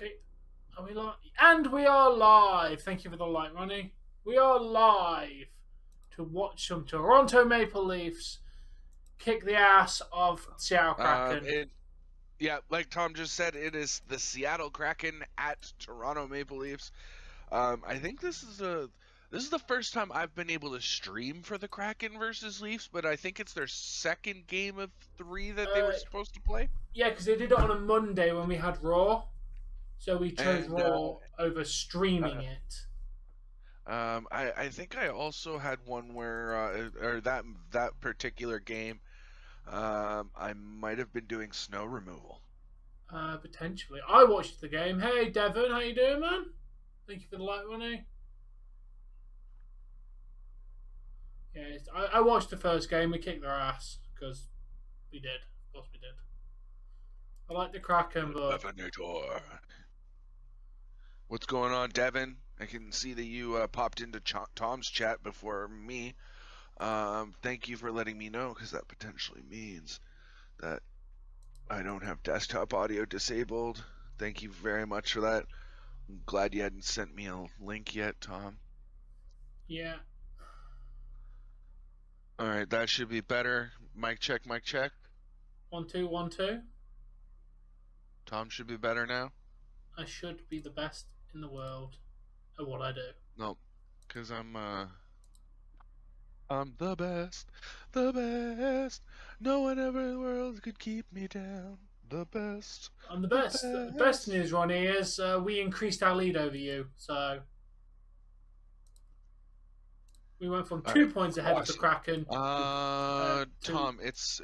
Okay, are we live? And we are live. Thank you for the light, Ronnie. We are live to watch some Toronto Maple Leafs kick the ass of Seattle Kraken. Like Tom just said, it is the Seattle Kraken at Toronto Maple Leafs. I think this is the first time I've been able to stream for the Kraken versus Leafs, but I think it's their second game of 3 that they were supposed to play. Yeah, because they did it on a Monday when we had Raw, so we chose And Raw over streaming it. I think I also had one where or that particular game, I might have been doing snow removal. Potentially. I watched the game. Hey, Devon, how you doing, man? Thank you for the light, Ronnie. Yeah, I watched the first game. We kicked their ass because we did. Of course, we did. I like the Kraken, but What's going on, Devin? I can see that you popped into Tom's chat before me. Thank you for letting me know, because that potentially means that I don't have desktop audio disabled. Thank you very much for that. I'm glad you hadn't sent me a link yet, Tom. yeah. All right, that should be better. Mic check, mic check. 1 2 1 2. Tom should be better now. I should be the best in the world at what I do. No, because I'm the best, the best. No one ever in the world could keep me down. The best. I'm the best. The best news, Ronnie, is we increased our lead over you. So we went from 2 points ahead of the Kraken. Tom, it's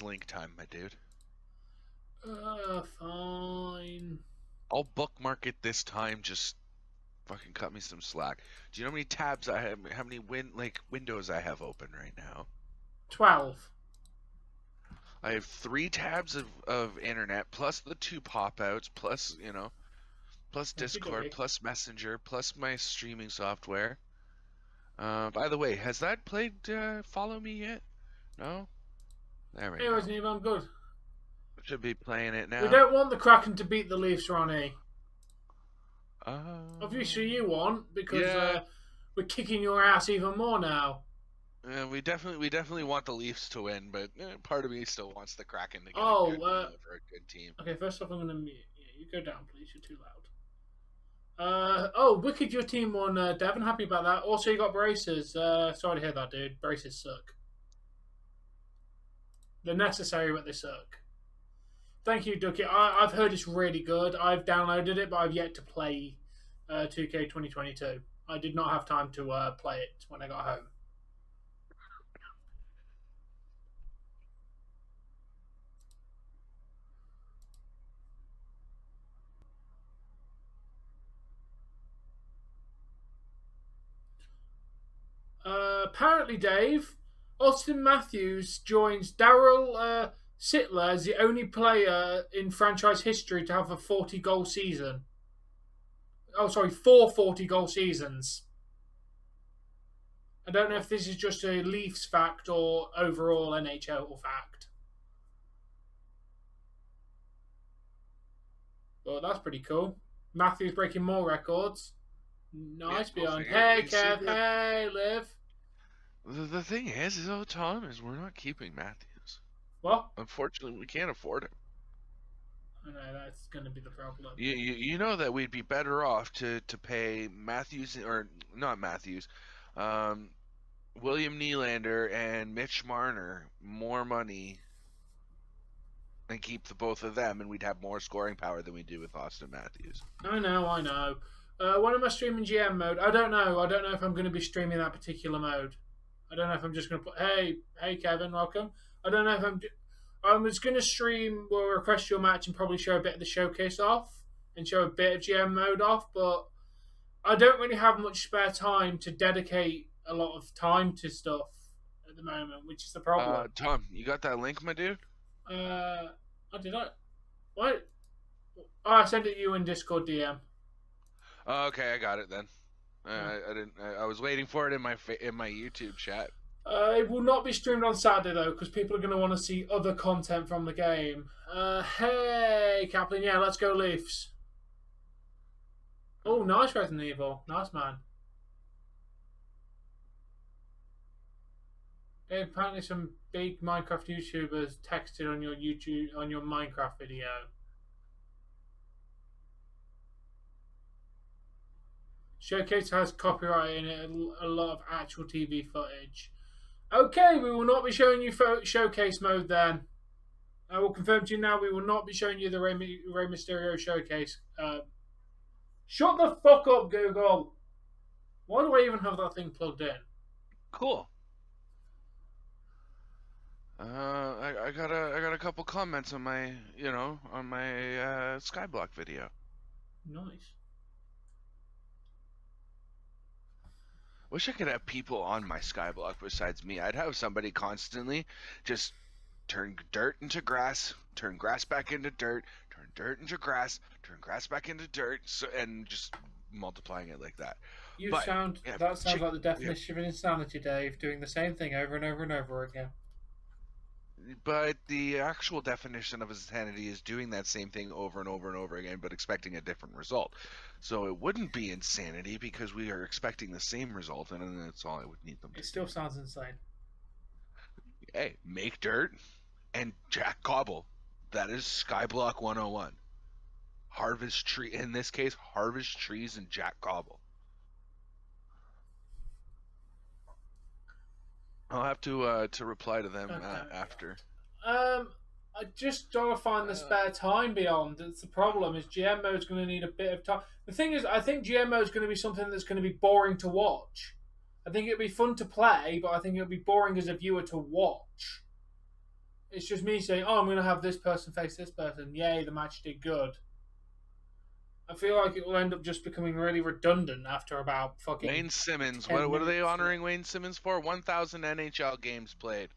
link time, my dude. Fine. I'll bookmark it this time. Just fucking cut me some slack. Do you know how many tabs I have? How many windows I have open right now? 12. I have 3 tabs of internet, plus the 2 pop-outs, plus plus Discord, plus Messenger, plus my streaming software. By the way, has that played Follow Me yet? No? There we go. Hey, I'm good. Should be playing it now. We don't want the Kraken to beat the Leafs, Ronnie. Obviously you want, because we're kicking your ass even more now. We definitely want the Leafs to win, but part of me still wants the Kraken to get a good team. Okay, first off, I'm going to mute. Yeah, you go down, please. You're too loud. Wicked, your team won, Devon. Happy about that. Also, you got braces. Sorry to hear that, dude. Braces suck. They're necessary, but they suck. Thank you, Ducky. I've heard it's really good. I've downloaded it, but I've yet to play 2K 2022. I did not have time to play it when I got home. Apparently, Dave, Auston Matthews joins Darryl Sittler as the only player in franchise history to have a 40-goal season. Oh, sorry, 4 40-goal seasons. I don't know if this is just a Leafs fact or overall NHL fact. Well, that's pretty cool. Matthews breaking more records. Nice beyond. Hey, Kev. Hey, Liv. The thing is Tom, is we're not keeping Matthews. What? Unfortunately, we can't afford him. I know, that's going to be the problem. You know that we'd be better off to pay Matthews, or not Matthews, William Nylander and Mitch Marner more money and keep the both of them, and we'd have more scoring power than we do with Auston Matthews. I know. When am I streaming GM mode? I don't know. I don't know if I'm going to be streaming that particular mode. I don't know if I'm just going to put, hey Kevin, welcome. I don't know if I'm just going to stream, we'll request your match and probably show a bit of the showcase off and show a bit of GM mode off, but I don't really have much spare time to dedicate a lot of time to stuff at the moment, which is the problem. Tom, you got that link, my dude? Did I? What? Oh, I sent it to you in Discord DM. Okay, I got it then. I didn't. I was waiting for it in my YouTube chat. It will not be streamed on Saturday though, because people are going to want to see other content from the game. Hey, Kaplan, yeah, let's go Leafs. Oh, nice Resident Evil. Nice, man. Yeah, apparently some big Minecraft YouTubers texted on your Minecraft video. Showcase has copyright in it, a lot of actual TV footage. Okay, we will not be showing you showcase mode then. I will confirm to you now, we will not be showing you the Rey Mysterio showcase. Shut the fuck up, Google. Why do I even have that thing plugged in? Cool. I got a couple comments on my Skyblock video. Nice. Wish I could have people on my Skyblock besides me. I'd have somebody constantly just turn dirt into grass, turn grass back into dirt, turn dirt into grass, turn grass back into dirt, and just multiplying it like that. That sounds like the definition of insanity, Dave, doing the same thing over and over and over again. But the actual definition of insanity is doing that same thing over and over and over again, but expecting a different result. So it wouldn't be insanity because we are expecting the same result, and that's all I would need them to do. It still sounds insane. Hey, make dirt and jack cobble. That is Skyblock 101. Harvest tree, in this case, harvest trees and jack cobble. I'll have to reply to them after. I just gotta find the spare time beyond. That's the problem. Is GM mode's going to need a bit of time. The thing is, I think GM mode is going to be something that's going to be boring to watch. I think it'll be fun to play, but I think it'll be boring as a viewer to watch. It's just me saying, "Oh, I'm going to have this person face this person. Yay, the match did good." I feel like it will end up just becoming really redundant after about fucking Wayne Simmons. What are they honoring Wayne Simmons for? 1,000 NHL games played.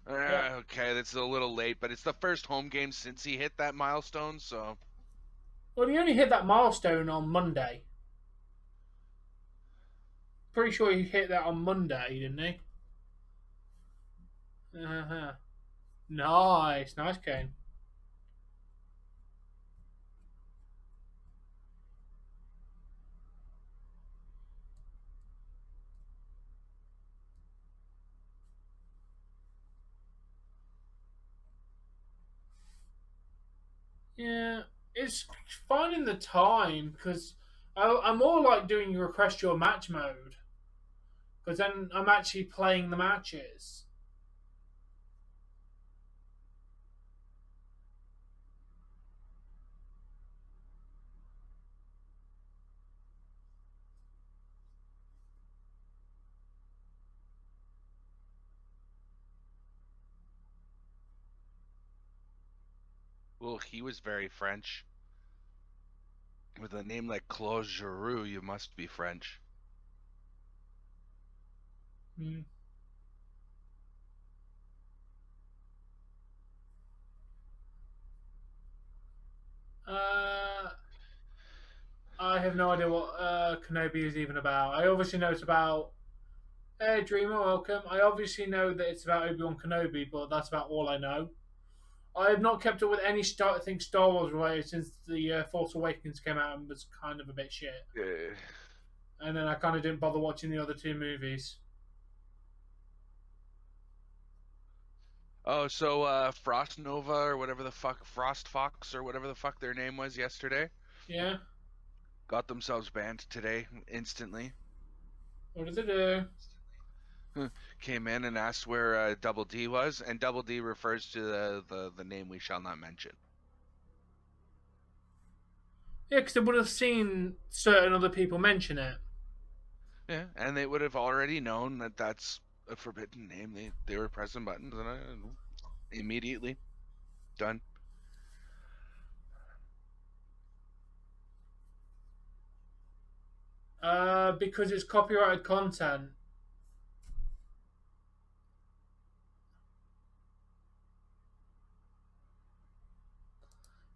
Yeah. Okay, that's a little late, but it's the first home game since he hit that milestone, so... Well, he only hit that milestone on Monday. Pretty sure he hit that on Monday, didn't he? Nice. Nice, Kane. Yeah, it's finding the time because I'm more like doing request your match mode because then I'm actually playing the matches. Well, he was very French. With a name like Claude Giroux, you must be French. Hmm. I have no idea what Kenobi is even about. I obviously know it's about. Hey, Dreamer, welcome. I obviously know that it's about Obi-Wan Kenobi, but that's about all I know. I have not kept up with any Star Wars related since the Force Awakens came out and was kind of a bit shit. And then I kind of didn't bother watching the other two movies. Oh, so Frost Nova or whatever the fuck, Frost Fox or whatever the fuck their name was yesterday. Yeah. Got themselves banned today instantly. What did they do? Came in and asked where Double D was, and Double D refers to the name we shall not mention. Yeah, because they would have seen certain other people mention it. Yeah, and they would have already known that that's a forbidden name. They were pressing buttons, and immediately done. Because it's copyrighted content.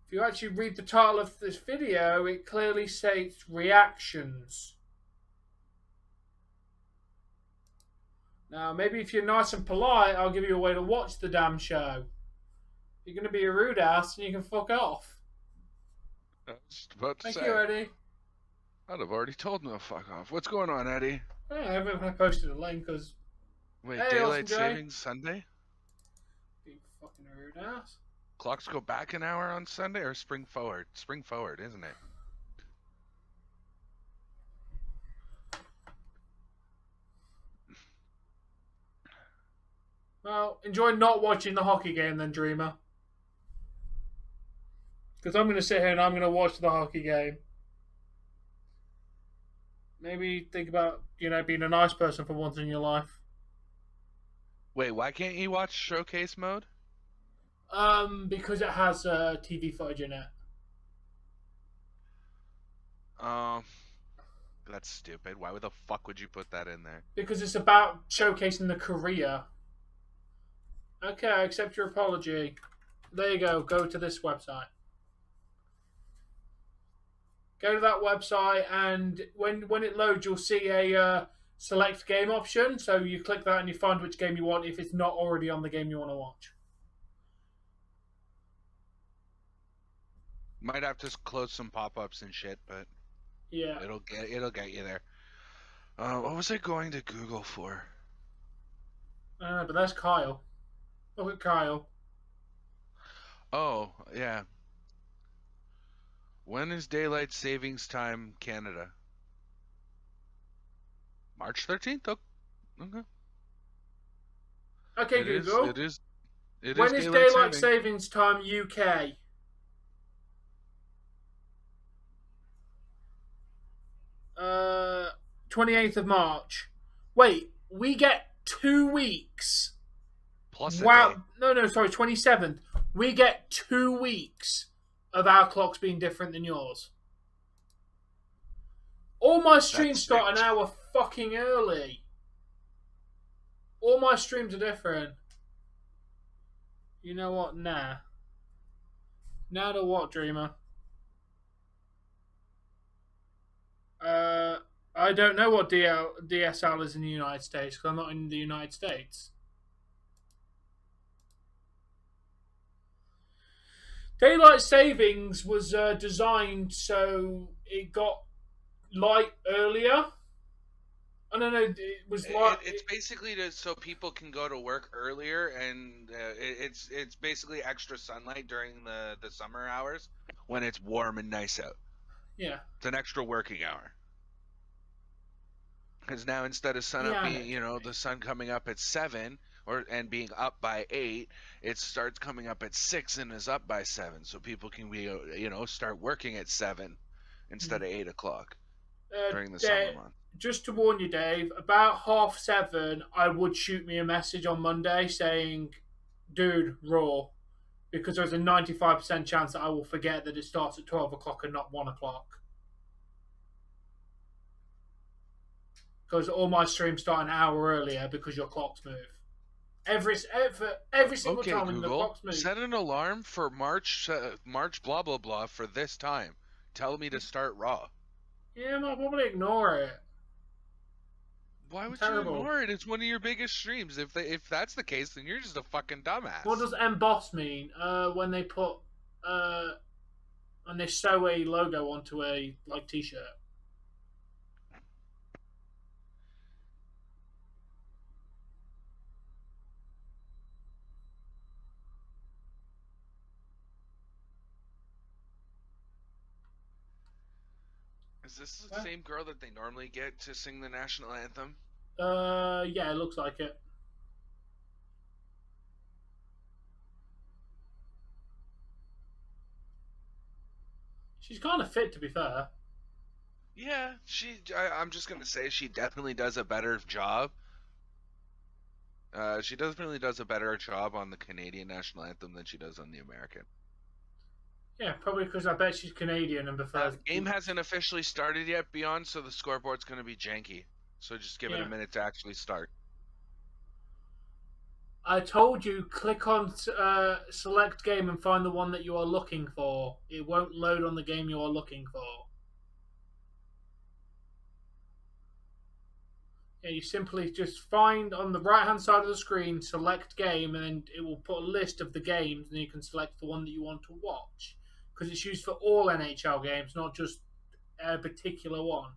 If you actually read the title of this video, it clearly states reactions. Now, maybe if you're nice and polite, I'll give you a way to watch the damn show. You're going to be a rude ass and you can fuck off. I was just about to Thank say. you, Eddie. I'd have already told him to fuck off. What's going on, Eddie? I haven't posted a link because... Wait, Hey, daylight Austin J. savings Sunday? You fucking rude ass. Clocks go back an hour on Sunday or spring forward? Spring forward, isn't it? Well, enjoy not watching the hockey game then, Dreamer. Because I'm going to sit here and I'm going to watch the hockey game. Maybe think about, being a nice person for once in your life. Wait, why can't you watch showcase mode? Because it has TV footage in it. That's stupid. Why the fuck would you put that in there? Because it's about showcasing the career. Okay, I accept your apology. There you go. Go to this website. Go to that website, and when it loads, you'll see a select game option. So you click that and you find which game you want if it's not already on the game you want to watch. Might have to close some pop-ups and shit, but yeah, it'll get you there. What was I going to Google for? But that's Kyle. Look at Kyle. Oh, yeah. When is daylight savings time Canada? March 13th? Oh, okay. Okay, Google. It is when is daylight savings time UK? Uh, 28th of March. Wait, we get 2 weeks. Plus wow. No, sorry, 27th. We get 2 weeks of our clocks being different than yours. All my streams start an hour fucking early. All my streams are different. You know what? Nah. Nah to what, Dreamer? I don't know what DSL is in the United States because I'm not in the United States. Daylight savings was designed so it got light earlier. I don't know. It was like it's basically so people can go to work earlier, and it's basically extra sunlight during the summer hours when it's warm and nice out. Yeah, it's an extra working hour. Because now instead of the sun coming up at 7 and being up by 8, it starts coming up at 6 and is up by 7, so people can be start working at 7 instead of 8 o'clock during the summer month. Just to warn you, Dave, about 7:30, I would shoot me a message on Monday saying, "Dude, raw," because there's a 95% chance that I will forget that it starts at 12 o'clock and not 1 o'clock. Because all my streams start an hour earlier because your clocks move. Every single time when the clocks move. Set an alarm for March blah blah blah for this time. Tell me to start Raw. Yeah, I'll probably ignore it. Why would you ignore it? It's one of your biggest streams. If that's the case, then you're just a fucking dumbass. What does emboss mean? When they put and they sew a logo onto a t-shirt. Is this the same girl that they normally get to sing the national anthem? Yeah, it looks like it. She's kind of fit, to be fair. Yeah, I'm just gonna say she definitely does a better job. She definitely does a better job on the Canadian national anthem than she does on the American. Yeah, probably because I bet she's Canadian and prefers... The game hasn't officially started yet, Beyond, so the scoreboard's going to be janky. So just give it a minute to actually start. I told you, click on select game and find the one that you are looking for. It won't load on the game you are looking for. Yeah, you simply just find on the right hand side of the screen, select game, and then it will put a list of the games, and you can select the one that you want to watch. Because it's used for all NHL games, not just a particular one.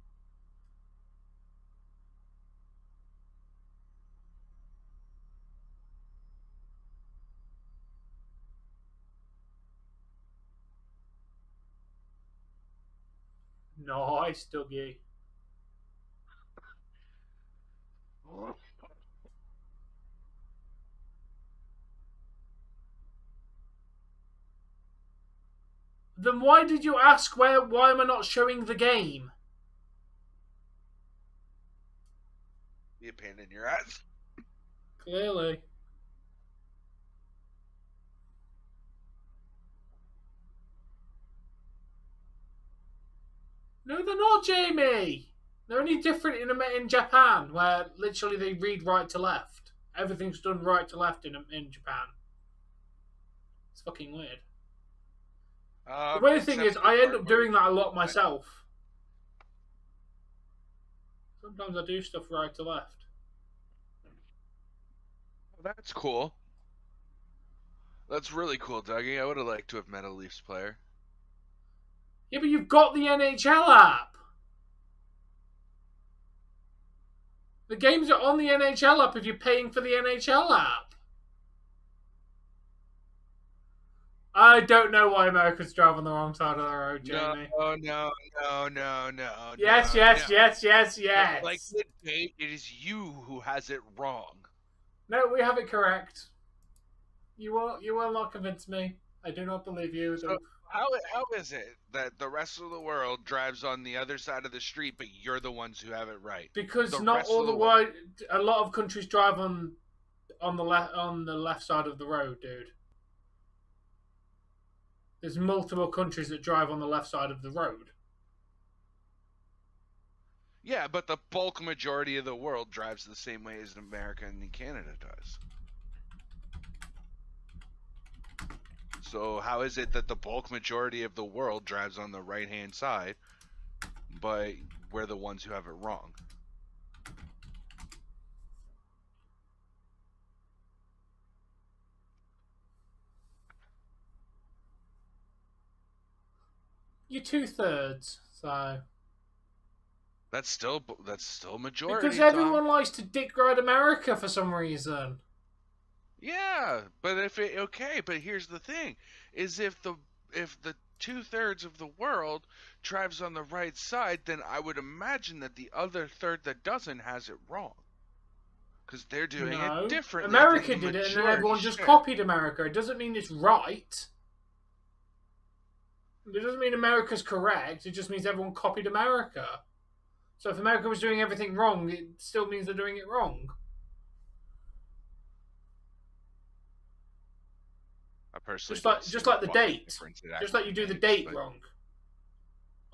Nice, Dougie. Then why did you ask why am I not showing the game? Be a pain in your ass. Clearly. No, they're not, Jamie. They're only different in Japan, where literally they read right to left. Everything's done right to left in Japan. It's fucking weird. The weird thing is, I end up doing that a lot myself. Sometimes I do stuff right to left. Well, that's cool. That's really cool, Dougie. I would have liked to have met a Leafs player. Yeah, but you've got the NHL app. The games are on the NHL app if you're paying for the NHL app. I don't know why Americans drive on the wrong side of the road, Jamie. No. Yes. Like the date, it is you who has it wrong. No, we have it correct. You will not convince me. I do not believe you. So how is it that the rest of the world drives on the other side of the street, but you're the ones who have it right? Because not all the way. A lot of countries drive on the left side of the road, dude. There's multiple countries that drive on the left side of the road. Yeah, but the bulk majority of the world drives the same way as America and Canada does. So how is it that the bulk majority of the world drives on the right-hand side, but we're the ones who have it wrong? You're 2/3, so that's still majority. Because everyone likes to dick ride America for some reason. Yeah, but but here's the thing: is if the 2/3 of the world drives on the right side, then I would imagine that the other third that doesn't has it wrong, because they're doing it differently. America did it, and then everyone just copied America. It doesn't mean it's right. It doesn't mean America's correct. It just means everyone copied America. So if America was doing everything wrong, it still means they're doing it wrong. I personally just like the date. Just like you do the date wrong.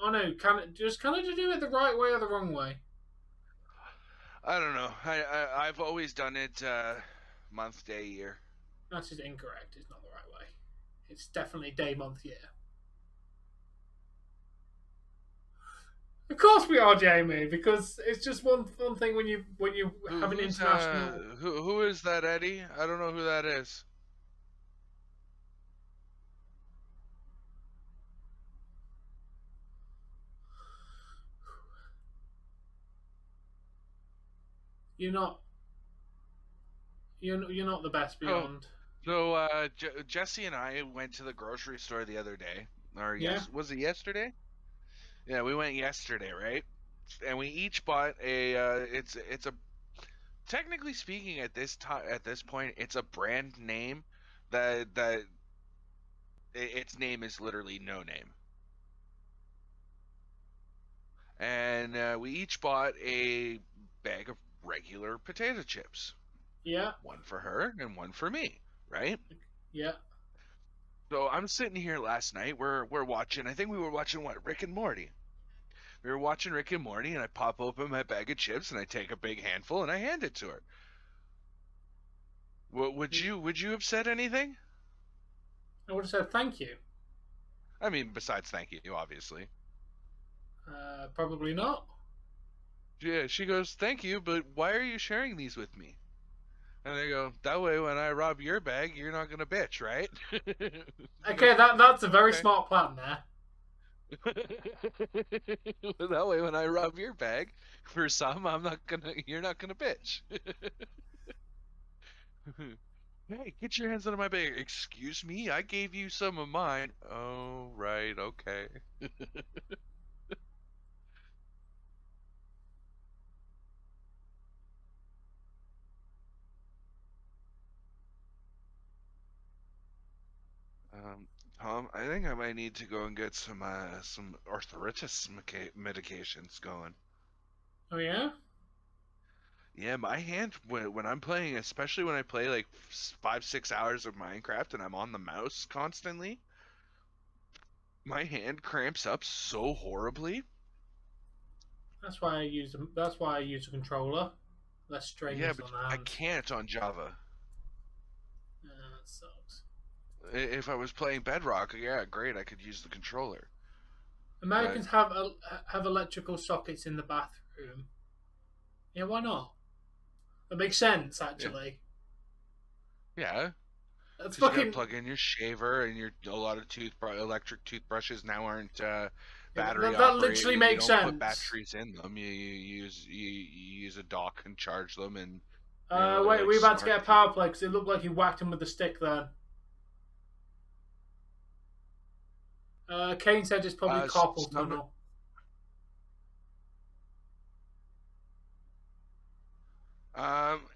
Oh no, does Canada do it the right way or the wrong way? I don't know. I've always done it month, day, year. That is incorrect. It's not the right way. It's definitely day, month, year. Of course we are, Jamie, because it's just one thing when you have an international. Who is that, Eddie? I don't know who that is. You're not the best beyond. So Jesse and I went to the grocery store the other day. Was it yesterday? Yeah, we went yesterday, right? And we each bought a. It's a. Technically speaking, at this point, it's a brand name that its name is literally no name. And we each bought a bag of regular potato chips. Yeah. One for her and one for me, right? Yeah. So I'm sitting here last night. We're watching. I think we were watching what? Rick and Morty. We were watching Rick and Morty, and I pop open my bag of chips and I take a big handful and I hand it to her. Would you have said anything? I would have said thank you. I mean, besides thank you, obviously. Probably not. Yeah, she goes, "Thank you, but why are you sharing these with me?" And I go, "That way, when I rob your bag, you're not gonna bitch, right?" She Okay, goes, that's a very "Okay." smart plan there. That way, when I rob your bag, for some, you're not gonna bitch. Hey, get your hands out of my bag. Excuse me, I gave you some of mine. Oh, right, okay. Um, Tom, I think I might need to go and get some arthritis medications going. Oh yeah. Yeah, my hand when I'm playing, especially when I play like 5, 6 hours of Minecraft and I'm on the mouse constantly, my hand cramps up so horribly. That's why I use them. That's why I use a controller. Less Yeah, strains but on the I hands. can't on Java. Yeah, that sucks. If I was playing Bedrock, yeah, great, I could use the controller. But Americans have electrical sockets in the bathroom. Yeah, why not? That makes sense, yeah, actually. yeah, That's because you got to fucking. plug in your shaver and your a lot of electric toothbrushes now aren't Yeah, battery that literally operated. You makes don't put sense. batteries in them. You use a dock and charge them, and they're Wait, are like we about to smart get a teeth. power play? Because it looked like you whacked him with the stick then. Kane said it's probably carpal Some tunnel.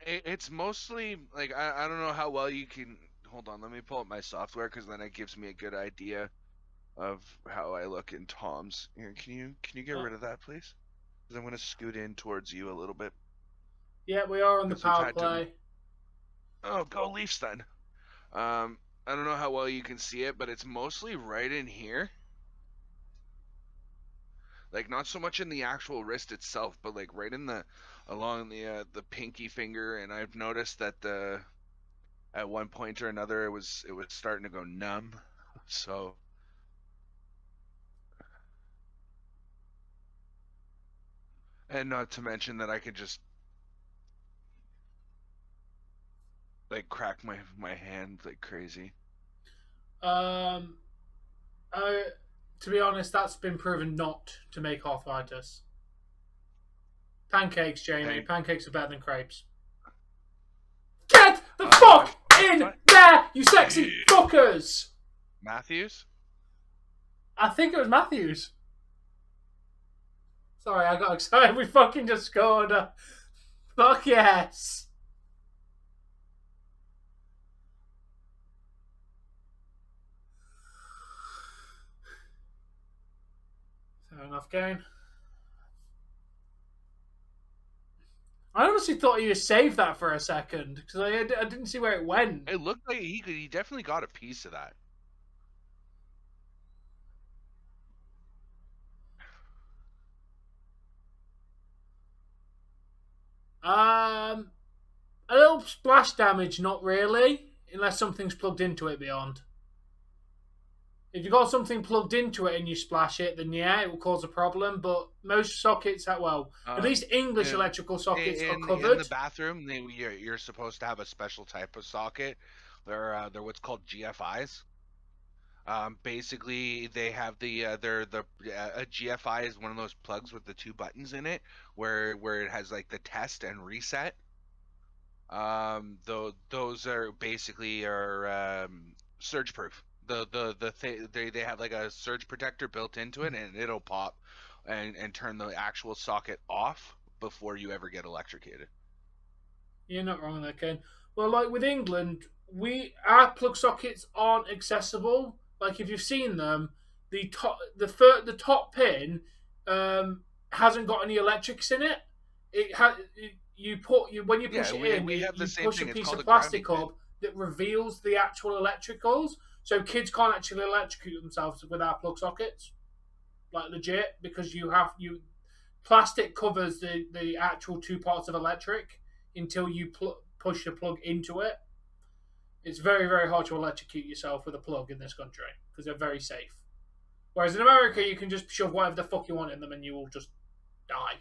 it's mostly like I don't know how well you can. Hold on, let me pull up my software because then it gives me a good idea of how I look in Tom's. Here, can you get Uh, rid of that, please? Because I'm gonna scoot in towards you a little bit yeah, we are on the because we've power had to. play. Oh, go Leafs then. I don't know how well you can see it, but it's mostly right in here. Like not so much in the actual wrist itself, but like right in along the pinky finger. And I've noticed that the at one point or another it was starting to go numb. So and not to mention that I could just like crack my hand like crazy. Um, uh, to be honest, that's been proven not to make arthritis. Pancakes, Jamie. Hey, Pancakes are better than crepes. Get the I fuck I'm in fine. there, you sexy fuckers! Matthews. I think it was Matthews. Sorry, I got excited. We fucking just scored. Fuck yes. Fair enough, Kane. I honestly thought he just saved that for a second because I didn't see where it went. It looked like he definitely got a piece of that. Um, a little splash damage, not really, unless something's plugged into it beyond. If you've got something plugged into it and you splash it, then yeah, it will cause a problem. But most sockets, at least English In electrical sockets are in the covered. bathroom, you're supposed to have a special type of socket. They're what's called GFIs. Basically, they have they're the a GFI is one of those plugs with the two buttons in it, where it has like the test and reset. Though those are basically are surge proof. They have like a surge protector built into it, and it'll pop and turn the actual socket off before you ever get electrocuted. You're not wrong there, Ken. Well, like with England, our plug sockets aren't accessible. Like if you've seen them, the top pin hasn't got any electrics in it. You put when you push Yeah, it we in, have the you same push a thing. It's piece called of a grounding plastic pin. up that reveals the actual electricals, so kids can't actually electrocute themselves with our plug sockets, like legit, because you plastic covers the actual two parts of electric until you push the plug into it. It's very, very hard to electrocute yourself with a plug in this country because they're very safe. Whereas in America, you can just shove whatever the fuck you want in them and you will just die.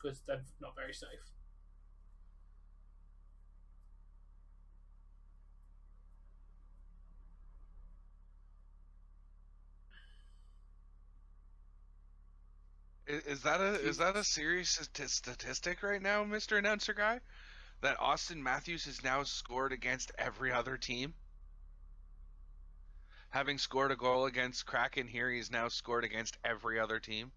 because they're not very safe. Is that a serious statistic right now, Mr. Announcer Guy? That Auston Matthews has now scored against every other team? Having scored a goal against Kraken here, he's now scored against every other team.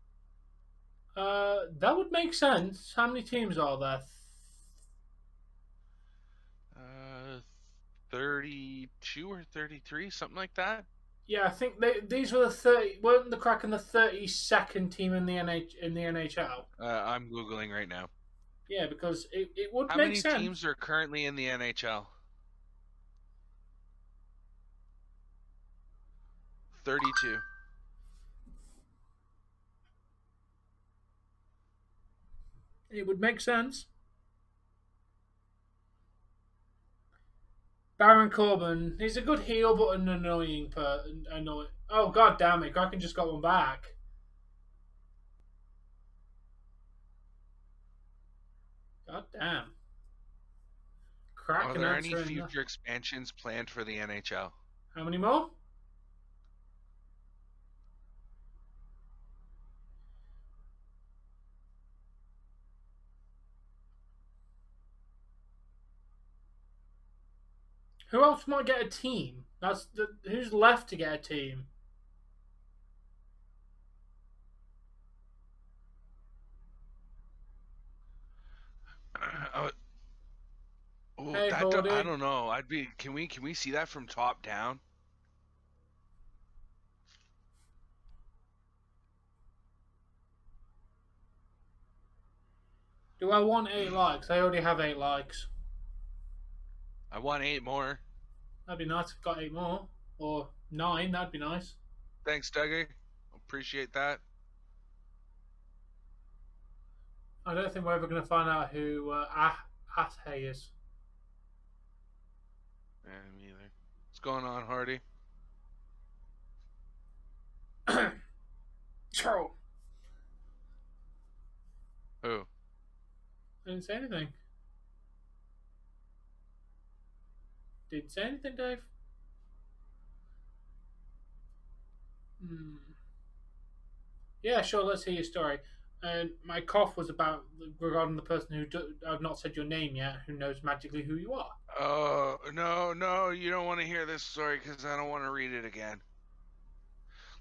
That would make sense. How many teams are there? 32 or 33, something like that. Yeah, I think these were the 30. Weren't the Kraken the 32nd team in the NHL? I'm googling right now. Yeah, because it would How make sense. How many teams are currently in the NHL? 32. It would make sense. Baron Corbin, he's a good heel, but an annoying annoying. Oh god damn it! Kraken just got one back. God damn. Kraken. Are there any future expansions planned for the NHL? How many more? Who else might get a team? Who's left to get a team? Hey, I don't know. Can we see that from top down? Do I want 8 likes? I already have 8 likes. I want 8 more. That'd be nice if I got 8 more. Or 9, that'd be nice. Thanks, Dougie. Appreciate that. I don't think we're ever going to find out who Hay is. Yeah, me either. What's going on, Hardy? Troll. Who? I didn't say anything. Didn't say anything, Dave. Yeah, sure. Let's hear your story. And my cough was regarding the person who I've not said your name yet, who knows magically who you are. Oh, no, you don't want to hear this story because I don't want to read it again.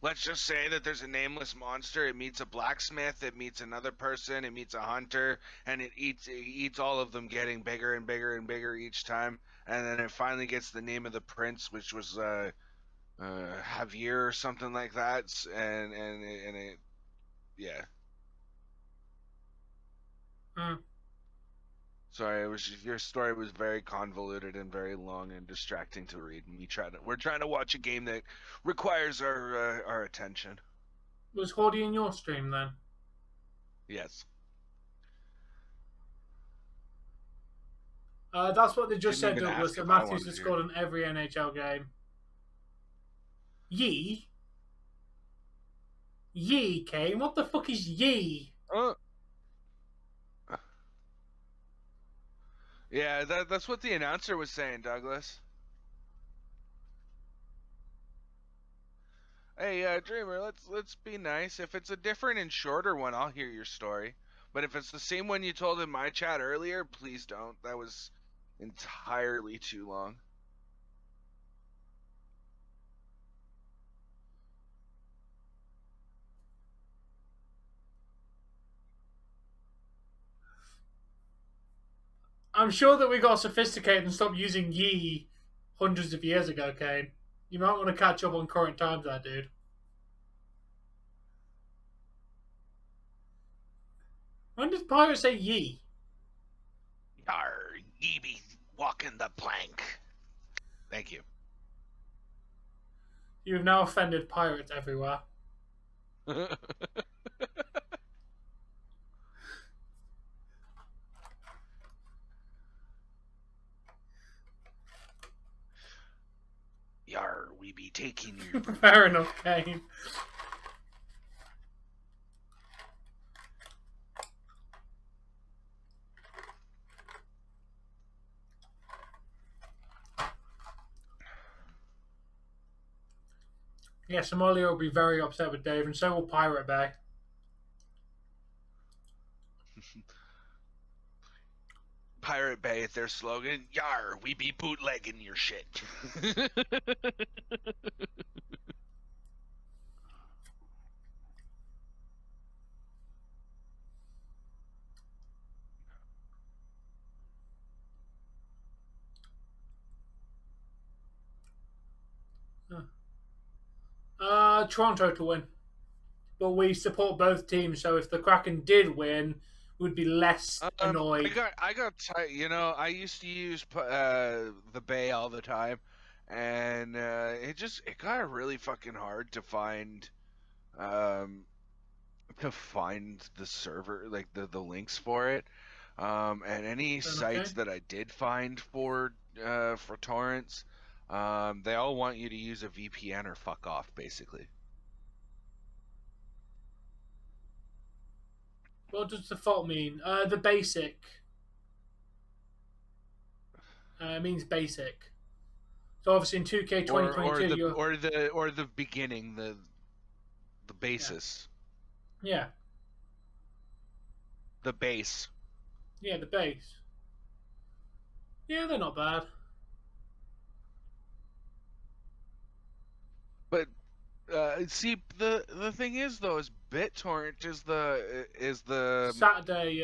Let's just say that there's a nameless monster. It meets a blacksmith. It meets another person. It meets a hunter, and it eats all of them, getting bigger and bigger and bigger each time. And then it finally gets the name of the prince, which was Javier or something like that. And it, yeah. Sorry, your story was very convoluted and very long and distracting to read. And we're trying to watch a game that requires our attention. Was Hardy in your stream then? Yes. That's what they just said, Douglas. That Matthews has scored in every NHL game. Yee, Kane. What the fuck is Yee? Yeah, that's what the announcer was saying, Douglas. Hey, Dreamer, let's be nice. If it's a different and shorter one, I'll hear your story. But if it's the same one you told in my chat earlier, please don't. That was entirely too long. I'm sure that we got sophisticated and stopped using ye hundreds of years ago, Kane. You might want to catch up on current times there, dude. When does Pirate say ye? Yar, ye be walking the plank. Thank you. You have now offended pirates everywhere. Yar, we be taking you. Fair enough, Kane. Yeah, Somalia will be very upset with Dave, and so will Pirate Bay. Pirate Bay, their slogan, "Yar, we be bootlegging your shit." Toronto to win. But we support both teams, so if the Kraken did win, we'd be less annoyed. I got you know, I used to use the Bay all the time, and it got really fucking hard um to find the server, like the links for it. And any Okay. sites that I did find for torrents, they all want you to use a VPN or fuck off, basically. What does default mean? The basic. Means basic. So obviously in 2K 2022, you're Or the beginning, the basis, yeah, the base. yeah, the base. Yeah, they're not bad. But see, the thing is though, is BitTorrent Saturday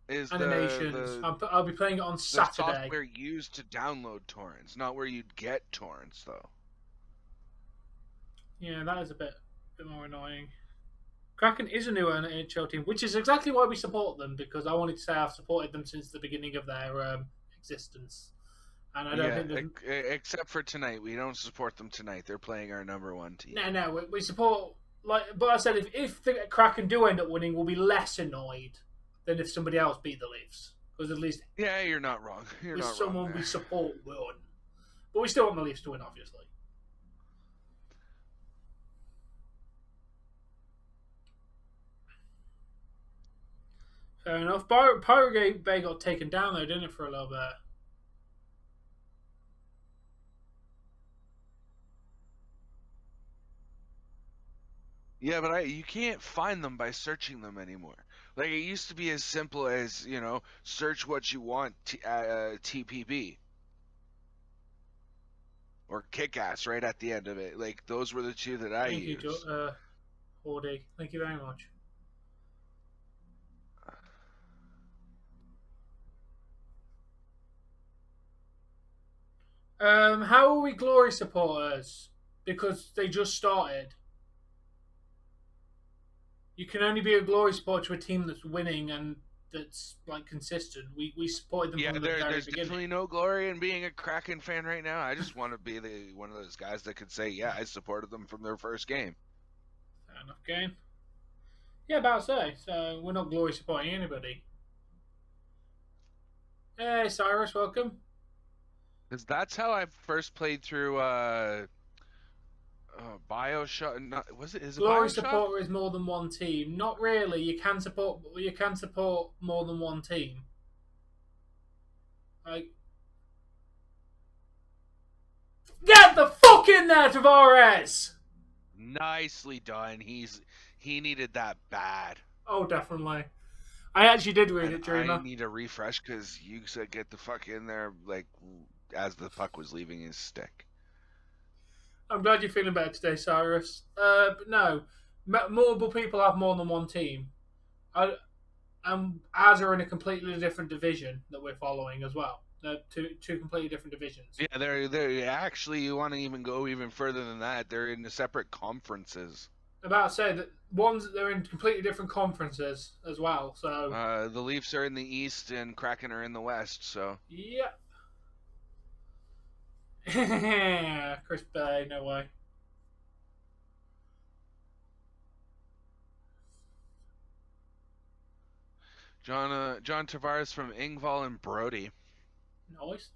is animations. I'll be playing it on the Saturday. software used to download torrents, not where you'd get torrents though. Yeah, that is a bit more annoying. Kraken is a new NHL team, which is exactly why we support them, because I wanted to say I've supported them since the beginning of their existence. And I don't think except for tonight. We don't support them tonight. They're playing our #1 team. No, we support, but I said if the Kraken do end up winning, we'll be less annoyed than if somebody else beat the Leafs, because at least you're not wrong. You're not someone wrong we support won, but we still want the Leafs to win, obviously. Fair enough. Pirate Bay got taken down though, didn't it, for a little bit? Yeah, but you can't find them by searching them anymore. Like it used to be as simple as search what you want TPB or Kick-Ass right at the end of it. Like those were the two that I used. Thank you, Hordy. Thank you very much. How are we Glory supporters? Because they just started. You can only be a Glory supporter to a team that's winning and that's consistent. We supported them from the very there's beginning. Definitely no glory in being a Kraken fan right now. I just want to be one of those guys that could say, yeah, I supported them from their first game. Fair enough game. Yeah, about to say. So we're not Glory supporting anybody. Hey, Cyrus, welcome. Because that's how I first played through BioShock. Was it? Is it Glory BioShock? supporter is more than one team. Not really. You can support more than one team. Get the fuck in there, Tavares! Nicely done. He needed that bad. Oh, definitely. I actually did read it, Dreamer. I need a refresh because you said get the fuck in there as the puck was leaving his stick. I'm glad you're feeling better today, Cyrus. But no, multiple people have more than one team. As are in a completely different division that we're following as well. They're two completely different divisions. Yeah, they're actually, you want to even go even further than that. They're in separate conferences. About to say that they're in completely different conferences as well. So the Leafs are in the East and Kraken are in the West. So yeah. Chris Bay, no way. John Tavares from Ingval and Brody. Nice.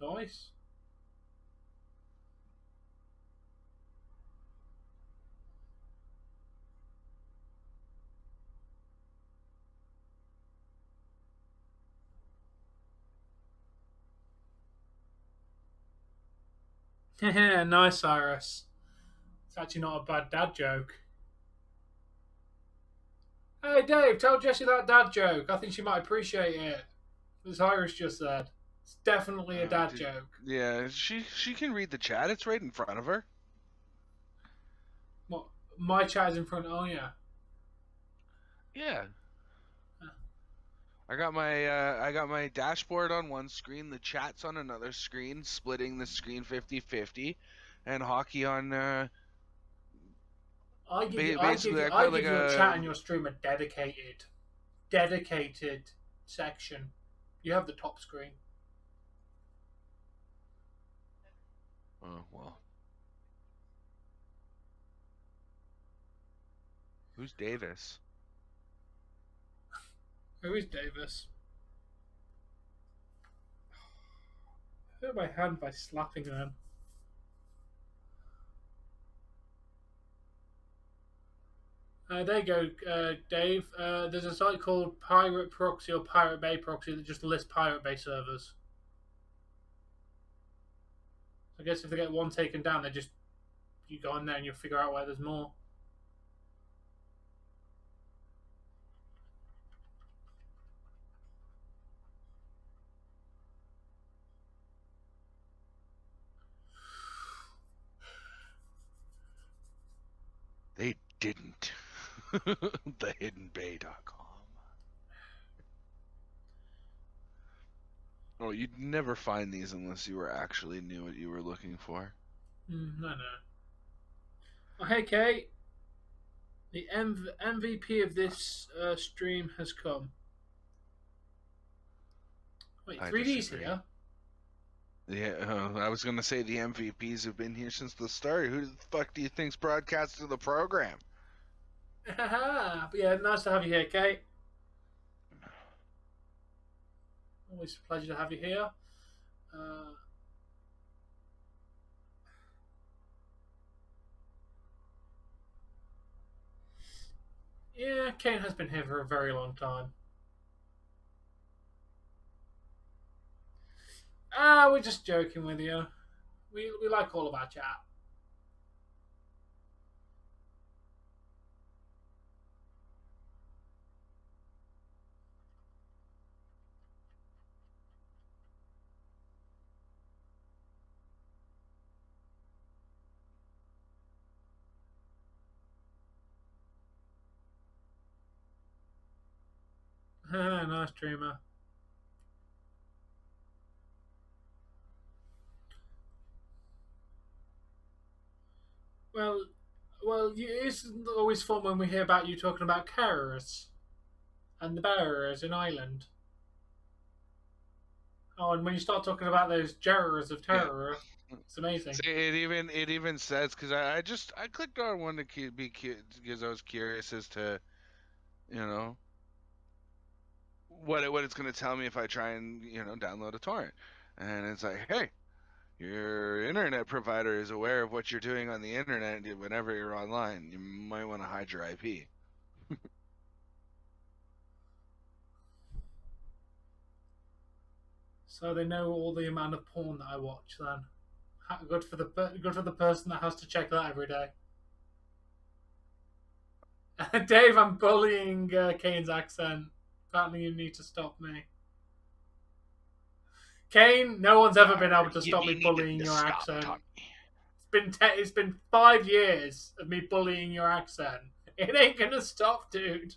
Nice, Cyrus. It's actually not a bad dad joke. Hey Dave, tell Jessie that dad joke. I think she might appreciate it. As Irish just said. It's definitely a dad joke. Yeah, she can read the chat. It's right in front of her. What? My chat is in front. Oh yeah. Yeah. I got my dashboard on one screen, the chat's on another screen, splitting the screen 50-50, and hockey on I give you basically a chat in your stream a dedicated section. You have the top screen. Oh well. Who's Davis? Who is Davis? I hurt my hand by slapping them. There you go, Dave. There's a site called Pirate Proxy or Pirate Bay Proxy that just lists Pirate Bay servers. I guess if they get one taken down, you go in there and you'll figure out where there's more. They didn't. TheHiddenBay.com. Oh, you'd never find these unless you actually knew what you were looking for. I know. Oh, hey, Kate. The MVP of this stream has come. Wait, 3D's here? Yeah, I was going to say the MVPs have been here since the start. Who the fuck do you think's broadcasting the program? But yeah, nice to have you here, Kate. Always a pleasure to have you here. Yeah, Kate has been here for a very long time. We're just joking with you. We like all of our chat. Nice dreamer. Well, it's always fun when we hear about you talking about carers and the bearers in Ireland. Oh, and when you start talking about those jarrers of terror, it's amazing. See, it even says, because I clicked on one to be because I was curious as to, you know, what it's going to tell me if I try and, you know, download a torrent. And it's like, hey, your internet provider is aware of what you're doing on the internet whenever you're online. You might want to hide your IP. So they know all the amount of porn that I watch. Then, good for the person that has to check that every day. Dave, I'm bullying Kane's accent. Apparently, you need to stop me. Kane, no one's ever been able to stop me bullying your accent. It's been 5 years of me bullying your accent. It ain't gonna stop, dude.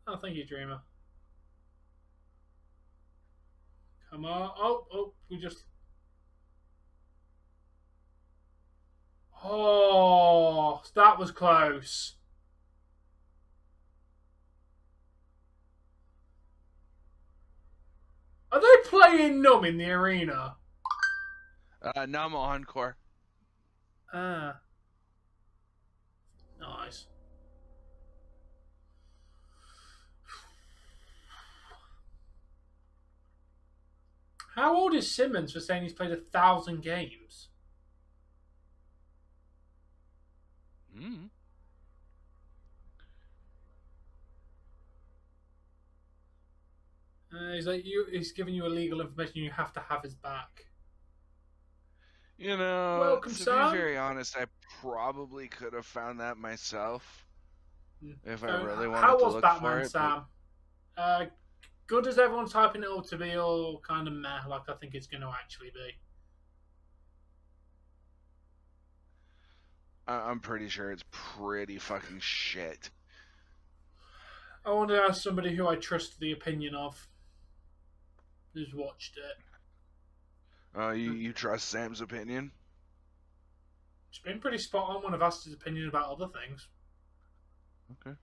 Oh, thank you, Dreamer. Come on. Oh, we just... Oh, that was close. Are they playing Numb in the arena? Numb Encore. Ah. Nice. How old is Simmons for saying he's played 1,000 games? He's like he's giving you illegal information. You have to have his back. You know, Welcome, to be Sam. very honest, I probably could have found that myself if I So, really how wanted to was look for Batman, it, but Sam? Good as everyone's hyping it up to be, or kind of meh, like I think it's going to actually be? I'm pretty sure it's pretty fucking shit. I want to ask somebody who I trust the opinion of, who's watched it. You trust Sam's opinion? It's been pretty spot on when I've asked his opinion about other things. Okay.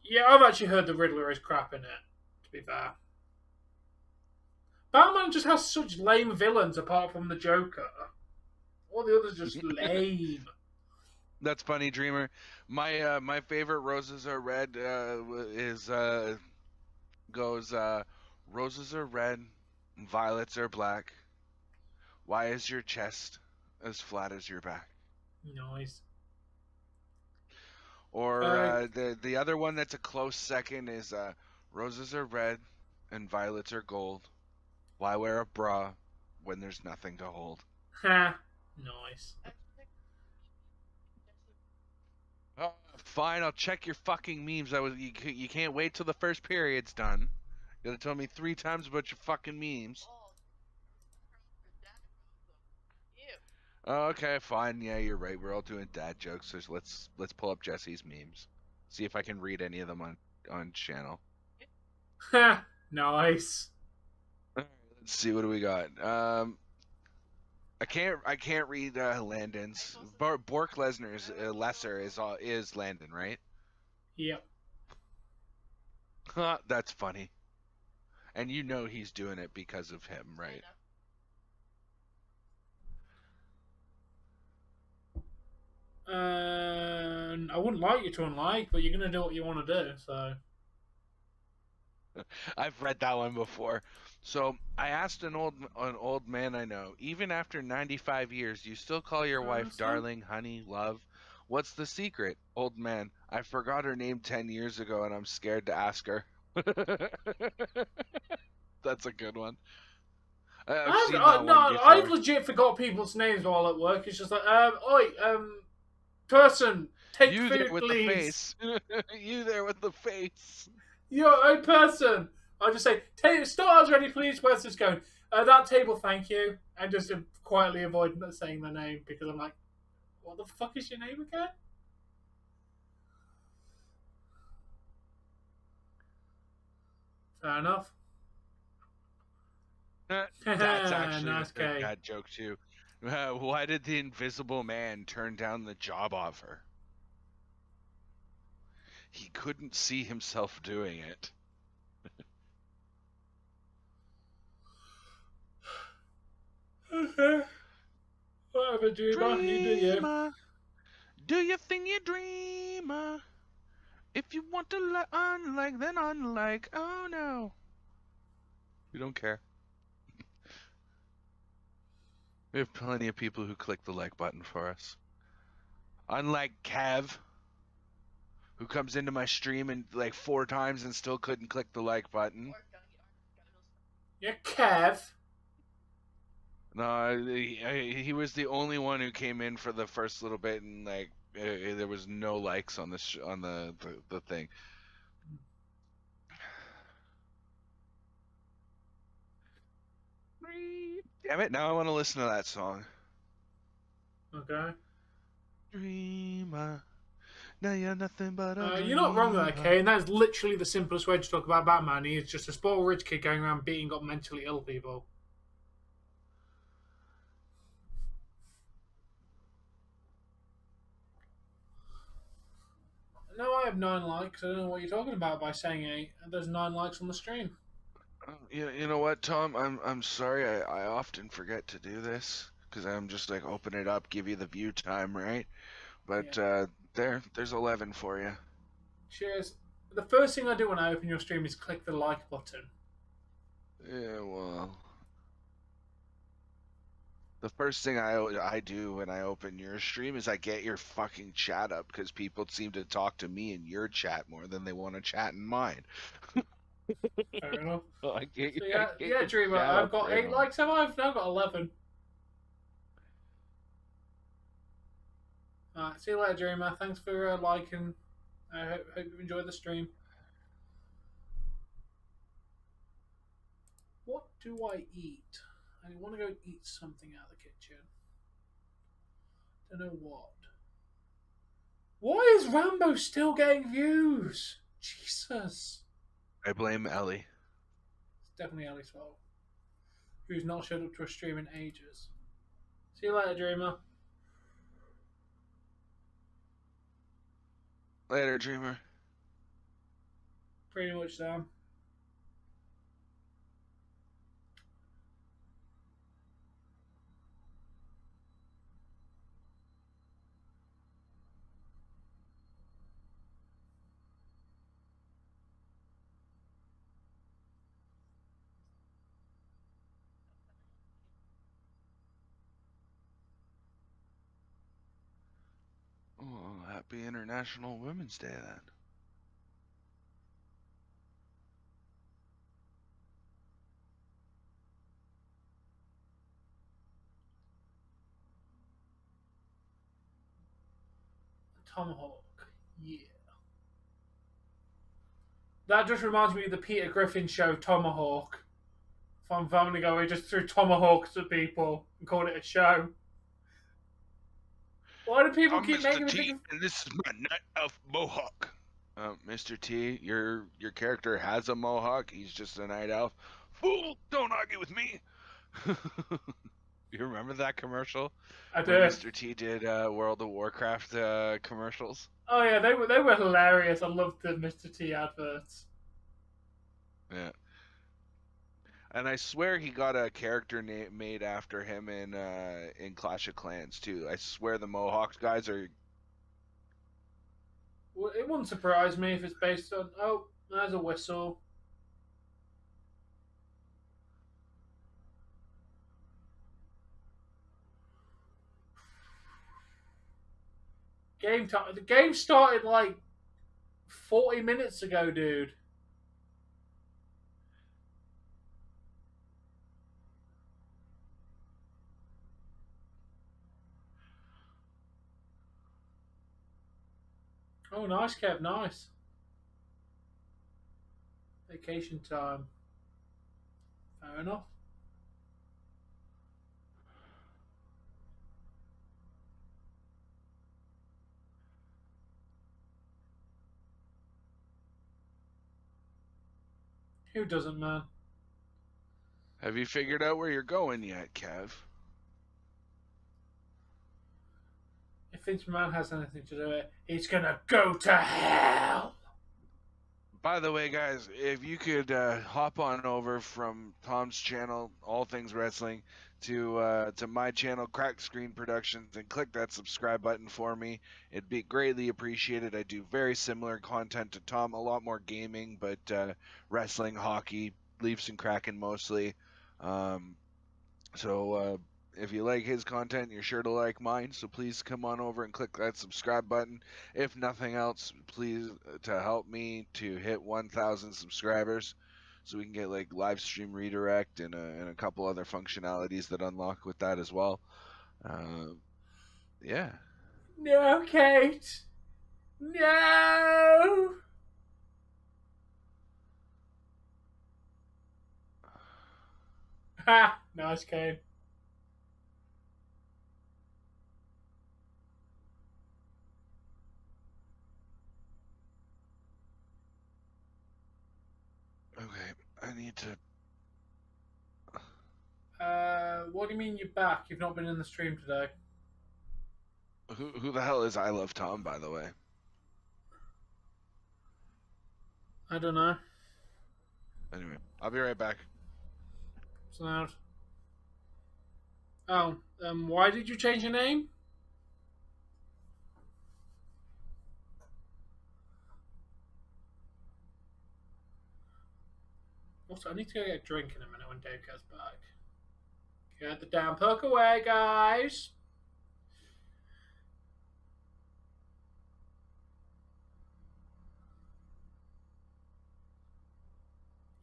Yeah, I've actually heard the Riddler is crap in it, to be fair. Batman just has such lame villains apart from the Joker. All the others just lame. That's funny, Dreamer. My favorite roses are red goes roses are red, violets are black. Why is your chest as flat as your back? Nice. Or the other one that's a close second is roses are red and violets are gold. Why wear a bra when there's nothing to hold? Ha. Nice. Oh, fine, I'll check your fucking memes. You can't wait till the first period's done. You gotta tell me 3 times about your fucking memes. Oh, okay, fine. Yeah, you're right. We're all doing dad jokes. So let's pull up Jesse's memes. See if I can read any of them on channel. Ha. Nice. Let's see what do we got. I can't read Landon's. Bork Lesnar's lesser is Landon, right? Yep. That's funny. And you know he's doing it because of him, right? I wouldn't like you to unlike, but you're gonna do what you want to do. So I've read that one before. So I asked an old man I know, even after 95 years, you still call your wife darling, honey, love? What's the secret? Old man, I forgot her name 10 years ago and I'm scared to ask her. That's a good one. I've seen that one I've before. legit forgot people's names while at work. It's just like, oi, person, take You food, there with please. the face. You there with the face. Yo, oi, person. I just say, starters ready, please. Where's this going? That table, thank you. And just quietly avoid saying their name because I'm like, what the fuck is your name again? Fair enough. That's actually Nice a K. bad joke too. Why did the Invisible Man turn down the job offer? He couldn't see himself doing it. Whatever, Dreamer. You do you. Do you think you dreamer? If you want to unlike, then unlike. Oh no. We don't care. We have plenty of people who click the like button for us. Unlike Kev, who comes into my stream and like 4 times and still couldn't click the like button. Yeah, Kev. No, he was the only one who came in for the first little bit and like there was no likes on the thing. Damn it! Now I want to listen to that song. Okay. Dreamer. Now you're nothing but a You're not wrong there, dreamer. Kay, and that's literally the simplest way to talk about Batman. He is just a spoiled rich kid going around beating up mentally ill people. No, I have 9 likes. I don't know what you're talking about by saying 8. There's 9 likes on the stream. You know what, Tom? I'm sorry. I often forget to do this because I'm just like open it up, give you the view time, right? But Yeah. there's 11 for you. Cheers. The first thing I do when I open your stream is click the like button. Yeah, well, the first thing I do when I open your stream is I get your fucking chat up because people seem to talk to me in your chat more than they want to chat in mine. Fair enough. I can't, So I yeah, can't yeah, get Dreamer. chat I've up got very 8 long. likes. I've now got 11. Alright, see you later, Dreamer. Thanks for liking. I hope you enjoyed the stream. What do I eat? I want to go eat something out of the kitchen. Don't know what. Why is Rambo still getting views? Jesus. I blame Ellie. It's definitely Ellie's fault. Who's not showed up to a stream in ages. See you later, Dreamer. Later, Dreamer. Pretty much, Sam. Oh, happy International Women's Day then. Tomahawk. Yeah. That just reminds me of the Peter Griffin show, Tomahawk. From Family Guy, where he just threw tomahawks at people and called it a show. Why do people I'm keep Mr. making me think T, of... and this is my Night Elf Mohawk. Mr. T, your character has a mohawk. He's just a night elf. Fool! Don't argue with me. You remember that commercial? I When do. Mr. T did World of Warcraft commercials? Oh yeah, they were hilarious. I loved the Mr. T adverts. Yeah. And I swear he got a character name made after him in Clash of Clans too. I swear the Mohawks guys are. Well, it wouldn't surprise me if it's based on... Oh, there's a whistle. Game time. The game started like 40 minutes ago, dude. Oh, nice, Kev. Nice. Vacation time. Fair enough. Who doesn't, man? Have you figured out where you're going yet, Kev? If Vince McMahon has anything to do with it, he's gonna go to hell. By the way, guys, if you could hop on over from Tom's channel, All Things Wrestling, to my channel, Crack Screen Productions, and click that subscribe button for me, it'd be greatly appreciated. I do very similar content to Tom, a lot more gaming, but wrestling, hockey, Leafs and Kraken mostly. So if you like his content, you're sure to like mine. So please come on over and click that subscribe button. If nothing else, please to help me to hit 1,000 subscribers, so we can get like live stream redirect and a couple other functionalities that unlock with that as well. Yeah. No, Kate. No. Ha! Nice, Kate. Okay, I need to. What do you mean you're back? You've not been in the stream today. Who the hell is I Love Tom, by the way? I don't know. Anyway, I'll be right back. It's loud. Oh, why did you change your name? Also, I need to go get a drink in a minute when Dave gets back. Get the damn perk away, guys.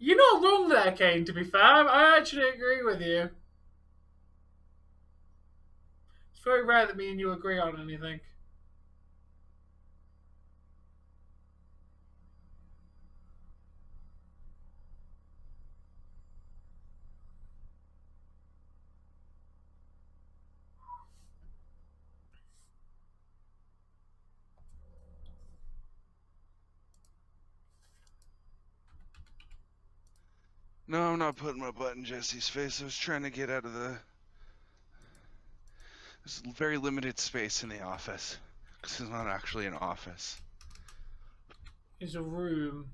You're not wrong there, Kane, to be fair. I actually agree with you. It's very rare that me and you agree on anything. No, I'm not putting my butt in Jesse's face. I was trying to get out of the... There's very limited space in the office. This is not actually an office. It's a room.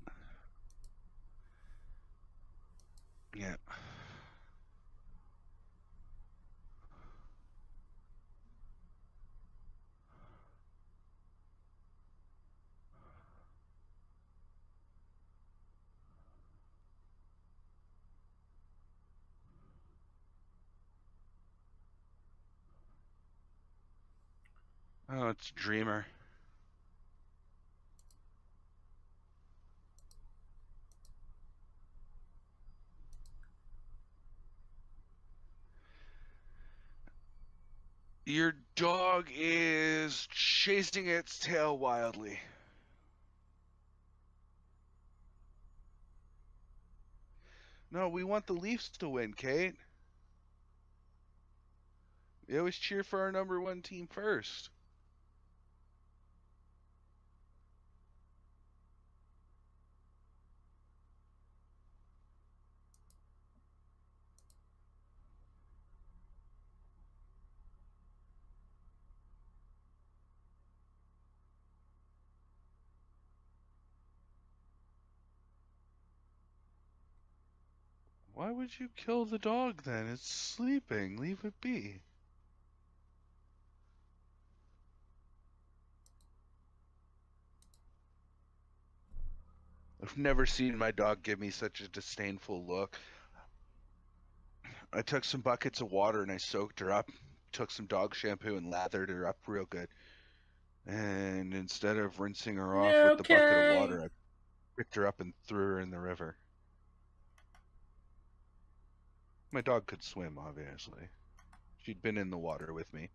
Yeah. Oh, it's Dreamer. Your dog is chasing its tail wildly. No, we want the Leafs to win, Kate. We always cheer for our number one team first. Why would you kill the dog then? It's sleeping. Leave it be. I've never seen my dog give me such a disdainful look. I took some buckets of water and I soaked her up, took some dog shampoo and lathered her up real good. And instead of rinsing her off with the bucket of Okay. water, I picked her up and threw her in the river. My dog could swim, obviously. She'd been in the water with me.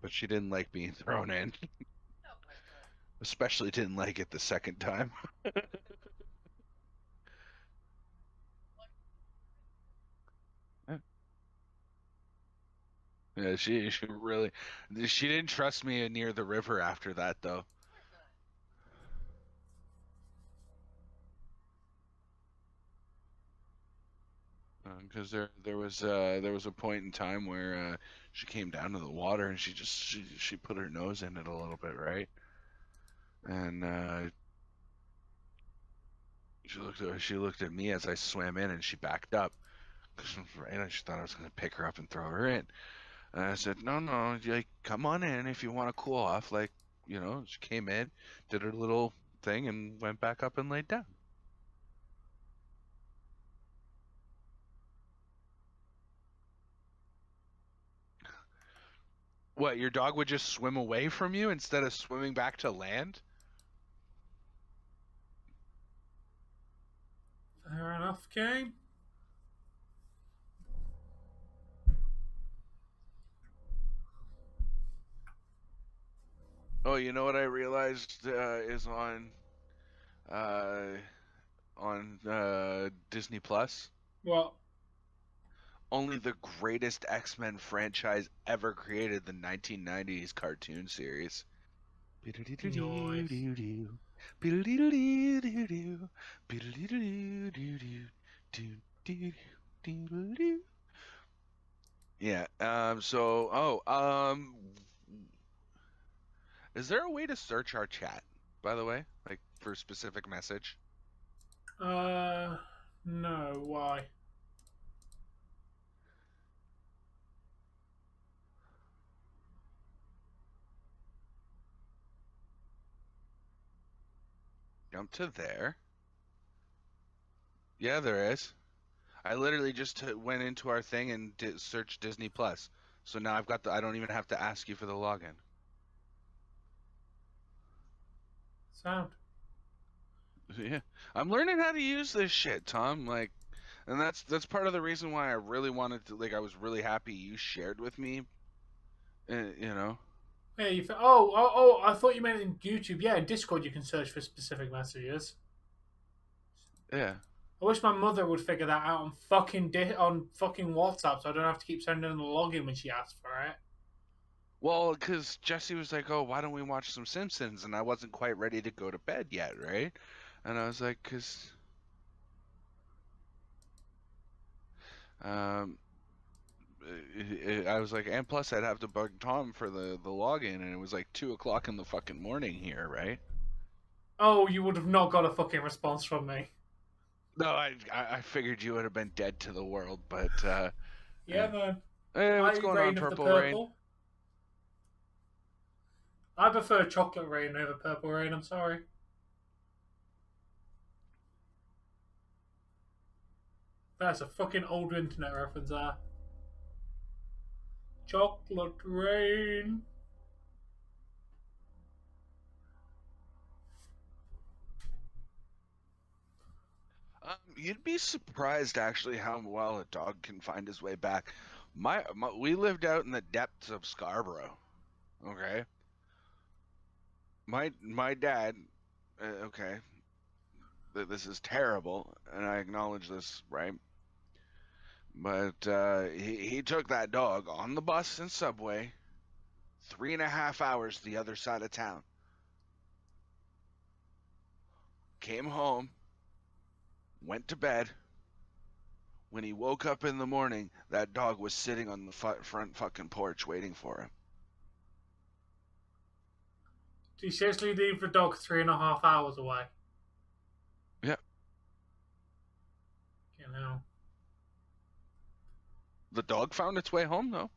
But she didn't like being thrown in. Especially didn't like it the second time. Yeah, she really, she didn't trust me near the river after that though. Because there was a point in time where she came down to the water and she put her nose in it a little bit, right? And she looked at me as I swam in and she backed up. Right, and she thought I was gonna pick her up and throw her in. And I said, no, like come on in if you want to cool off. Like, you know, she came in, did her little thing, and went back up and laid down. What, your dog would just swim away from you instead of swimming back to land? Fair enough, Kane. Oh, you know what I realized is uh, on Disney Plus? What? Only the greatest X-Men franchise ever created, the 1990s cartoon series. Nice. Yeah. Is there a way to search our chat, by the way, like for a specific message? No. Why? Jump to there. Yeah, there is. I literally just went into our thing and searched Disney Plus. So now I've got I don't even have to ask you for the login. Sound. Yeah, I'm learning how to use this shit, Tom. Like, and that's part of the reason why I really wanted to. Like, I was really happy you shared with me. You know. Yeah, oh, I thought you meant in YouTube. Yeah, in Discord you can search for specific messages. Yeah. I wish my mother would figure that out on on fucking WhatsApp, so I don't have to keep sending her the login when she asks for it. Well, because Jesse was like, "Oh, why don't we watch some Simpsons?" And I wasn't quite ready to go to bed yet, right? And I was like, "Cause, um, I was like, and plus I'd have to bug Tom for the login, and it was like 2 o'clock in the fucking morning here, right?" Oh, you would have not got a fucking response from me. No, I figured you would have been dead to the world, but Yeah, yeah. man. Hey, what's I going on, Rain of the Purple Rain? Purple. I prefer Chocolate Rain over Purple Rain, I'm sorry. That's a fucking old internet reference there. Chocolate Rain. You'd be surprised actually how well a dog can find his way back. We lived out in the depths of Scarborough. Okay, my dad. Okay, this is terrible, and I acknowledge this, right? But he took that dog on the bus and subway, 3.5 hours the other side of town. Came home, went to bed. When he woke up in the morning, that dog was sitting on the front fucking porch waiting for him. Do you seriously leave the dog 3.5 hours away? Yeah. You know. The dog found its way home, though.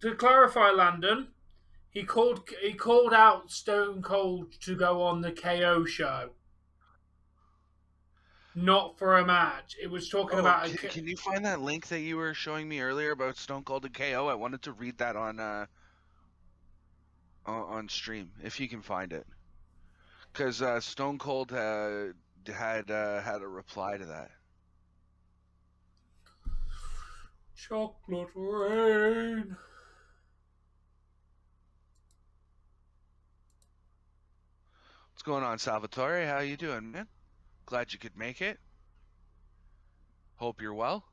To clarify, Landon, he called out Stone Cold to go on the KO show, not for a match. It was talking Oh, about can you find that link that you were showing me earlier about Stone Cold and KO? I wanted to read that on stream if you can find it, because Stone Cold had a reply to that. Chocolate Rain. What's going on, Salvatore? How you doing, man? Glad you could make it. Hope you're well.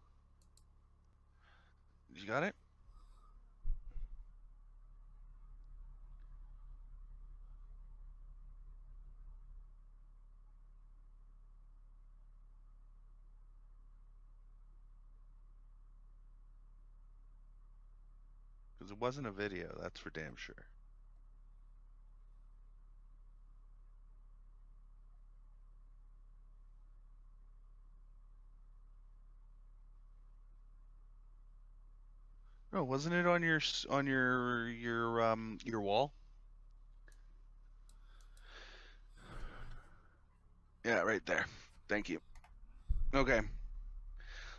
You got it? Because it wasn't a video, that's for damn sure. No, wasn't it on your wall? Yeah, right there. Thank you. Okay.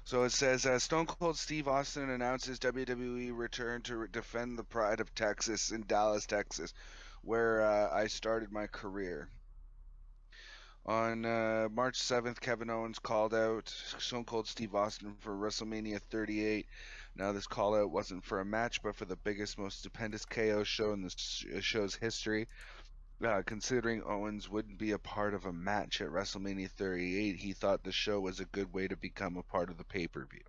So it says Stone Cold Steve Austin announces WWE return to defend the pride of Texas in Dallas, Texas, where I started my career. On March 7th, Kevin Owens called out Stone Cold Steve Austin for WrestleMania 38. Now, this call out wasn't for a match, but for the biggest, most stupendous KO show in the show's history. Considering Owens wouldn't be a part of a match at WrestleMania 38, he thought the show was a good way to become a part of the pay-per-view.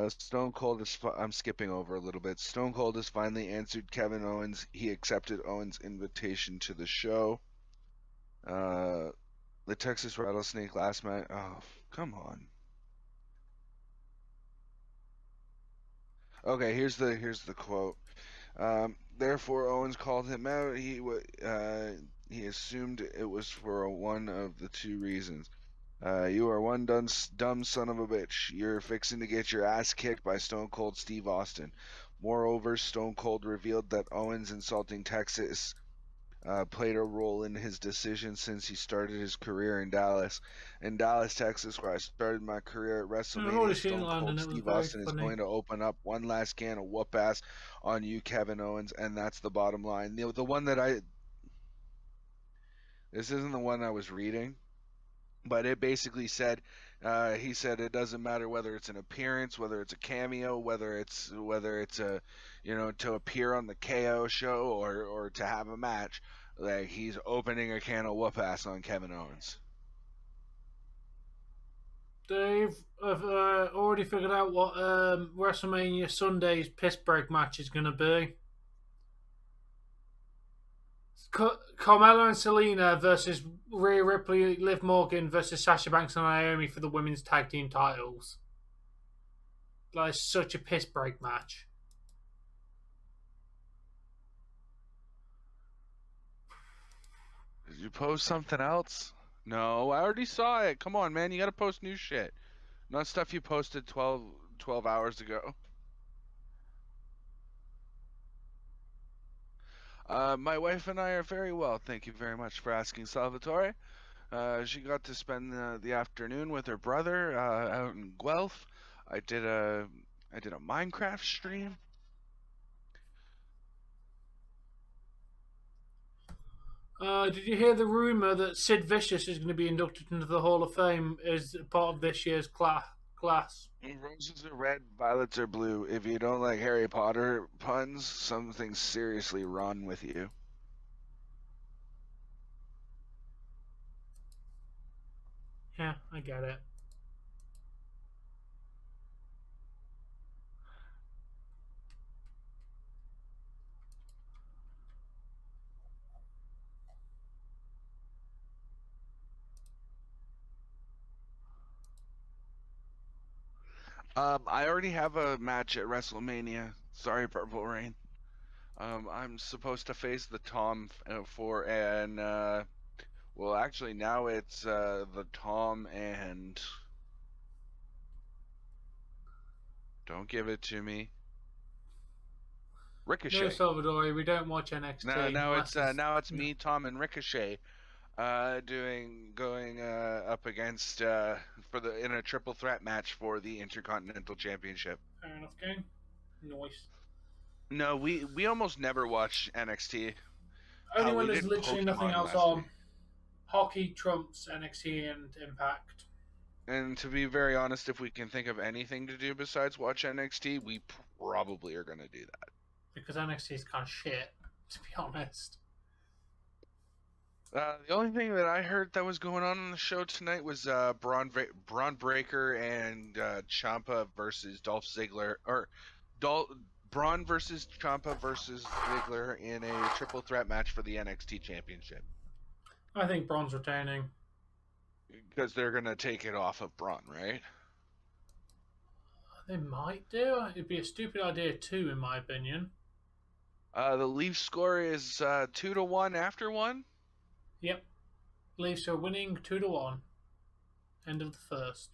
Stone Cold is. I'm skipping over a little bit. Stone Cold has finally answered Kevin Owens. He accepted Owens' invitation to the show. The Texas Rattlesnake last match. Oh, come on. Okay, here's the quote. Therefore, Owens called him out. He assumed it was for one of the two reasons. You are one dumb son of a bitch. You're fixing to get your ass kicked by Stone Cold Steve Austin. Moreover, Stone Cold revealed that Owens insulting Texas played a role in his decision since he started his career in Dallas. In Dallas, Texas, where I started my career at I've already WrestleMania, seen Stone Landon. Cold It was Steve very Austin is funny. going to open up one last can of whoop ass on you, Kevin Owens, and that's the bottom line. The one that This isn't the one I was reading, but it basically said, he said it doesn't matter whether it's an appearance, whether it's a cameo, whether it's a, to appear on the KO show or to have a match. Like he's opening a can of whoop ass on Kevin Owens. They've already figured out what WrestleMania Sunday's piss break match is going to be. Carmella and Selena versus Rhea Ripley, Liv Morgan versus Sasha Banks and Naomi for the women's tag team titles. That is such a piss break match. Did you post something else? No, I already saw it. Come on, man. You got to post new shit. Not stuff you posted 12 hours ago. My wife and I are very well. Thank you very much for asking, Salvatore. She got to spend the afternoon with her brother out in Guelph. I did a Minecraft stream. Did you hear the rumor that Sid Vicious is going to be inducted into the Hall of Fame as part of this year's class? Roses are red, violets are blue. If you don't like Harry Potter puns, something's seriously wrong with you. Yeah, I get it. I already have a match at WrestleMania. Sorry, Purple Rain. I'm supposed to face the Tom for an well, actually now it's the Tom and don't give it to me. Ricochet. No, Salvador, we don't watch NXT. Now it's me, Tom, and Ricochet going up against in a triple threat match for the Intercontinental Championship. Fair enough, game. Nice. No, we almost never watch NXT. Only when there's literally nothing else on. Hockey trumps NXT and Impact. And to be very honest, if we can think of anything to do besides watch NXT, we probably are going to do that. Because NXT is kind of shit, to be honest. The only thing that I heard that was going on the show tonight was Braun Breaker and Ciampa versus Dolph Ziggler, or Braun versus Ciampa versus Ziggler in a triple threat match for the NXT Championship. I think Braun's retaining. Because they're going to take it off of Braun, right? They might do. It'd be a stupid idea too, in my opinion. The Leafs score is 2-1 after one? Yep. Leafs are winning 2-1. End of the first.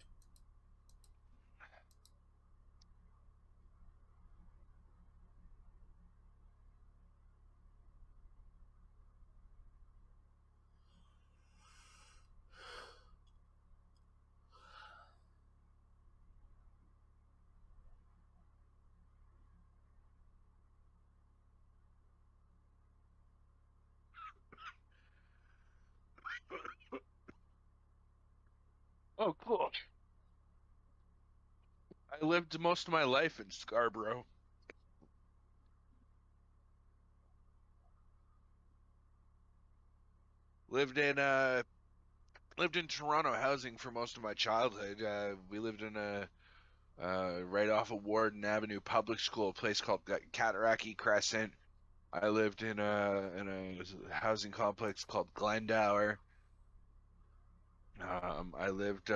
Oh, cool. I lived most of my life in Scarborough. Lived in Toronto housing for most of my childhood. We lived in a right off of Warden Avenue public school, a place called Cataraqui Crescent. I lived in a housing complex called Glendower. I lived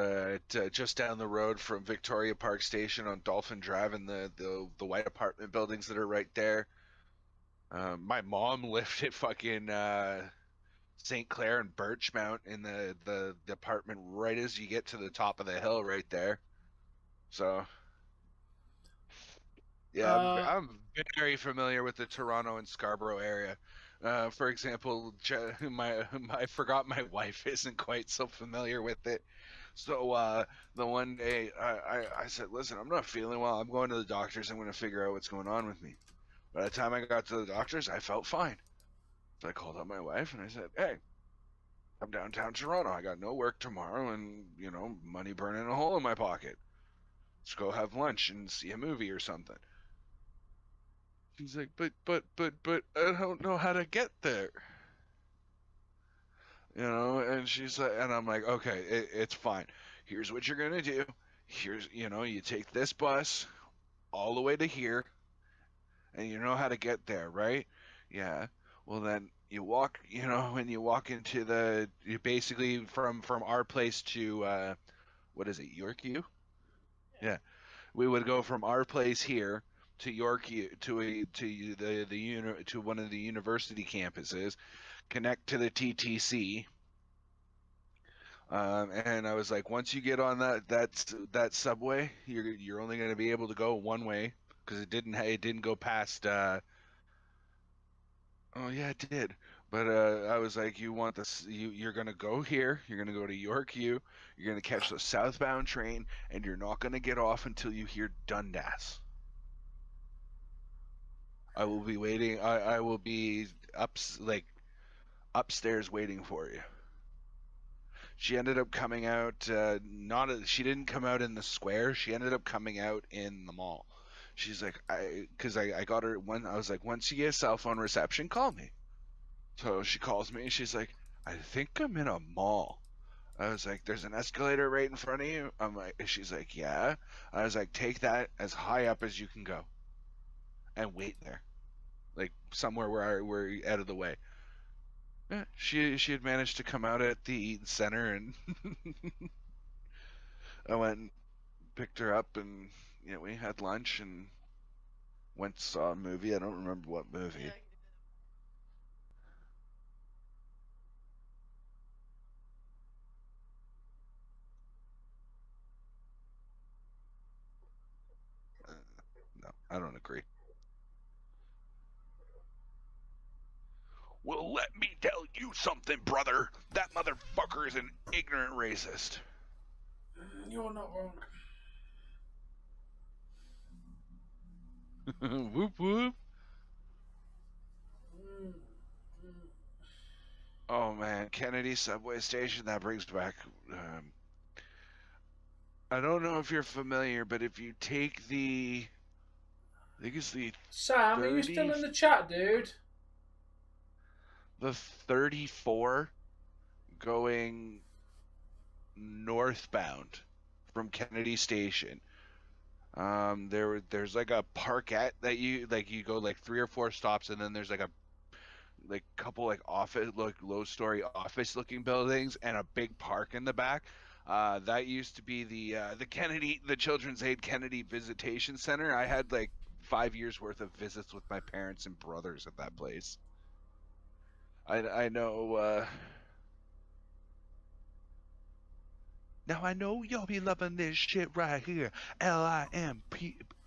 just down the road from Victoria Park Station on Dolphin Drive in the white apartment buildings that are right there. My mom lived at fucking St. Clair and Birchmount in the apartment right as you get to the top of the hill right there. So, yeah, I'm very familiar with the Toronto and Scarborough area. For example, I forgot my wife isn't quite so familiar with it. So the one day I said, listen, I'm not feeling well. I'm going to the doctors. I'm going to figure out what's going on with me. By the time I got to the doctors, I felt fine. So I called up my wife and I said, hey, I'm downtown Toronto. I got no work tomorrow, and money burning a hole in my pocket. Let's go have lunch and see a movie or something. She's like, but, I don't know how to get there. And she's like, and I'm like, okay, it's fine. Here's what you're gonna do. Here's, you take this bus all the way to here, and you know how to get there, right? Yeah. Well, then you walk, when you walk into you basically from our place to what is it, Yorkview? Yeah. We would go from our place here to Yorkview to one of the university campuses, connect to the TTC. And I was like, once you get on that subway, you're only going to be able to go one way because it didn't go past. Oh yeah, it did. But I was like, you want this? You're going to go here. You're going to go to Yorkview. You're going to catch the southbound train, and you're not going to get off until you hear Dundas. I will be waiting. I will be upstairs waiting for you. She ended up coming out she didn't come out in the square. She ended up coming out in the mall. She's like, because I got her when I was like, once you get cell phone reception, call me. So she calls me and she's like, I think I'm in a mall. I was like, there's an escalator right in front of you. She's like, yeah. I was like, take that as high up as you can go and wait there, like somewhere where we're out of the way. Yeah, she had managed to come out at the center, and I went and picked her up, and we had lunch and went saw a movie. I don't remember what movie. Uh, no, I don't agree. Well, let me tell you something, brother. That motherfucker is an ignorant racist. You're not wrong. Whoop whoop. Oh man, Kennedy subway station. That brings back. I don't know if you're familiar, but if you take I think it's Sam, are you still in the chat, dude? the 34 going northbound from Kennedy Station. There's like a parkette that you go like 3 or 4 stops, and then there's like a couple like office, like low-story office looking buildings and a big park in the back. That used to be the Children's Aid Kennedy Visitation Center. I had like 5 years worth of visits with my parents and brothers at that place. I know. Now I know y'all be loving this shit right here. LIMP,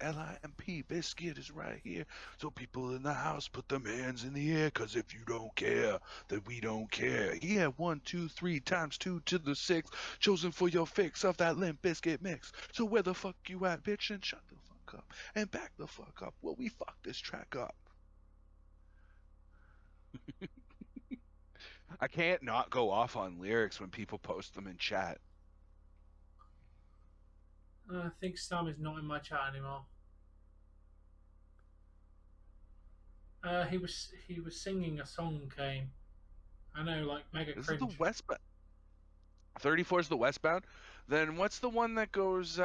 LIMP biscuit is right here. So people in the house, put them hands in the air, cause if you don't care, then we don't care. Yeah, 1, 2, 3 times 2 to the 6, chosen for your fix of that Limp Biscuit mix. So where the fuck you at, bitch? And shut the fuck up and back the fuck up. Well, we fuck this track up. I can't not go off on lyrics when people post them in chat. I think Sam is not in my chat anymore. He was singing a song, Kane. I know, like mega This cringe. is the westbound. 34 is the westbound. Then what's the one that goes?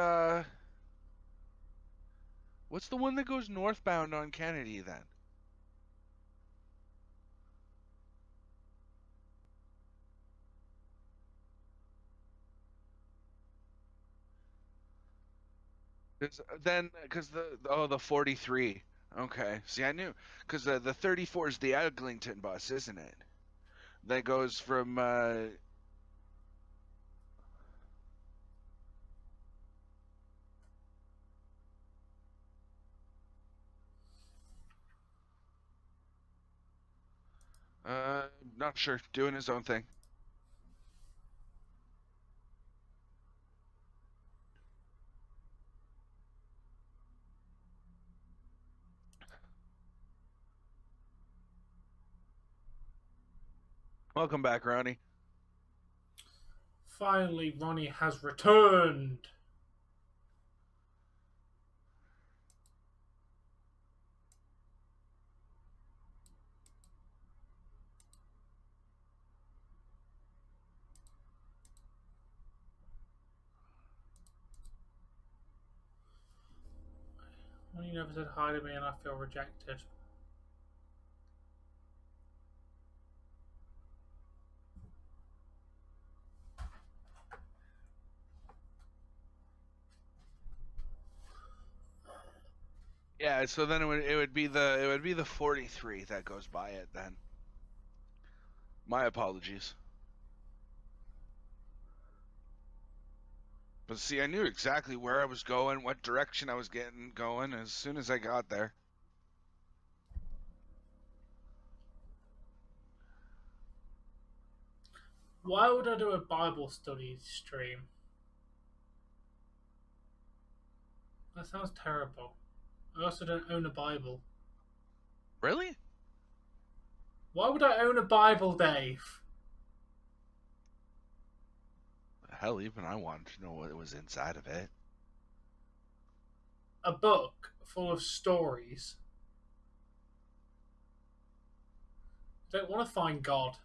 What's the one that goes northbound on Kennedy then? Because the 43. Okay, see, I knew because the 34 is the Eglinton bus, isn't it? That goes from not sure, doing his own thing. Welcome back, Ronnie. Finally, Ronnie has returned. Ronnie never said hi to me and I feel rejected. Yeah, so then it would be the 43 that goes by it then. My apologies. But see, I knew exactly where I was going, what direction I was going as soon as I got there. Why would I do a Bible study stream? That sounds terrible. I also don't own a Bible. Really? Why would I own a Bible, Dave? Hell, even I wanted to know what was inside of it. A book full of stories. I don't want to find God.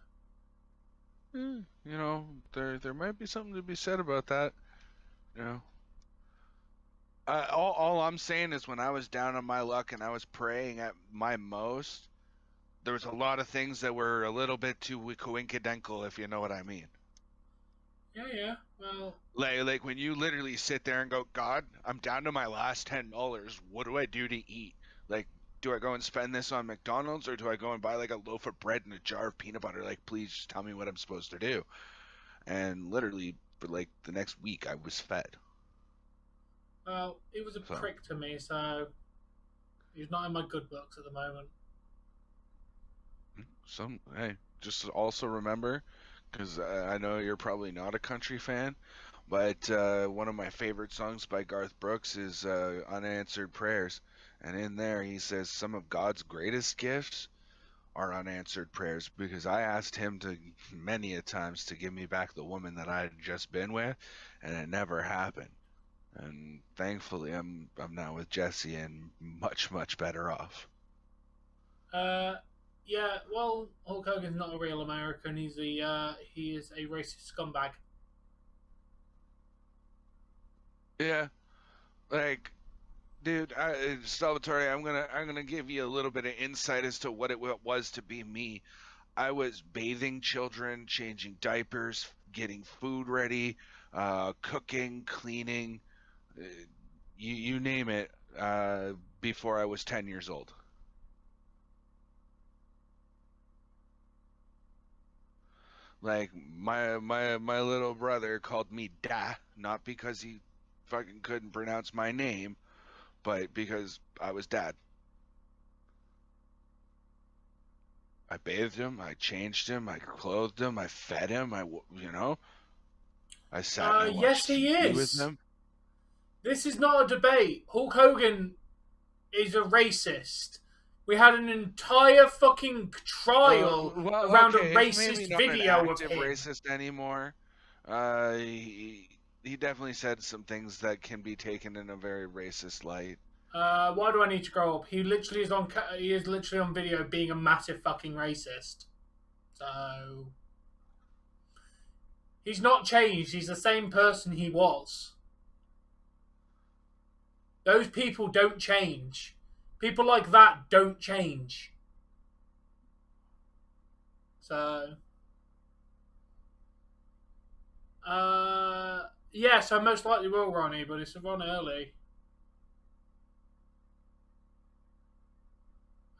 You know, there might be something to be said about that. You know, all I'm saying is when I was down on my luck and I was praying at my most, there was a lot of things that were a little bit too coincidental, if you know what I mean. Yeah. Well, Like when you literally sit there and go, God, I'm down to my last $10. What do I do to eat? Like, do I go and spend this on McDonald's or do I go and buy like a loaf of bread and a jar of peanut butter? Like, please just tell me what I'm supposed to do. And literally for like the next week, I was fed. it was a So, prick to me, so he's not in my good books at the moment. hey, just also remember, because I know you're probably not a country fan, but one of my favorite songs by Garth Brooks is Unanswered Prayers. And in there, he says some of God's greatest gifts are unanswered prayers because I asked him to many a times to give me back the woman that I had just been with, and it never happened. And thankfully, I'm now with Jesse and much better off. Yeah. Well, Hulk Hogan's not a real American. He is a racist scumbag. Yeah, like dude, Salvatore, I'm gonna give you a little bit of insight as to what it was to be me. I was bathing children, changing diapers, getting food ready, cooking, cleaning, uh, you name it, before I was 10 years old. Like my little brother called me Da, not because he fucking couldn't pronounce my name, but because I was Dad. I bathed him, I changed him, I clothed him, I fed him, you know, I sat and I Yes, watched he TV with is. him. This is not a debate. Hulk Hogan is a racist. We had an entire fucking trial Well, around a okay, if maybe racist not an video of active him. racist anymore, uh, he, he definitely said some things that can be taken in a very racist light. Why do I need to grow up? He literally is on. He is literally on video being a massive fucking racist. So he's not changed. He's the same person he was. Those people don't change. People like that don't change. So, yes, I most likely will, Ronnie, but it's run early.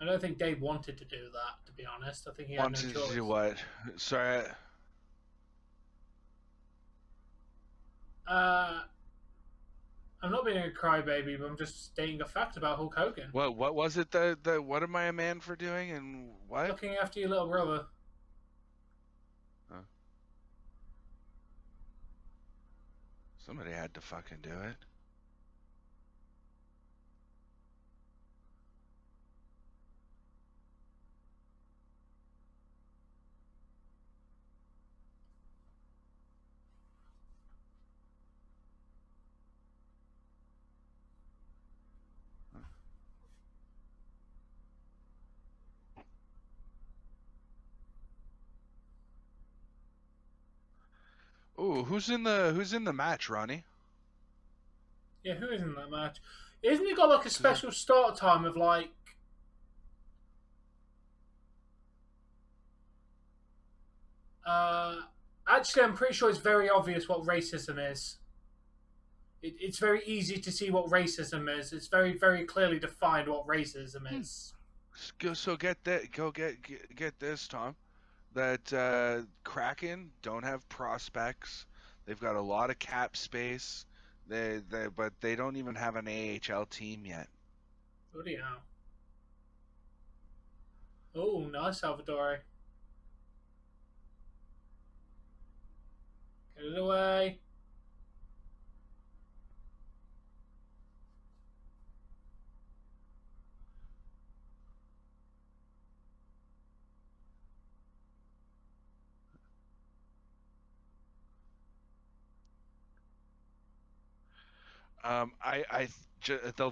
I don't think Dave wanted to do that, to be honest. I think he had no Wanted to choice. do what? Sorry. Uh, I'm not being a crybaby, but I'm just stating a fact about Hulk Hogan. What was it? The what am I a man for doing and what? Looking after your little brother. Huh. Somebody had to fucking do it. Who's in the match, Ronnie? Yeah, who is in that match? Isn't he got like a special start time of like? Actually, I'm pretty sure it's very obvious what racism is. It's very easy to see what racism is. It's very, very clearly defined what racism is. So get that. Get this, Tom. That Kraken don't have prospects. They've got a lot of cap space. But they don't even have an AHL team yet. Bloody hell. Oh, nice, Salvatore. Get it away.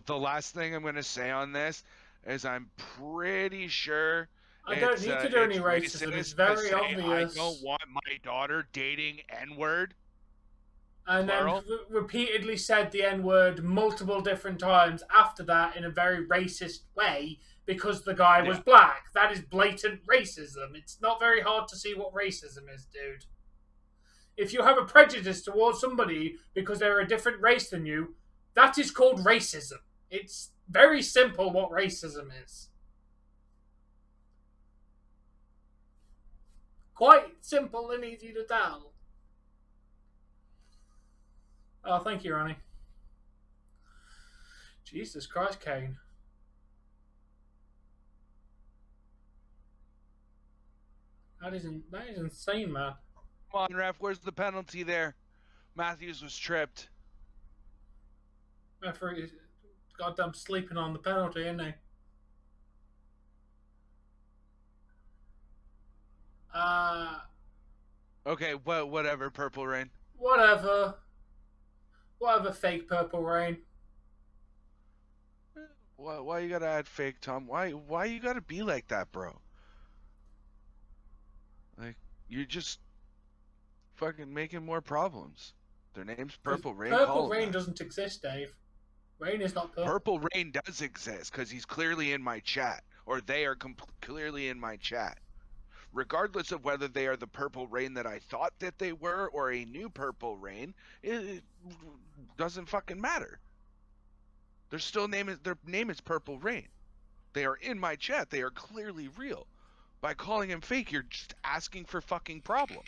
The last thing I'm going to say on this is I'm pretty sure I don't need to do any racism. It's very obvious. I don't want my daughter dating N-word. And plural. then repeatedly said the N-word multiple different times after that in a very racist way because the guy was black. That is blatant racism. It's not very hard to see what racism is, dude. If you have a prejudice towards somebody because they're a different race than you, that is called racism. It's very simple what racism is. Quite simple and easy to tell. Oh, thank you, Ronnie. Jesus Christ, Kane. That is insane, man. Come on, ref. Where's the penalty there? Matthews was tripped. Referee, goddamn sleeping on the penalty, isn't he? Okay, whatever, Purple Rain. Whatever, fake Purple Rain. Why you gotta add fake, Tom? Why you gotta be like that, bro? Like, you're just fucking making more problems. Their name's Purple Rain. Purple Rain doesn't exist, Dave. Rain is not purple. Purple Rain does exist because he's clearly in my chat, or they are clearly in my chat. Regardless of whether they are the Purple Rain that I thought that they were or a new Purple Rain, it doesn't fucking matter. Their name is Purple Rain. They are in my chat. They are clearly real. By calling him fake, you're just asking for fucking problems.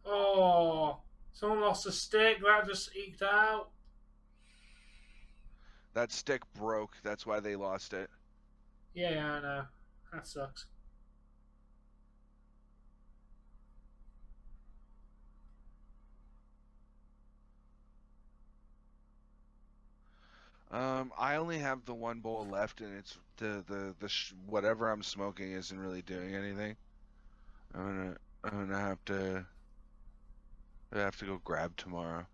Oh, someone lost a stick. That just eked out. That stick broke. That's why they lost it. Yeah, I know. That sucks. I only have the one bowl left, and it's whatever I'm smoking isn't really doing anything. I'm gonna have to go grab tomorrow.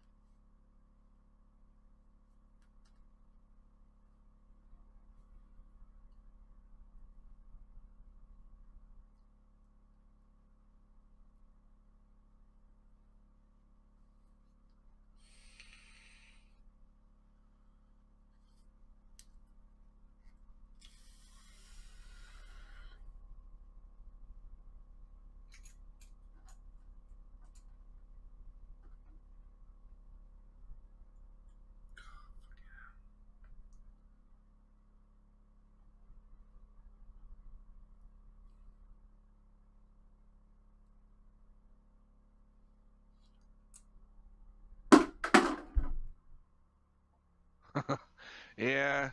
Yeah.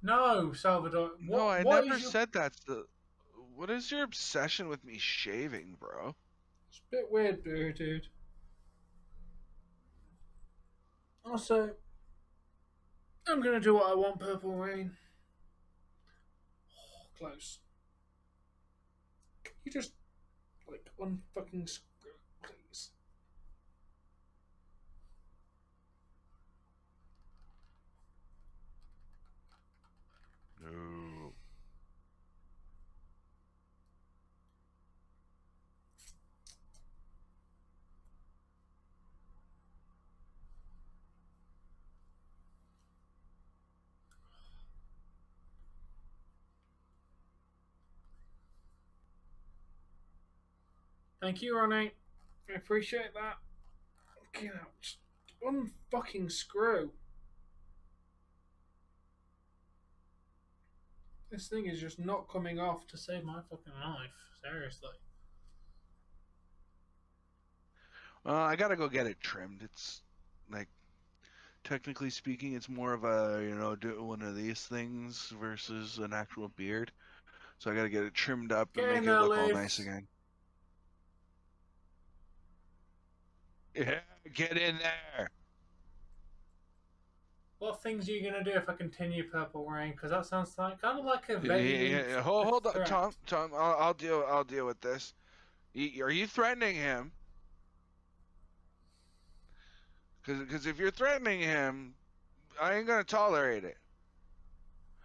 No, Salvador. No, I never said that's the. What is your obsession with me shaving, bro? It's a bit weird, dude. Also, I'm gonna do what I want, Purple Rain. Oh, close. Can you just, like, unfucking screw, please? Thank you, Ronnie. I appreciate that. Get out. Just unfucking screw. This thing is just not coming off to save my fucking life. Seriously. I gotta go get it trimmed. It's like, technically speaking, it's more of a, do one of these things versus an actual beard. So I gotta get it trimmed up and Get in make it there, look all Leaf. nice again. Yeah, get in there. What things are you gonna do if I continue Purple Rain? Because that sounds like kind of like a vague Yeah. Hold on, threat. Tom. I'll deal with this. Are you threatening him? Because if you're threatening him, I ain't gonna tolerate it.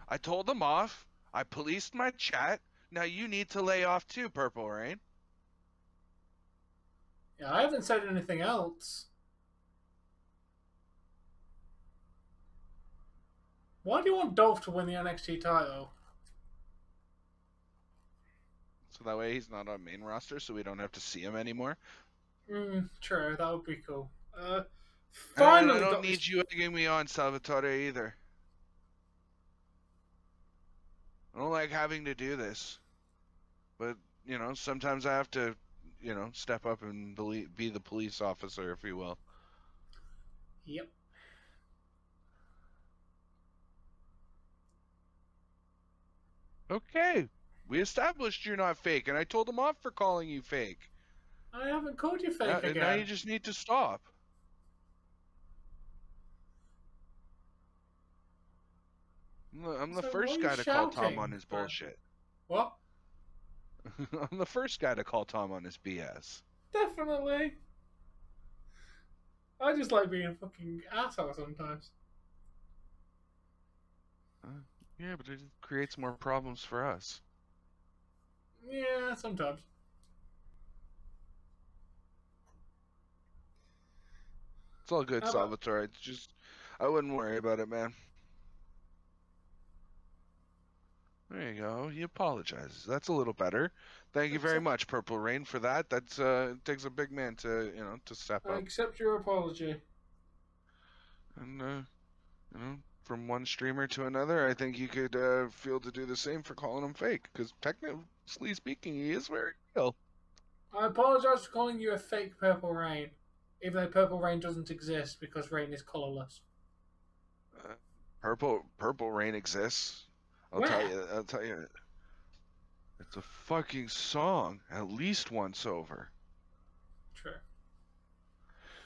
I told him off. I policed my chat. Now you need to lay off too, Purple Rain. Yeah, I haven't said anything else. Why do you want Dolph to win the NXT title? So that way he's not on main roster, so we don't have to see him anymore. True, that would be cool. Finally, I don't need you egging me on, Salvatore, either. I don't like having to do this. But, sometimes I have to, step up and be the police officer, if you will. Yep. Okay. We established you're not fake, and I told him off for calling you fake. I haven't called you fake again. Now you just need to stop. I'm the first guy to call Tom on his bullshit. What? I'm the first guy to call Tom on his BS. Definitely. I just like being a fucking asshole sometimes. Yeah, but it creates more problems for us. Yeah, sometimes. It's all good, Salvatore. It's just, I wouldn't worry about it, man. There you go. He apologizes. That's a little better. Thank you very much, Purple Rain, for that. That's it takes a big man to to step up. I accept your apology. And from one streamer to another, I think you could feel to do the same for calling him fake, because technically speaking, he is very real. I apologize for calling you a fake Purple Rain, even though Purple Rain doesn't exist because rain is colorless. Purple Rain exists. I'll tell you. It's a fucking song, at least once over. True.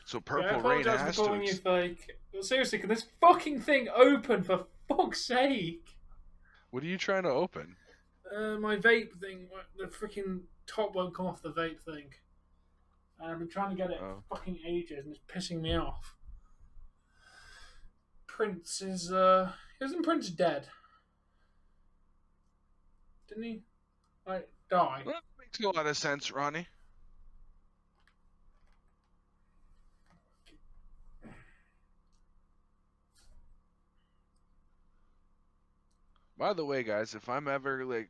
So Purple Rain has to. I apologize for calling you fake. Well, seriously, can this fucking thing open for fuck's sake? What are you trying to open? My vape thing. The freaking top won't come off the vape thing. And I've been trying to get it for fucking ages, and it's pissing me off. Prince is isn't Prince dead? Didn't he die? Well, that makes a lot of sense, Ronnie. By the way, guys, if I'm ever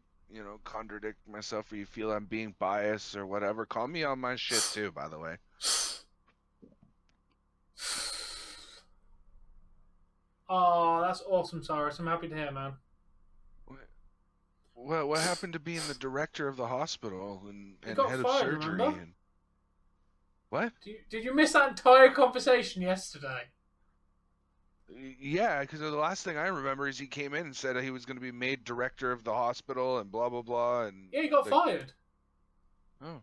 contradict myself or you feel I'm being biased or whatever, call me on my shit too, by the way. Oh, that's awesome, Cyrus. I'm happy to hear, man. What happened to being the director of the hospital and head of surgery? Remember? What? Did you miss that entire conversation yesterday? Yeah, because the last thing I remember is he came in and said he was going to be made director of the hospital and blah, blah, blah. And yeah, he got fired. Oh.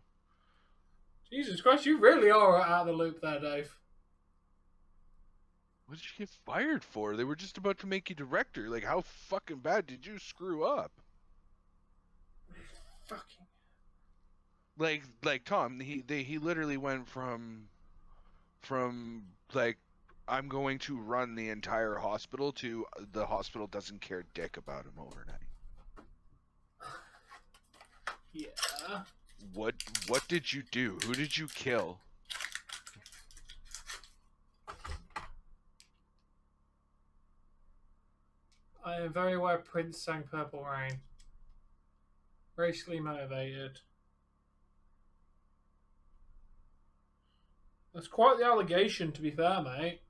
Jesus Christ, you really are out of the loop there, Dave. What did you get fired for? They were just about to make you director. Like, how fucking bad did you screw up? Fucking. Like Tom, he literally went from like, I'm going to run the entire hospital to the hospital doesn't care dick about him overnight. Yeah. What did you do? Who did you kill? I am very aware Prince sang Purple Rain. Racially motivated. That's quite the allegation, to be fair, mate.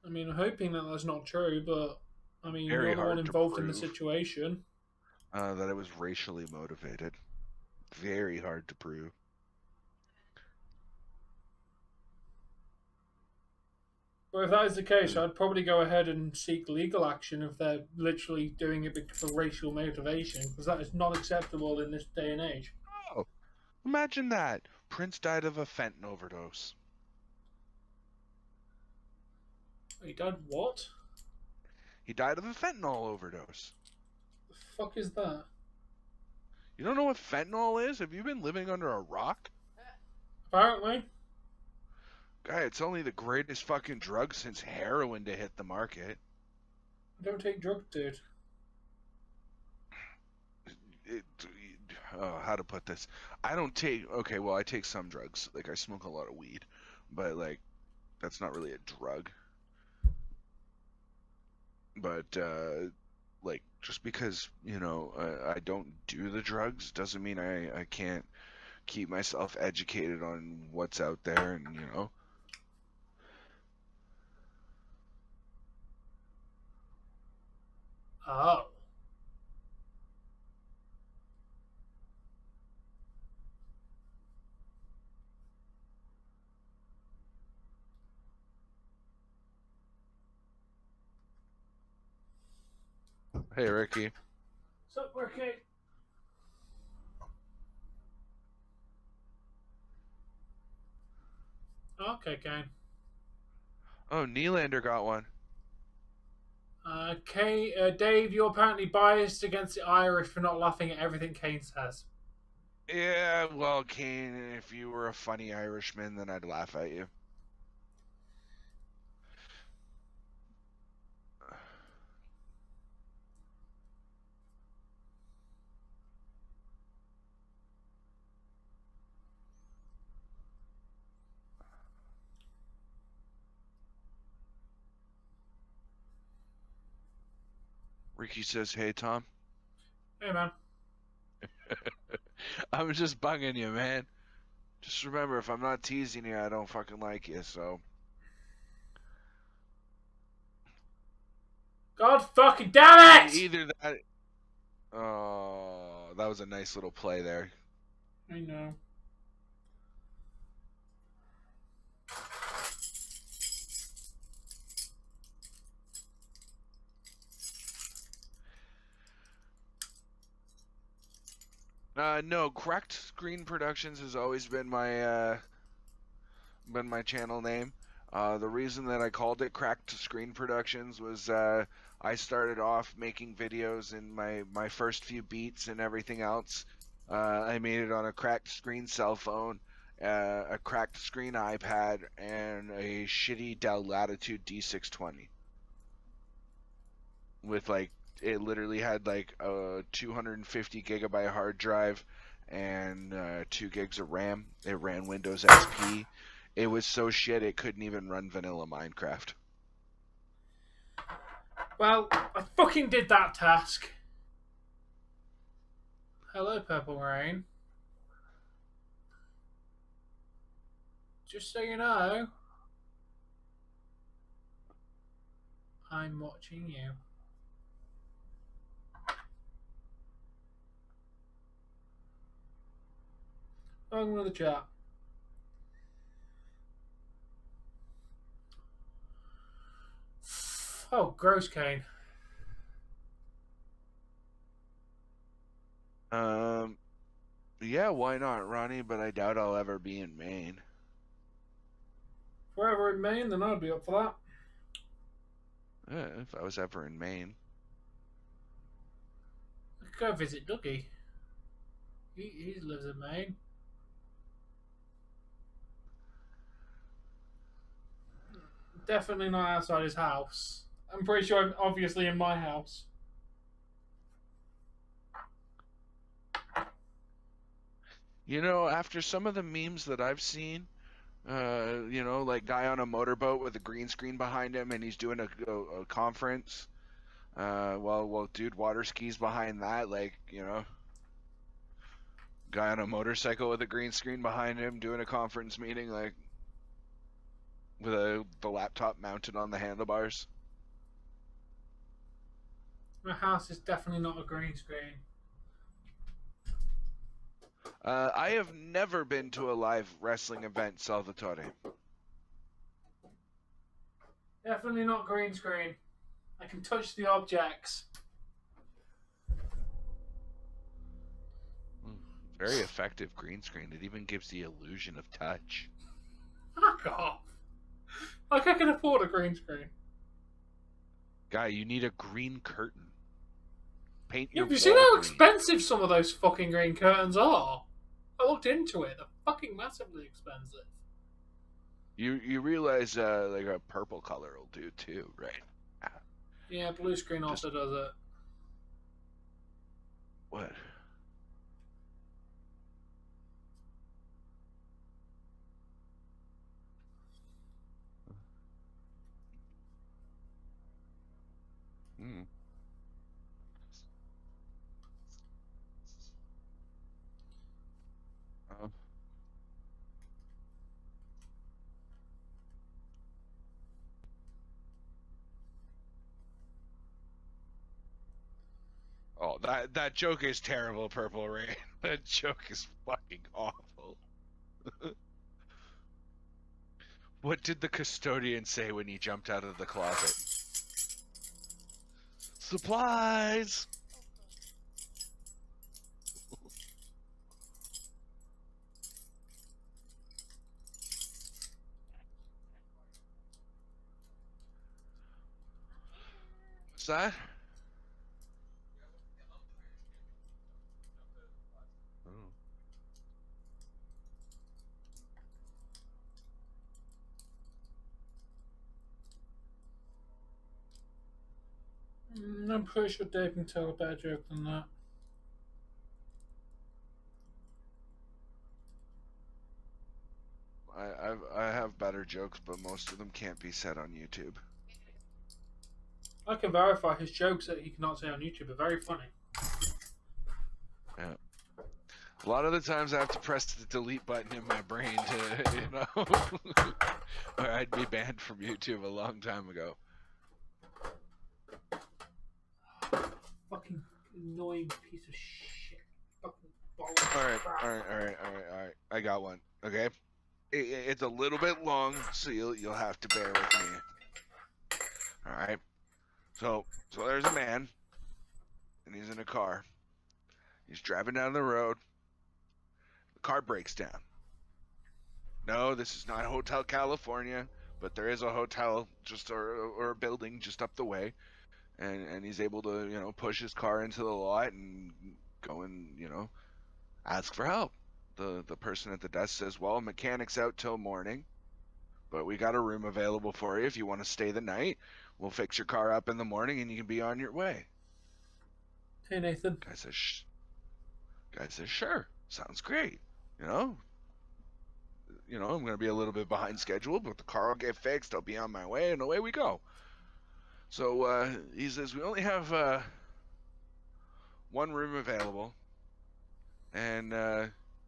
I mean, I'm hoping that that's not true, but I mean, Very you're the one hard to involved in the prove situation. that it was racially motivated. Very hard to prove. But if that is the case, I'd probably go ahead and seek legal action if they're literally doing it for racial motivation, because that is not acceptable in this day and age. Oh, imagine that. Prince died of a fentanyl overdose. He died what? He died of a fentanyl overdose. The fuck is that? You don't know what fentanyl is? Have you been living under a rock? Apparently. Guy, it's only the greatest fucking drug since heroin to hit the market. I don't take drugs, dude. How to put this? I don't take. Okay, well, I take some drugs. Like I smoke a lot of weed, but like that's not really a drug. But like just because I don't do the drugs doesn't mean I can't keep myself educated on what's out there, and Oh. Hey Ricky. What's up, Ricky? Okay, Kane. Oh, Nylander got one. Dave, you're apparently biased against the Irish for not laughing at everything Kane says. Yeah, well, Kane, if you were a funny Irishman, then I'd laugh at you. Ricky says, "Hey, Tom." Hey, man. I'm just bugging you, man. Just remember, if I'm not teasing you, I don't fucking like you, so. God fucking damn it! Either that. Oh, that was a nice little play there. I know. No, Cracked Screen Productions has always been my channel name. The reason that I called it Cracked Screen Productions was I started off making videos in my first few beats and everything else. I made it on a cracked screen cell phone, a cracked screen iPad, and a shitty Dell Latitude D620. With like, it literally had like a 250 gigabyte hard drive and 2 gigs of RAM. It ran Windows XP. It was so shit it couldn't even run vanilla Minecraft. Well, I fucking did that task. Hello, Purple Rain. Just so you know, I'm watching you. I'm with the chat. Oh, gross, Kane. Yeah, why not, Ronnie? But I doubt I'll ever be in Maine. If we're ever in Maine, then I'd be up for that. If I was ever in Maine. I could go visit Dougie. He lives in Maine. Definitely not outside his house. I'm pretty sure I'm obviously in my house. After some of the memes that I've seen, like guy on a motorboat with a green screen behind him and he's doing a conference. Well, dude, water skis behind that, like. Guy on a motorcycle with a green screen behind him doing a conference meeting, like with the laptop mounted on the handlebars. My house is definitely not a green screen. I have never been to a live wrestling event, Salvatore. Definitely not green screen. I can touch the objects. Very effective green screen. It even gives the illusion of touch. Fuck off. Like I can afford a green screen. Guy, you need a green curtain. Paint Yeah, your have you seen how green. expensive some of those fucking green curtains are? I looked into it. They're fucking massively expensive. You realize like a purple color will do too, right? Yeah, blue screen also does it. What? Hmm. Oh, that joke is terrible, Purple Rain. That joke is fucking awful. What did the custodian say when he jumped out of the closet? Supplies! What's that? Oh. I'm pretty sure Dave can tell a better joke than that. I have better jokes, but most of them can't be said on YouTube. I can verify his jokes that he cannot say on YouTube are very funny. Yeah. A lot of the times I have to press the delete button in my brain to, you know, or I'd be banned from YouTube a long time ago. Fucking annoying piece of shit. Fucking All right. I got one. Okay, it's a little bit long, so you'll have to bear with me. All right. So there's a man, and he's in a car. He's driving down the road. The car breaks down. No, this is not Hotel California, but there is a hotel or a building just up the way, and he's able to, you know, push his car into the lot and go and, you know, ask for help. The person at the desk says, "Well, mechanic's out till morning, but we got a room available for you if you want to stay the night. We'll fix your car up in the morning and you can be on your way." Hey Nathan. Guy says, "Sure, sounds great. You know, I'm gonna be a little bit behind schedule, but the car will get fixed. I'll be on my way, and away we go." So he says, "We only have one room available, and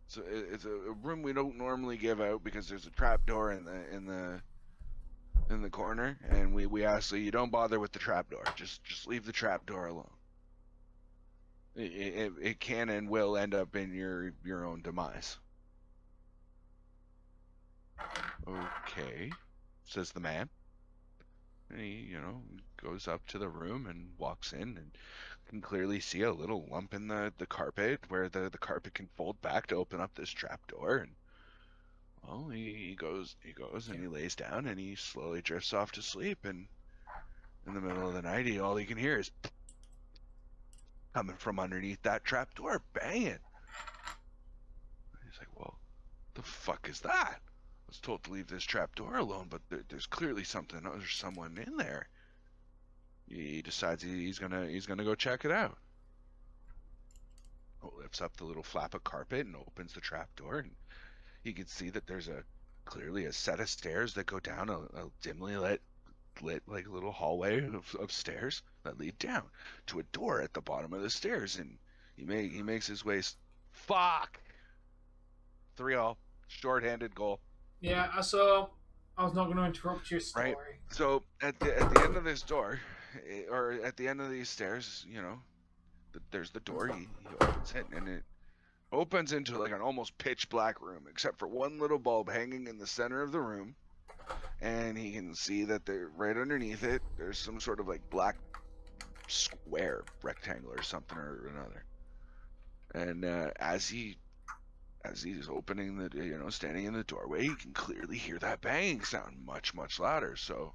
so it's a room we don't normally give out because there's a trap door in the corner, and we ask that you don't bother with the trap door. Just leave the trap door alone. It can and will end up in your own demise." "Okay," says the man. And he, you know, goes up to the room and walks in and can clearly see a little lump in the carpet where the carpet can fold back to open up this trap door. And well, he goes and he lays down and he slowly drifts off to sleep. And in the middle of the night, all he can hear is coming from underneath that trap door, banging. He's like, "Well, the fuck is that? I was told to leave this trap door alone, but there's clearly something. There's someone in there." He decides he's gonna go check it out. Lifts up the little flap of carpet and opens the trap door, and he can see that there's clearly a set of stairs that go down a dimly lit like little hallway of stairs that lead down to a door at the bottom of the stairs. And he makes his way. Fuck! 3-all, short-handed goal. Yeah, I saw. I was not going to interrupt your story. Right. So at the end of this door, or at the end of these stairs, you know, there's the door. He opens it, and it opens into like an almost pitch black room, except for one little bulb hanging in the center of the room, and he can see that right underneath it, there's some sort of like black square, rectangle, or something or another. And as he's opening standing in the doorway, you can clearly hear that banging sound much, much louder. So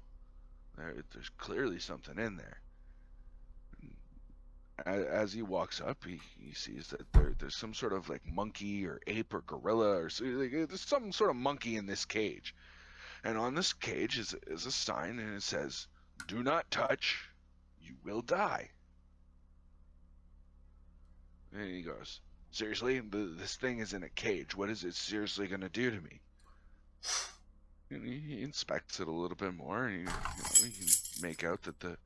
there's clearly something in there. As he walks up, he sees that there's some sort of like monkey or ape or gorilla or there's some sort of monkey in this cage. And on this cage is a sign, and it says, "Do not touch, you will die." And he goes, "Seriously? This thing is in a cage. What is it seriously going to do to me?" And he inspects it a little bit more, and he can make out that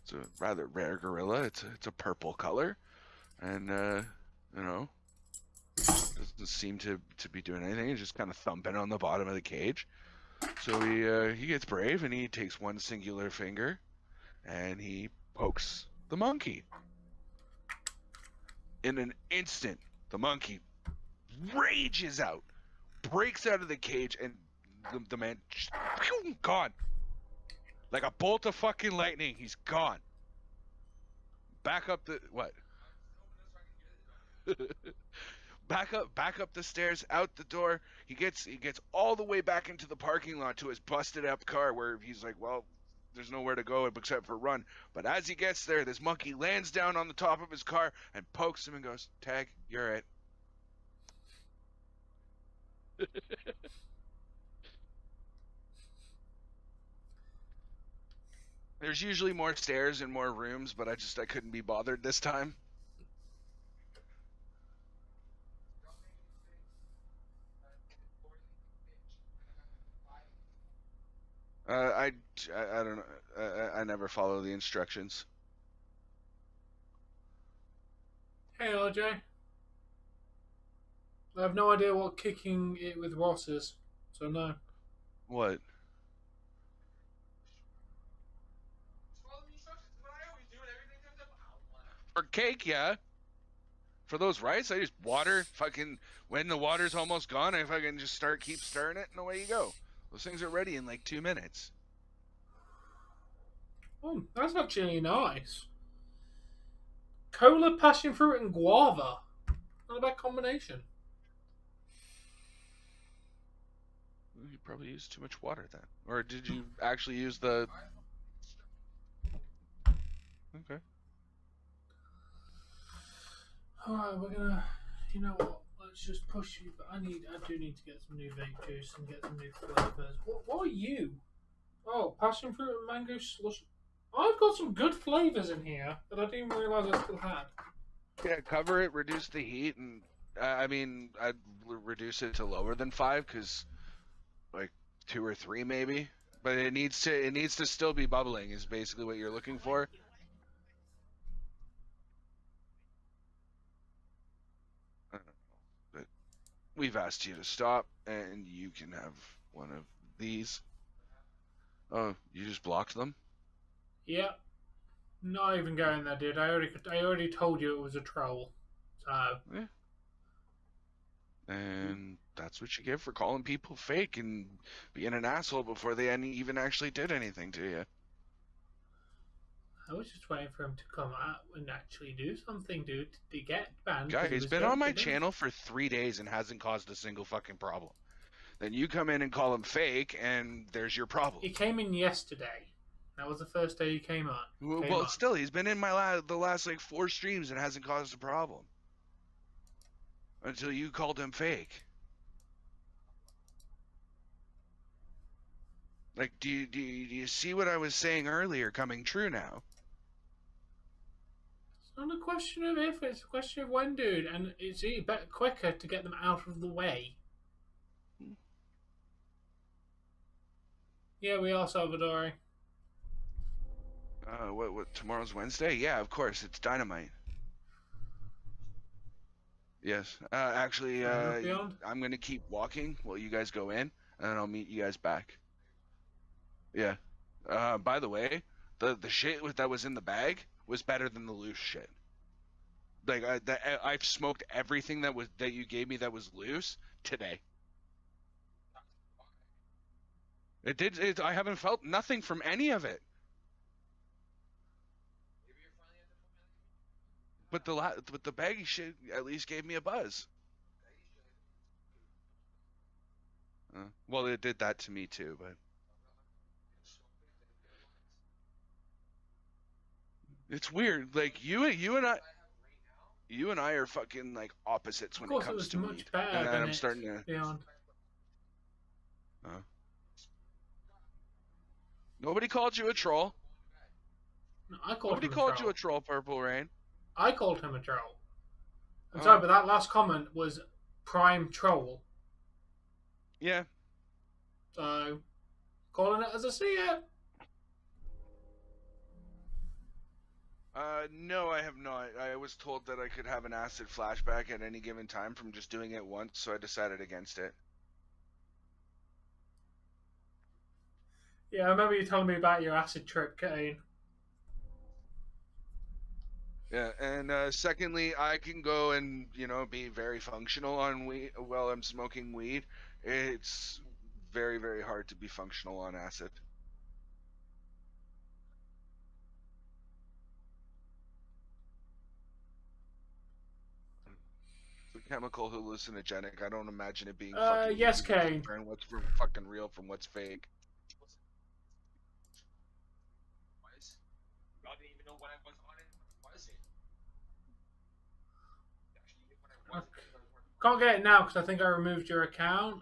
it's a rather rare gorilla. It's a purple color, and doesn't seem to be doing anything. He's just kind of thumping on the bottom of the cage. So he gets brave, and he takes one singular finger, and he pokes the monkey. In an instant, the monkey rages out, breaks out of the cage, and the man gone. Like a bolt of fucking lightning, he's gone. Back up the what? Back up the stairs, out the door. He gets all the way back into the parking lot to his busted up car, where he's like, well, there's nowhere to go except for run. But as he gets there, this monkey lands down on the top of his car and pokes him and goes, "Tag, you're it." There's usually more stairs and more rooms, but I couldn't be bothered this time. I don't know. I never follow the instructions. Hey, RJ. I have no idea what kicking it with Ross is, so no. What? For cake, yeah. For those rice, I just water. Fucking when the water's almost gone, I fucking just keep stirring it, and away you go. Those things are ready in like 2 minutes. Oh, that's actually nice. Cola, passion fruit, and guava. Not a bad combination. You probably used too much water then. Or did you actually use the... Okay. Alright, we're gonna... You know what? Let's just push you. But I do need to get some new vape juice and get some new flavours. What are you? Oh, passion fruit and mango slush. I've got some good flavours in here that I didn't realise I still had. Yeah, cover it, reduce the heat, and I mean, I'd reduce it to lower than 5, because like 2 or 3 maybe. But it needs to still be bubbling is basically what you're looking for. I don't know, but we've asked you to stop, and you can have one of these. Oh, you just blocked them? Yep. Not even going there, dude. I already told you it was a troll. So. Yeah. And that's what you get for calling people fake and being an asshole before they even actually did anything to you. I was just waiting for him to come out and actually do something, dude, to get banned. Guy, he's been on my channel for 3 days and hasn't caused a single fucking problem. Then you come in and call him fake, and there's your problem. He came in yesterday. That was the first day he came on. Well, still, he's been in the last like 4 streams and hasn't caused a problem. Until you called him fake. Like, do you see what I was saying earlier coming true now? It's not a question of if, it's a question of when, dude. And it's better quicker to get them out of the way. Yeah, we are, Salvadori. What, tomorrow's Wednesday? Yeah, of course, it's Dynamite. Yes. Actually, Fair enough, Beyond. I'm gonna keep walking while you guys go in, and then I'll meet you guys back. Yeah. By the way, the shit that was in the bag was better than the loose shit. Like I've smoked everything that you gave me that was loose today. It did. I haven't felt nothing from any of it. But the baggy shit at least gave me a buzz. Well, it did that to me too, but it's weird. Like you and I are fucking like opposites when it Of course, it comes was to much weed. better And then than I'm it, starting to. Beyond. Nobody called you a troll. No, I called Nobody him a called troll. you a troll, Purple Rain. I called him a troll. I'm sorry, but that last comment was prime troll. Yeah. So, calling it as I see it. No, I have not. I was told that I could have an acid flashback at any given time from just doing it once, so I decided against it. Yeah, I remember you telling me about your acid trip, Kane. Yeah, and secondly, I can go and be very functional on weed while I'm smoking weed. It's very, very hard to be functional on acid. It's a chemical hallucinogenic. I don't imagine it being fucking Yes, easy to Kane. discern what's fucking real from what's fake. Okay. Can't get it now because I think I removed your account.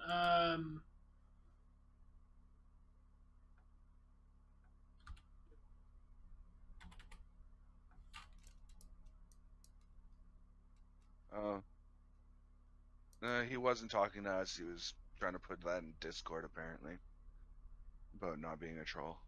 He wasn't talking to us. He was trying to put that in Discord, apparently, about not being a troll.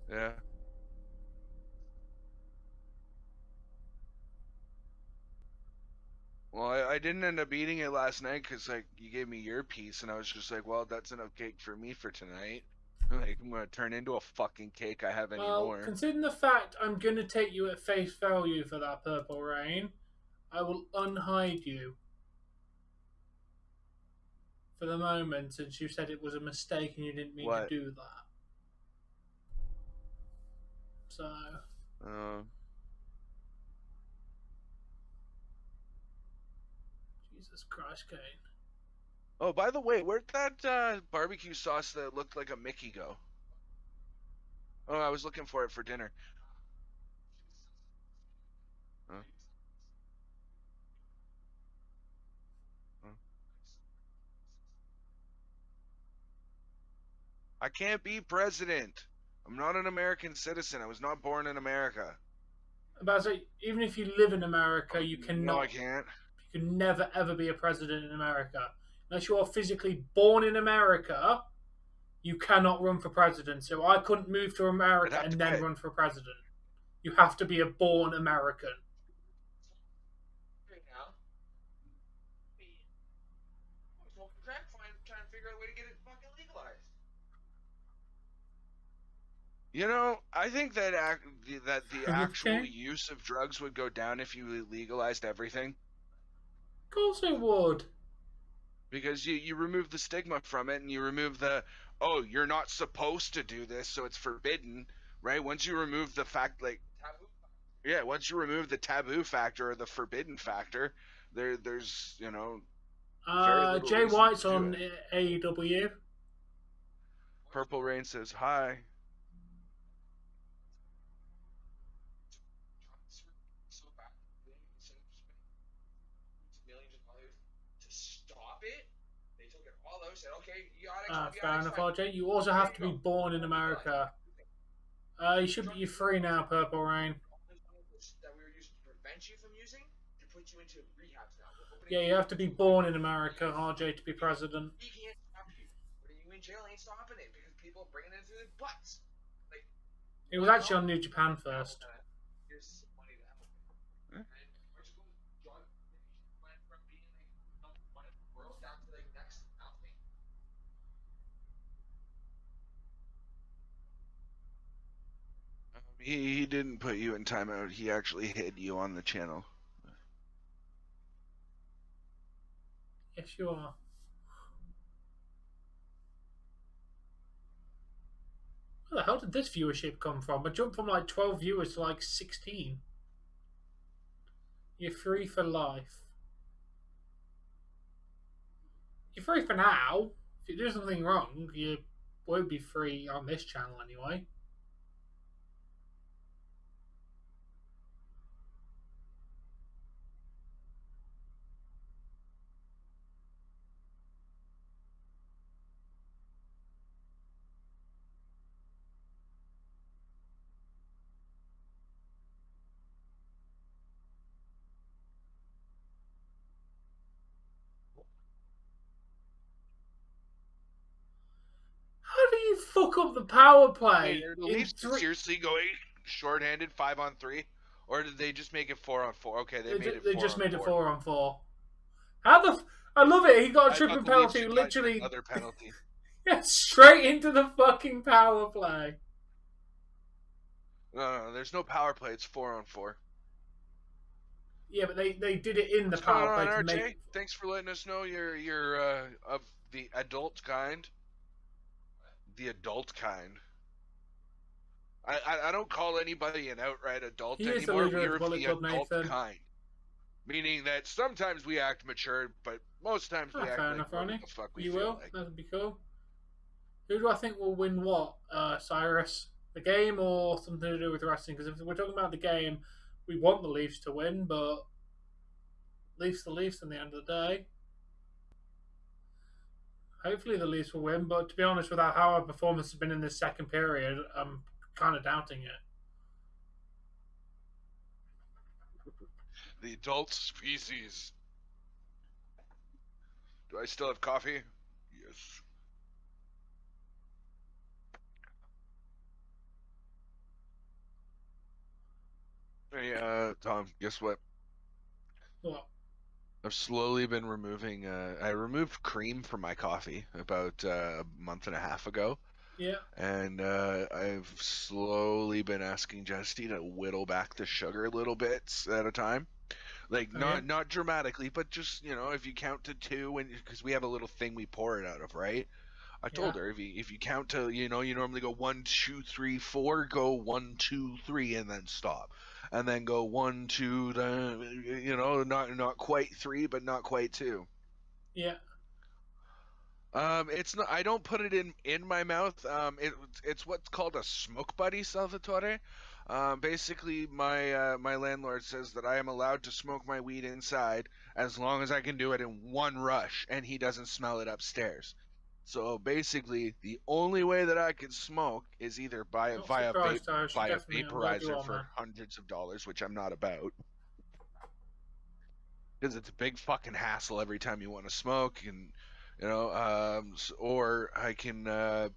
Yeah. Well, I didn't end up eating it last night because like you gave me your piece, and I was just like, well, that's enough cake for me for tonight. Like I'm gonna turn into a fucking cake I have anymore. Considering the fact I'm gonna take you at face value for that Purple Rain, I will unhide you for the moment, since you said it was a mistake and you didn't mean to do that. So. Jesus Christ, Kane. Oh, by the way, where'd that barbecue sauce that looked like a Mickey go? Oh, I was looking for it for dinner. I can't be president. I'm not an American citizen. I was not born in America. About to say, even if you live in America, you cannot. No, I can't. You can never ever be a president in America unless you are physically born in America. You cannot run for president. So I couldn't move to America and then run for president. You have to be a born American. Right now, smoking crack, trying to figure out a way to get it fucking legalized. You know, I think that the actual use of drugs would go down if you legalized everything. Of course it would. Because you remove the stigma from it, and you remove the, oh, you're not supposed to do this, so it's forbidden, right? Once you remove the fact, like, yeah, once you remove the taboo factor or the forbidden factor, there's, Jay White's on AEW. Purple Rain says hi. Fair enough, RJ. You also have to be born in America. You should be free now, Purple Rain. prevent you from using to put you into rehabs now. Yeah, you have to be born in America, RJ, to be president. We can't stop you. Putting you in jail ain't stopping it because people are bringing it through their butts. Like, it was actually on New Japan first. Here's some money to help. And Portugal went from being like number one in the world down to like next to nothing. He didn't put you in timeout. He actually hid you on the channel. Yes, you are. Where the hell did this viewership come from? I jumped from like 12 viewers to like 16. You're free for life. You're free for now. If you do something wrong, you won't be free on this channel anyway. How do you fuck up the power play? Hey, are the Leafs seriously going shorthanded 5-on-3, or did they just make it 4-on-4? Okay, they just made it 4-on-4. How the? I love it. He got a tripping penalty. Literally, another penalty. Yeah, straight into the fucking power play. No, there's no power play. It's 4-on-4. Yeah, but they did it in the power play to make. Thanks for letting us know you're of the adult kind. The adult kind. I don't call anybody an outright adult anymore. We're the adult kind. Meaning that sometimes we act mature, but most times we act like what the fuck we feel like. That'd be cool. Who do I think will win what, Cyrus? The game or something to do with wrestling? Because if we're talking about the game, we want the Leafs to win, but Leafs the Leafs in the end of the day. Hopefully the Leafs will win, but to be honest, with how our performance has been in this second period, I'm kind of doubting it. The adult species. Do I still have coffee? Yes. Hey, Tom, guess what? What? I've slowly been removing. I removed cream from my coffee about a month and a half ago. Yeah. And I've slowly been asking Jesse to whittle back the sugar a little bits at a time. Like, not dramatically, but just, if you count to 2, because we have a little thing we pour it out of, right? I told her if you count to, you normally go 1, 2, 3, 4, go 1, 2, 3, and then stop. And then go 1, 2, not quite 3, but not quite 2. Yeah. It's not. I don't put it in my mouth. It's what's called a smoke buddy salvatore. Basically, my landlord says that I am allowed to smoke my weed inside as long as I can do it in one rush, and he doesn't smell it upstairs. So basically, the only way that I can smoke is either via vaporizer for hundreds of dollars, which I'm not about, because it's a big fucking hassle every time you want to smoke, and or I can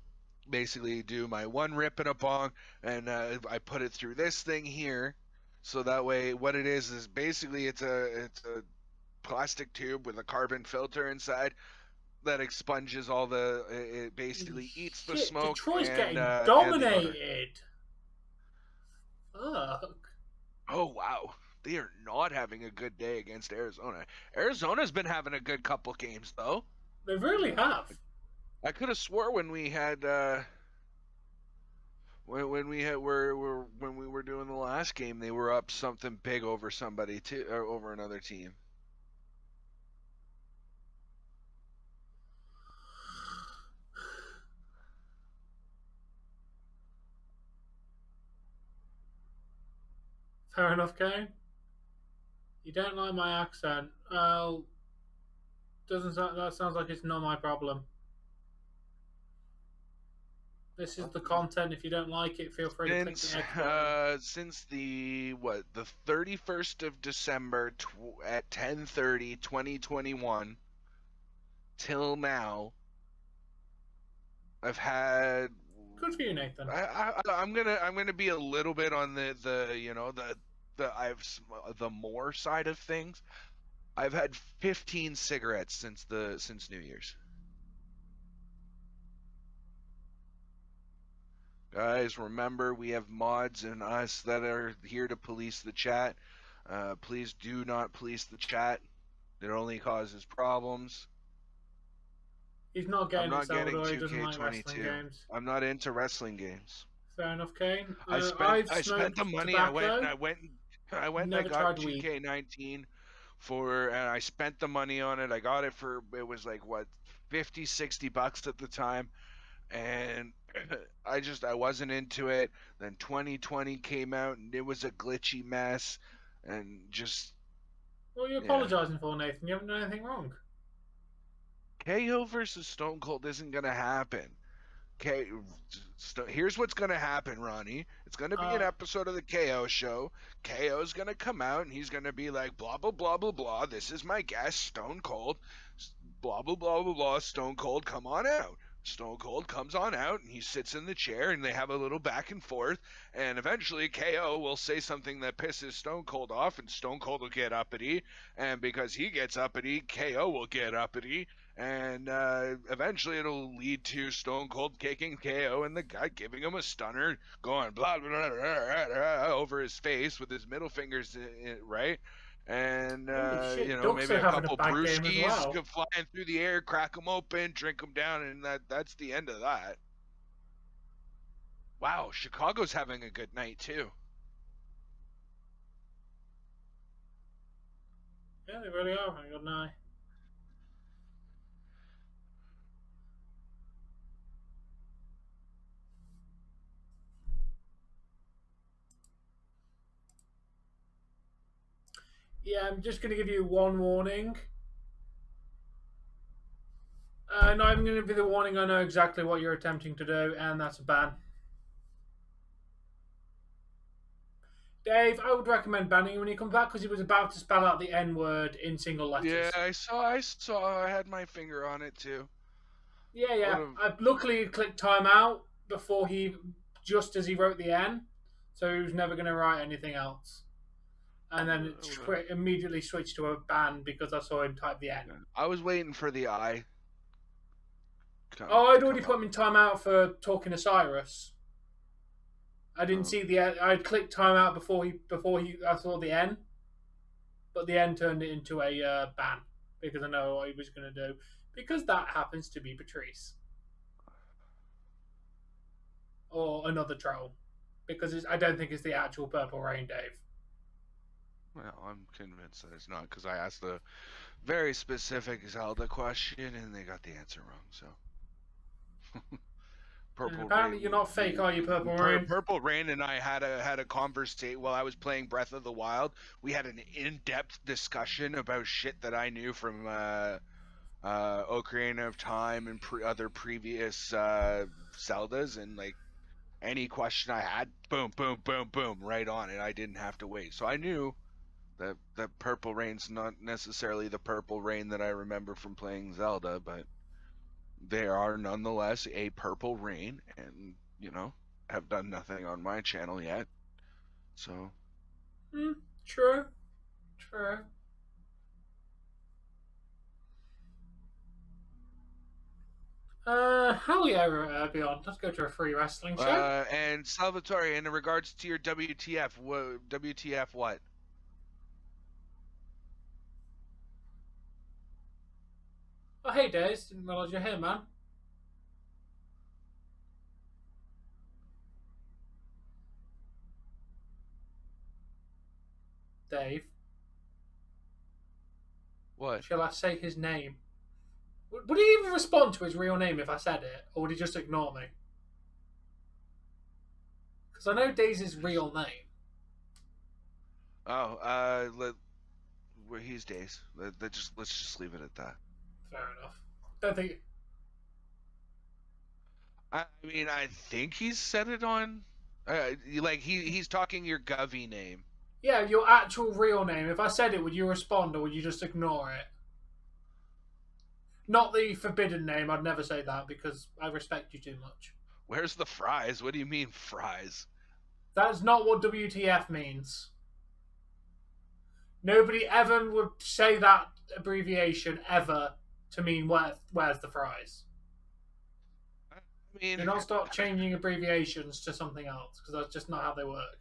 basically do my one rip in a bong, and I put it through this thing here, so that way what it is basically it's a plastic tube with a carbon filter inside that expunges all it basically eats the smoke. Detroit's getting dominated. Fuck. Oh wow, they are not having a good day against Arizona. Arizona's been having a good couple games though. They really have. I could have swore when we had when we were doing the last game, they were up something big over somebody too, or over another team. Fair enough, Kane. You don't like my accent. Well, that sounds like it's not my problem. This is the content. If you don't like it, feel free to click the X. Since the 31st of December at 10:30, 2021 till now, I've had. Good for you, Nathan. I'm gonna be a little bit on the more side of things. I've had 15 cigarettes since New Year's. Guys, remember, we have mods and us that are here to police the chat. Please do not police the chat. It only causes problems. He's not getting I'm not getting Salvador. He doesn't like wrestling 2K22. games. I'm not into wrestling games. Fair enough, Kane. I spent the money. Tobacco. I went and I got 2K19 and I spent the money on it. I got it for, it was like what, $50-$60 at the time, and I wasn't into it. Then 2020 came out and it was a glitchy mess, and just. What are you apologizing for, Nathan? You haven't done anything wrong. KO versus Stone Cold isn't gonna happen. Okay, here's what's gonna happen, Ronnie. It's gonna be an episode of the KO show. KO's gonna come out and he's gonna be like, blah blah blah blah blah. This is my guest, Stone Cold. Blah blah blah blah blah. Stone Cold, come on out. Stone Cold comes on out and he sits in the chair and they have a little back and forth, and eventually KO will say something that pisses Stone Cold off, and Stone Cold will get uppity, and because he gets uppity, KO will get uppity. And eventually it'll lead to Stone Cold kicking KO and the guy giving him a stunner, going blah, blah, blah, blah, blah, over his face with his middle fingers, right? And, maybe a couple brewskis go flying through the air, crack them open, drink them down, and that's the end of that. Wow, Chicago's having a good night, too. Yeah, they really are having a good night. Yeah, I'm just going to give you one warning. No, I'm going to give you the warning. I know exactly what you're attempting to do, and that's a ban. Dave, I would recommend banning him when he comes back, because he was about to spell out the N-word in single letters. Yeah, I saw. I had my finger on it, too. Yeah. I luckily clicked timeout just as he wrote the N, so he was never going to write anything else. And then it immediately switched to a ban because I saw him type the N. I was waiting for the I. I'd already put him in timeout for talking to Cyrus. I didn't see the N. I clicked timeout before I saw the N, but the N turned it into a ban because I know what he was going to do, because that happens to be Patrice or another troll, because I don't think it's the actual Purple Rain, Dave. Well, I'm convinced that it's not, because I asked the very specific Zelda question and they got the answer wrong. So, apparently you're not fake, are you, Purple Rain? Purple Rain and I had a conversation while I was playing Breath of the Wild. We had an in-depth discussion about shit that I knew from Ocarina of Time and other previous Zeldas, and like any question I had, boom, boom, boom, boom, right on it. I didn't have to wait, so I knew that Purple Rain's not necessarily the Purple Rain that I remember from playing Zelda, but they are nonetheless a Purple Rain, and have done nothing on my channel yet. So. True. Hell yeah, Beyond. Let's go to a free wrestling show. And Salvatore, in regards to your WTF, WTF what? Oh, hey, Dave. Didn't realize you're here, man. Dave. What? Shall I say his name? Would he even respond to his real name if I said it, or would he just ignore me? Because I know Daisy's real name. Oh, he's Days. Let's just leave it at that. Fair enough. Don't think. I mean, I think he's said it on. Like he's talking your Govey name. Yeah, your actual real name. If I said it, would you respond or would you just ignore it? Not the forbidden name. I'd never say that because I respect you too much. Where's the fries? What do you mean fries? That's not what WTF means. Nobody ever would say that abbreviation ever to mean where's the fries. I mean, Do not start changing abbreviations to something else because that's just not how they work.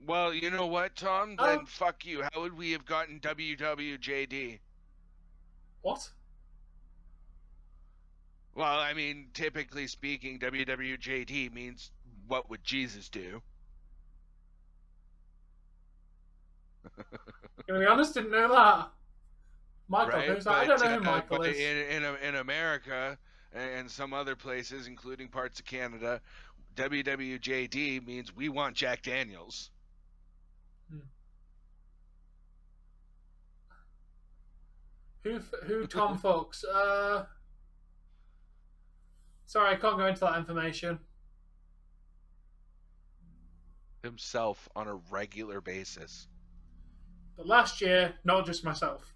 well, you know what, Tom? Then fuck you. How would we have gotten WWJD? What? Well, I mean, typically speaking, WWJD means what would Jesus do? Gonna be honest, didn't know that. Michael, Right? who's that? I don't know who Michael but is. in America and some other places, including parts of Canada, WWJD means we want Jack Daniels. Who Tom fucks? Sorry, I can't go into that information. Himself on a regular basis. But last year, not just myself.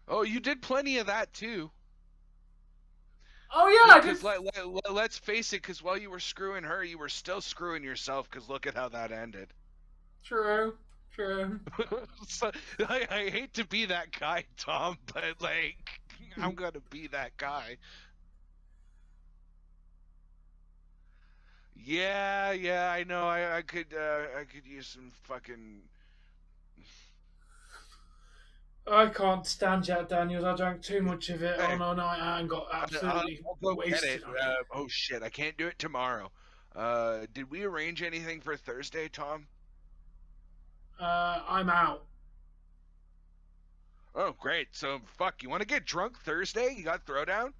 Oh, you did plenty of that too. Oh yeah, I did. Because let's face it, because while you were screwing her, you were still screwing yourself. Because look at how that ended. True. So, I hate to be that guy, Tom, but like I'm gonna be that guy. Yeah, I know. I could use some fucking. I can't stand Jack Daniels. I drank too much of it Hey, on all night and got absolutely I'll go get wasted it. on it. Oh shit, I can't do it tomorrow. Did we arrange anything for Thursday, Tom? I'm out. Oh, great. So, fuck, you want to get drunk Thursday? You got Throwdown?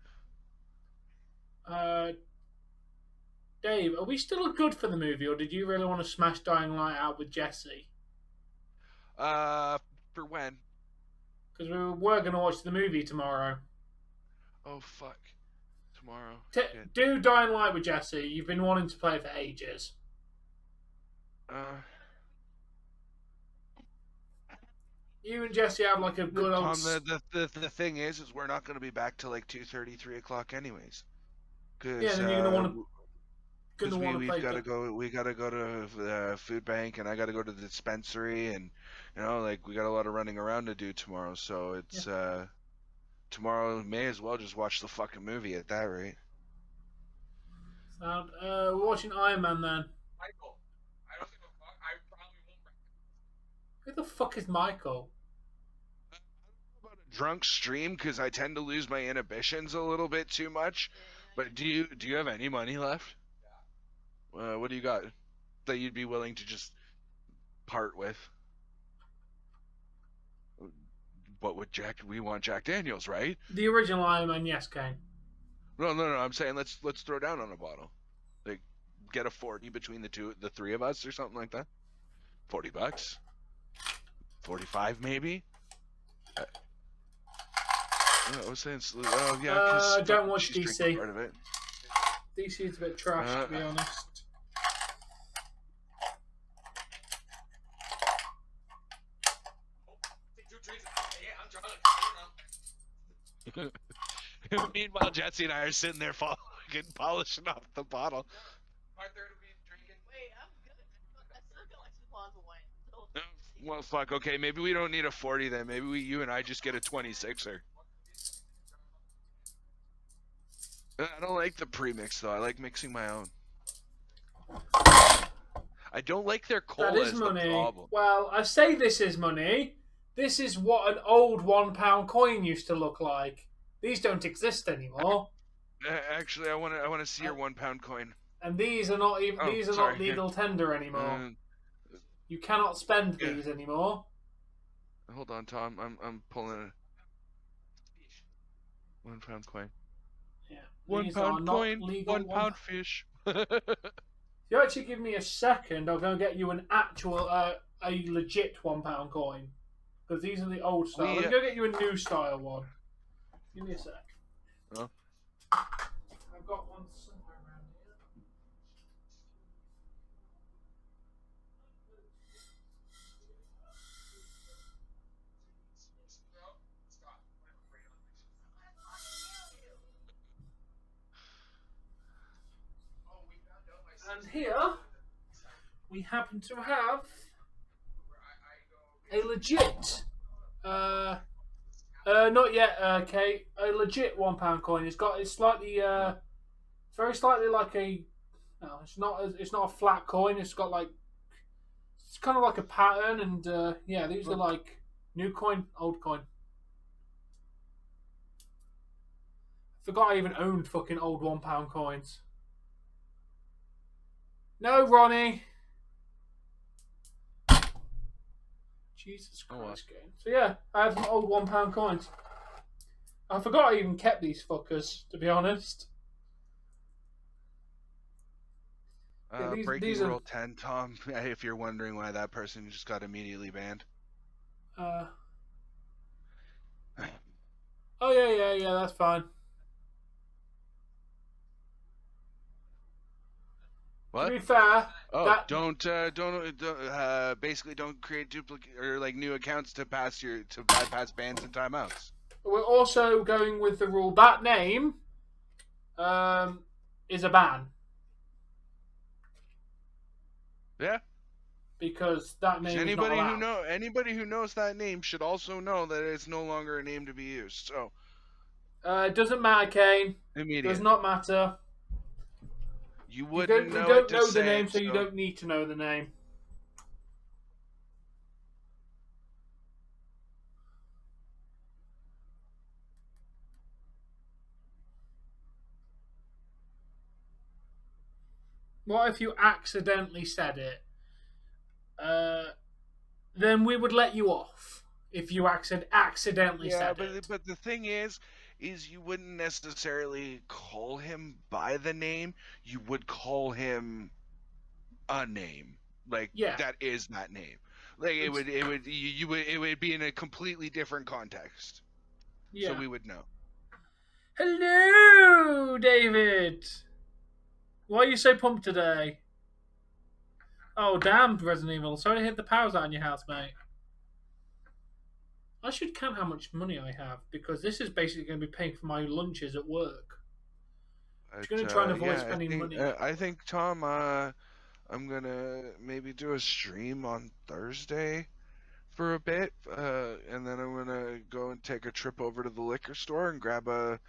Dave, are we still good for the movie, or did you really want to smash Dying Light out with Jesse? For when? Because we were going to watch the movie tomorrow. Oh, fuck. Tomorrow. Do Dying Light with Jesse. You've been wanting to play it for ages. You and Jesse have like a good old... Tom, the thing is we're not going to be back till like 2:30, 3 o'clock anyways. Yeah, then you're going to want to... Because we gotta go to the food bank, and I gotta go to the dispensary, and you know, like we got a lot of running around to do tomorrow. So it's tomorrow. May as well just watch the fucking movie at that rate. We're watching Iron Man then. Michael, I don't give a fuck. I probably won't recognize. Who the fuck is Michael? I don't know about a drunk stream because I tend to lose my inhibitions a little bit too much. But do you have any money left? What do you got that you'd be willing to just part with? What would we want Jack Daniels, right? The original Iron Man, yes, Kane. No. I'm saying let's throw down on a bottle. Like get a 40 between the three of us or something like that. $40. 45 maybe. I was saying, oh yeah. Don't watch DC. Part of it. DC is a bit trash, to be honest. Meanwhile, Jesse and I are sitting there polishing off the bottle. My third will be drinking. Wait, I'm good. I still got like 2 bottles of wine. Well, fuck. Okay, maybe we don't need a 40 then. Maybe you and I just get a 26er. I don't like the premix though. I like mixing my own. I don't like their cola. That is money. The problem. Well, I say this is money. This is what an old £1 coin used to look like. These don't exist anymore. Actually, I want to see your £1 coin. And these are not even. These are not legal tender anymore. You cannot spend these anymore. Hold on, Tom. I'm pulling a £1 coin. Yeah. £1 coin. £1 fish. If you actually give me a second, I'm going to get you an actual, a legit £1 coin. Because these are the old style. I'm going to get you a new style one. Give me a sec. Oh. I've got one somewhere around here. And here we happen to have a legit, not yet, Kate, a legit £1 coin. It's slightly, very slightly like a, no, it's not a flat coin. It's got like, it's kind of like a pattern, and yeah, these are like new coin, old coin. Forgot I even owned fucking old £1 coins. No, Ronnie. Jesus Christ, game. So yeah, I have some old £1 coins. I forgot I even kept these fuckers, to be honest. Yeah, Breaking Rule 10, Tom, if you're wondering why that person just got immediately banned. Oh yeah, that's fine. What? To be fair, basically don't create duplicate or like new accounts to bypass bans and timeouts. We're also going with the rule that name is a ban. Yeah. Because that name is not allowed. Anybody who knows that name should also know that it's no longer a name to be used. So it doesn't matter, Kane. Immediate. Does not matter. You don't know the name, so you don't need to know the name. What if you accidentally said it? Then we would let you off if you accidentally said it. But the thing is you wouldn't necessarily call him by the name. You would call him a name, like that is that name. Like it would be in a completely different context. Yeah. So we would know. Hello, David. Why are you so pumped today? Oh, damn, Resident Evil. Sorry to hit the powers out on your house, mate. I should count how much money I have, because this is basically going to be paying for my lunches at work. I'm going to try and avoid spending money. I think, Tom, I'm going to maybe do a stream on Thursday for a bit, and then I'm going to go and take a trip over to the liquor store and grab a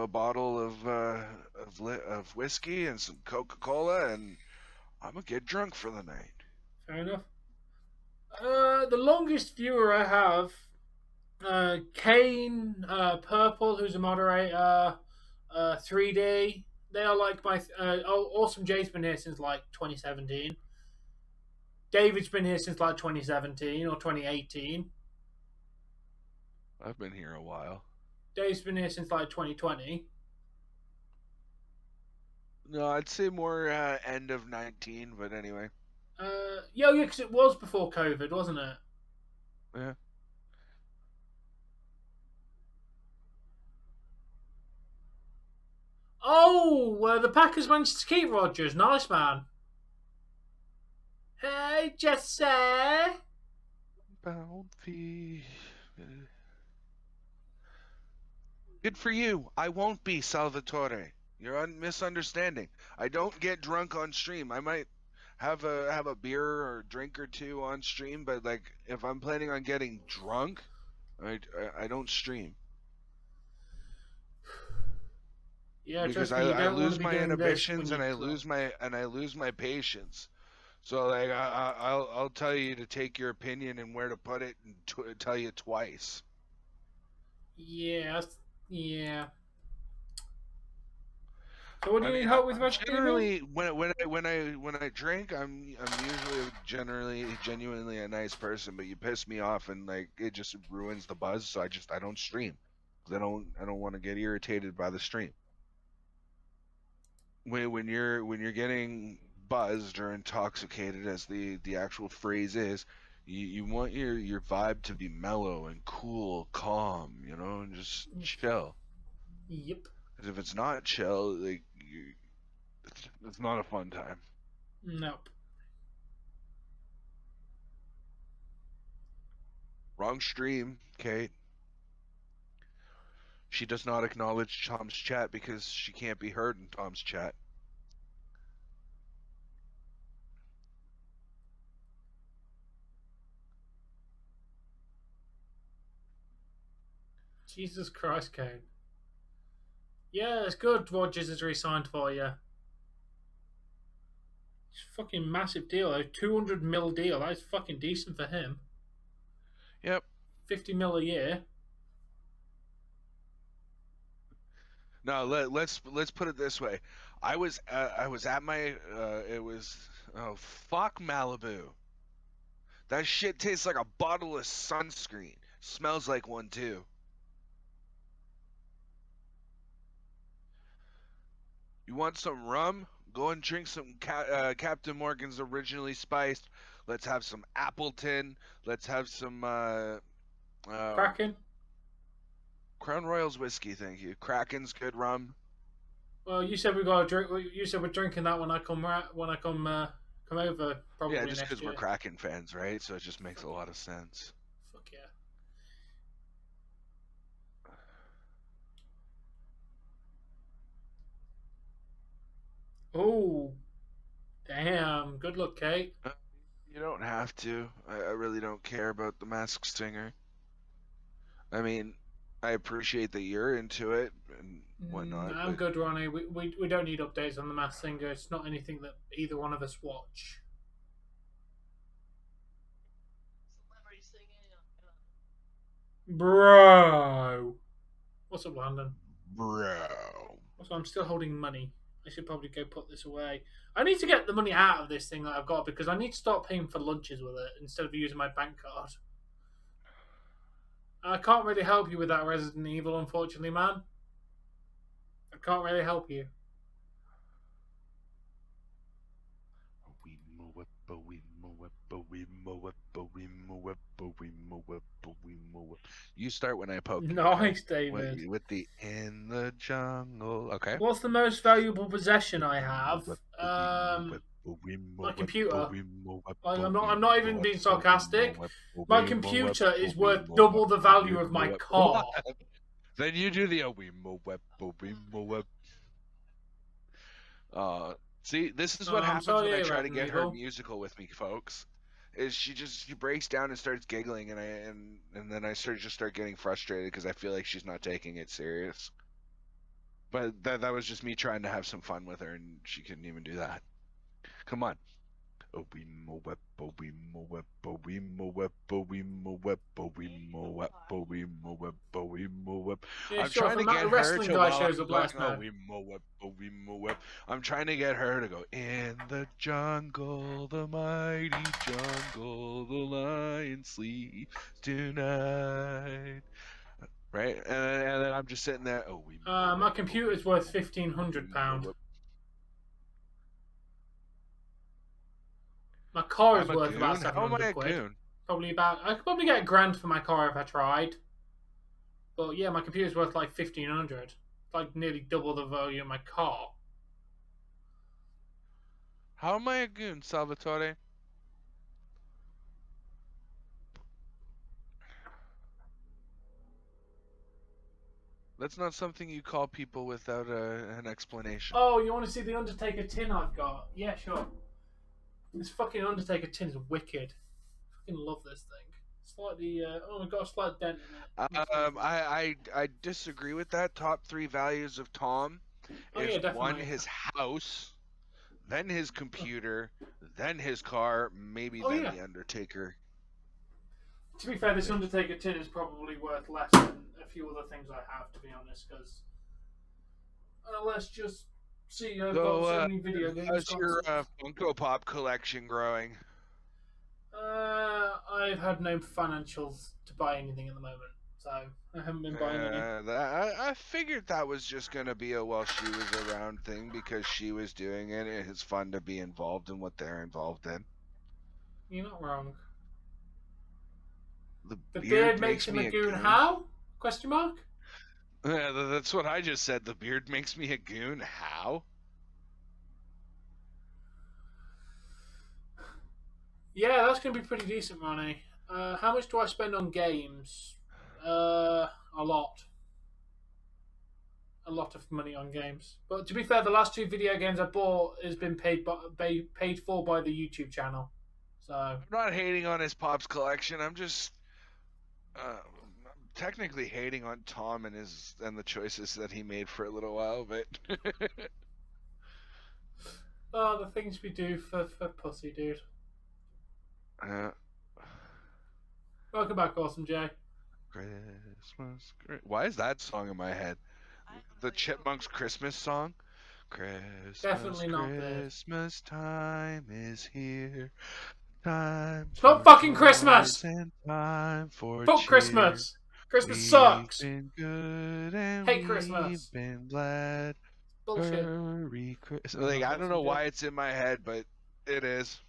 bottle of whiskey and some Coca-Cola, and I'm going to get drunk for the night. Fair enough. The longest viewer I have, Kane, Purple, who's a moderator, 3D. They are like my... Awesome Jay's been here since like 2017. David's been here since like 2017 or 2018. I've been here a while. Dave's been here since like 2020. No, I'd say more end of 19, but anyway. Yeah, because it was before COVID, wasn't it? Yeah. Oh, the Packers managed to keep Rodgers. Nice, man. Hey, Jesse. Good for you. I won't be, Salvatore. You're misunderstanding. I don't get drunk on stream. I might have a beer or drink or two on stream, but like if I'm planning on getting drunk, I don't stream. Yeah, because I lose my inhibitions and I lose my patience. So like I'll tell you to take your opinion and where to put it and tell you twice. Yeah. So what do you need help with? Generally, when I drink, I'm usually genuinely a nice person, but you piss me off and like it just ruins the buzz. So I don't stream because I don't want to get irritated by the stream. When you're getting buzzed or intoxicated, as the actual phrase is, you want your vibe to be mellow and cool, calm, and just chill. Yep. Because if it's not chill, like it's not a fun time. Nope. Wrong stream, Kate. She does not acknowledge Tom's chat because she can't be heard in Tom's chat. Jesus Christ, Kane. Yeah, it's good Rogers has re-signed for you. It's a fucking massive deal. A 200 mil deal. That's fucking decent for him. Yep. 50 mil a year. No, let's put it this way. I was at my it was fuck Malibu. That shit tastes like a bottle of sunscreen. Smells like one too. You want some rum? Go and drink some Captain Morgan's originally spiced. Let's have some Appleton. Let's have some Kraken. Crown Royal's whiskey, thank you. Kraken's good rum. Well, you said we got to drink. You said we're drinking that when I come over. Probably Yeah, just next because year. we're Kraken fans, right? So it just makes a lot of sense. Fuck yeah. Oh, damn. Good luck, Kate. You don't have to. I really don't care about the Masked Singer. I mean, I appreciate that you're into it and whatnot. I'm but good, Ronnie. We don't need updates on the Masked Singer. It's not anything that either one of us watch. Celebrity singing. Bro. What's up, Landon? Bro. Also, I'm still holding money. I should probably go put this away. I need to get the money out of this thing that I've got because I need to start paying for lunches with it instead of using my bank card. I can't really help you with that Resident Evil, unfortunately, man. I can't really help you. You start when I poke. Nice, David. With the in the jungle. Okay. What's the most valuable possession I have? My computer. I'm not even being sarcastic. My computer is worth double the value of my car. Then you do the see, this is what happens when I try to get her musical with me, folks. Is she breaks down and starts giggling, and then I start getting frustrated because I feel like she's not taking it serious. But that was just me trying to have some fun with her, and she couldn't even do that. Come on. I'm trying to get her to I'm trying to get her to go in the jungle, the mighty jungle, the lion sleeps tonight. Right, and then I'm just sitting there. My computer's worth £1,500. My car is worth about 700 quid. I could probably get £1,000 for my car if I tried. But yeah, my computer's worth like 1,500. It's like nearly double the value of my car. How am I a goon, Salvatore? That's not something you call people without an explanation. Oh, you want to see the Undertaker tin I've got? Yeah, sure. This fucking Undertaker tin is wicked. I fucking love this thing. Slightly, oh, I've got a slight dent in it. I disagree with that. Top 3 values of Tom is one, his house, then his computer, then his car, maybe then the Undertaker. To be fair, this Undertaker tin is probably worth less than a few other things I have, to be honest, because let's just see, I've got so many video games. How's your Funko Pop collection growing? I've had no financials to buy anything at the moment, so I haven't been buying any. I figured that was just going to be a while she was around thing because she was doing it. It's fun to be involved in what they're involved in. You're not wrong. The beard makes him a goon. How? Question mark? Yeah, that's what I just said. The beard makes me a goon. How? Yeah, that's going to be pretty decent money. How much do I spend on games? A lot. A lot of money on games. But to be fair, the last 2 video games I bought has been paid for by the YouTube channel. So I'm not hating on his Pops collection. I'm just technically hating on Tom and the choices that he made for a little while, but the things we do for pussy, dude. Welcome back, Awesome Jay. Christmas. Why is that song in my head? The Chipmunks Christmas song. Christmas, Definitely not bad. Christmas time is here. Time. It's not fucking Christmas. And time for Fuck cheer. Christmas. Christmas We've sucks. Been good and Hate Christmas. Been glad. Bullshit. Merry Christmas. Like, I don't know why it's in my head, but it is.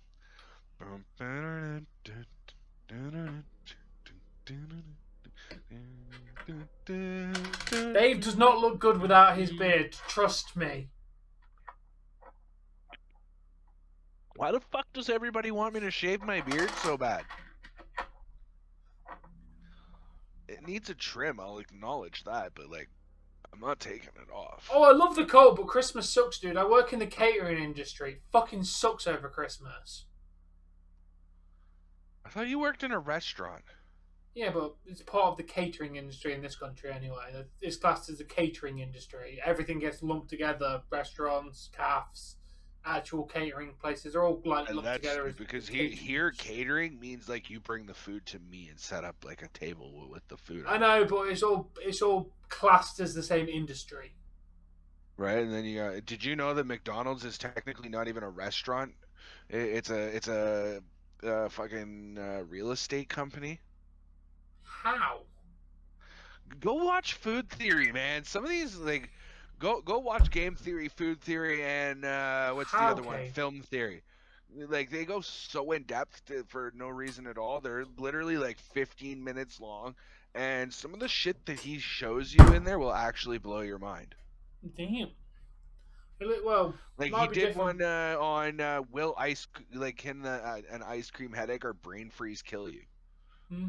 Dave does not look good without his beard. Trust me. Why the fuck does everybody want me to shave my beard so bad? It needs a trim, I'll acknowledge that, but like, I'm not taking it off. Oh, I love the cold, but Christmas sucks, dude. I work in the catering industry. Fucking sucks over Christmas. I thought you worked in a restaurant. Yeah, but it's part of the catering industry in this country anyway. It's classed as a catering industry. Everything gets lumped together. Restaurants, cafes, actual catering places are all like And lumped that's together. because here catering means like you bring the food to me and set up like a table with the food. I know, but it's all classed as the same industry. Right, and then you got. Did you know that McDonald's is technically not even a restaurant? It's a fucking real estate company. How? Go watch Food Theory, man. Some of these like, go watch Game Theory, Food Theory, and what's the other one? Film Theory. Like they go so in depth for no reason at all. They're literally like 15 minutes long, and some of the shit that he shows you in there will actually blow your mind. Damn. Well, like he did one on will can an ice cream headache or brain freeze kill you? Hmm.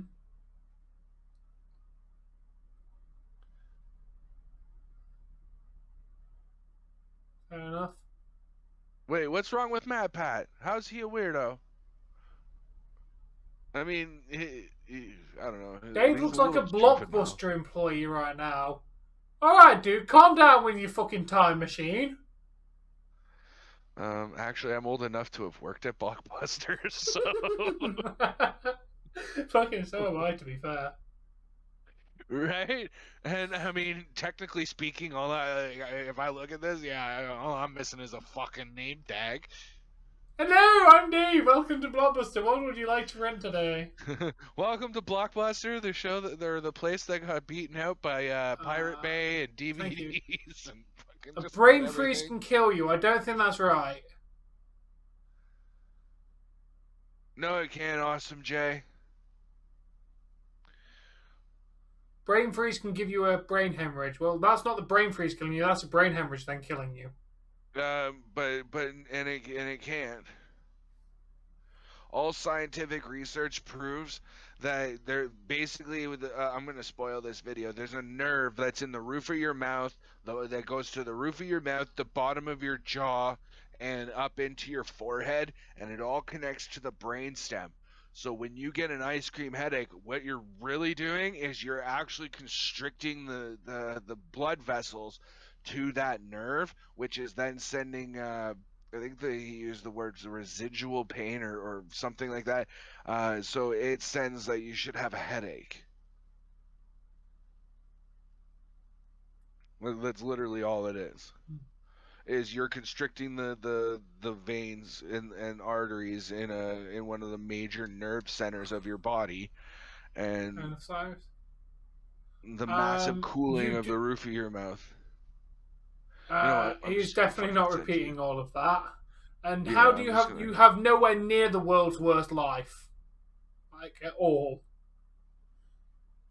Fair enough. Wait, what's wrong with Matt Pat? How's he a weirdo? I mean, I don't know. Dave looks like a Blockbuster employee right now. Alright, dude, calm down with your fucking time machine. Actually, I'm old enough to have worked at Blockbuster, so... Fucking so am I, to be fair. Right? And, I mean, technically speaking, all if I look at this, yeah, all I'm missing is a fucking name tag. Hello, I'm Dave. Welcome to Blockbuster. What would you like to rent today? Welcome to Blockbuster, the show that they're the place that got beaten out by Pirate Bay and DVDs and fucking. A brain freeze can kill you. I don't think that's right. No, it can't, Awesome Jay. Brain freeze can give you a brain hemorrhage. Well, that's not the brain freeze killing you. That's a brain hemorrhage then killing you. But it can't. All scientific research proves that they're basically I'm going to spoil this video. There's a nerve that's in the roof of your mouth that goes to the roof of your mouth, the bottom of your jaw, and up into your forehead, and it all connects to the brainstem. So when you get an ice cream headache, what you're really doing is you're actually constricting the blood vessels to that nerve, which is then sending I think he used the words residual pain or something like that. So it sends that you should have a headache. That's literally all it is. Is you're constricting the veins and arteries in one of the major nerve centers of your body, and the massive cooling of the roof of your mouth. He's definitely not repeating all of that. And yeah, how do you have nowhere near the world's worst life, like at all?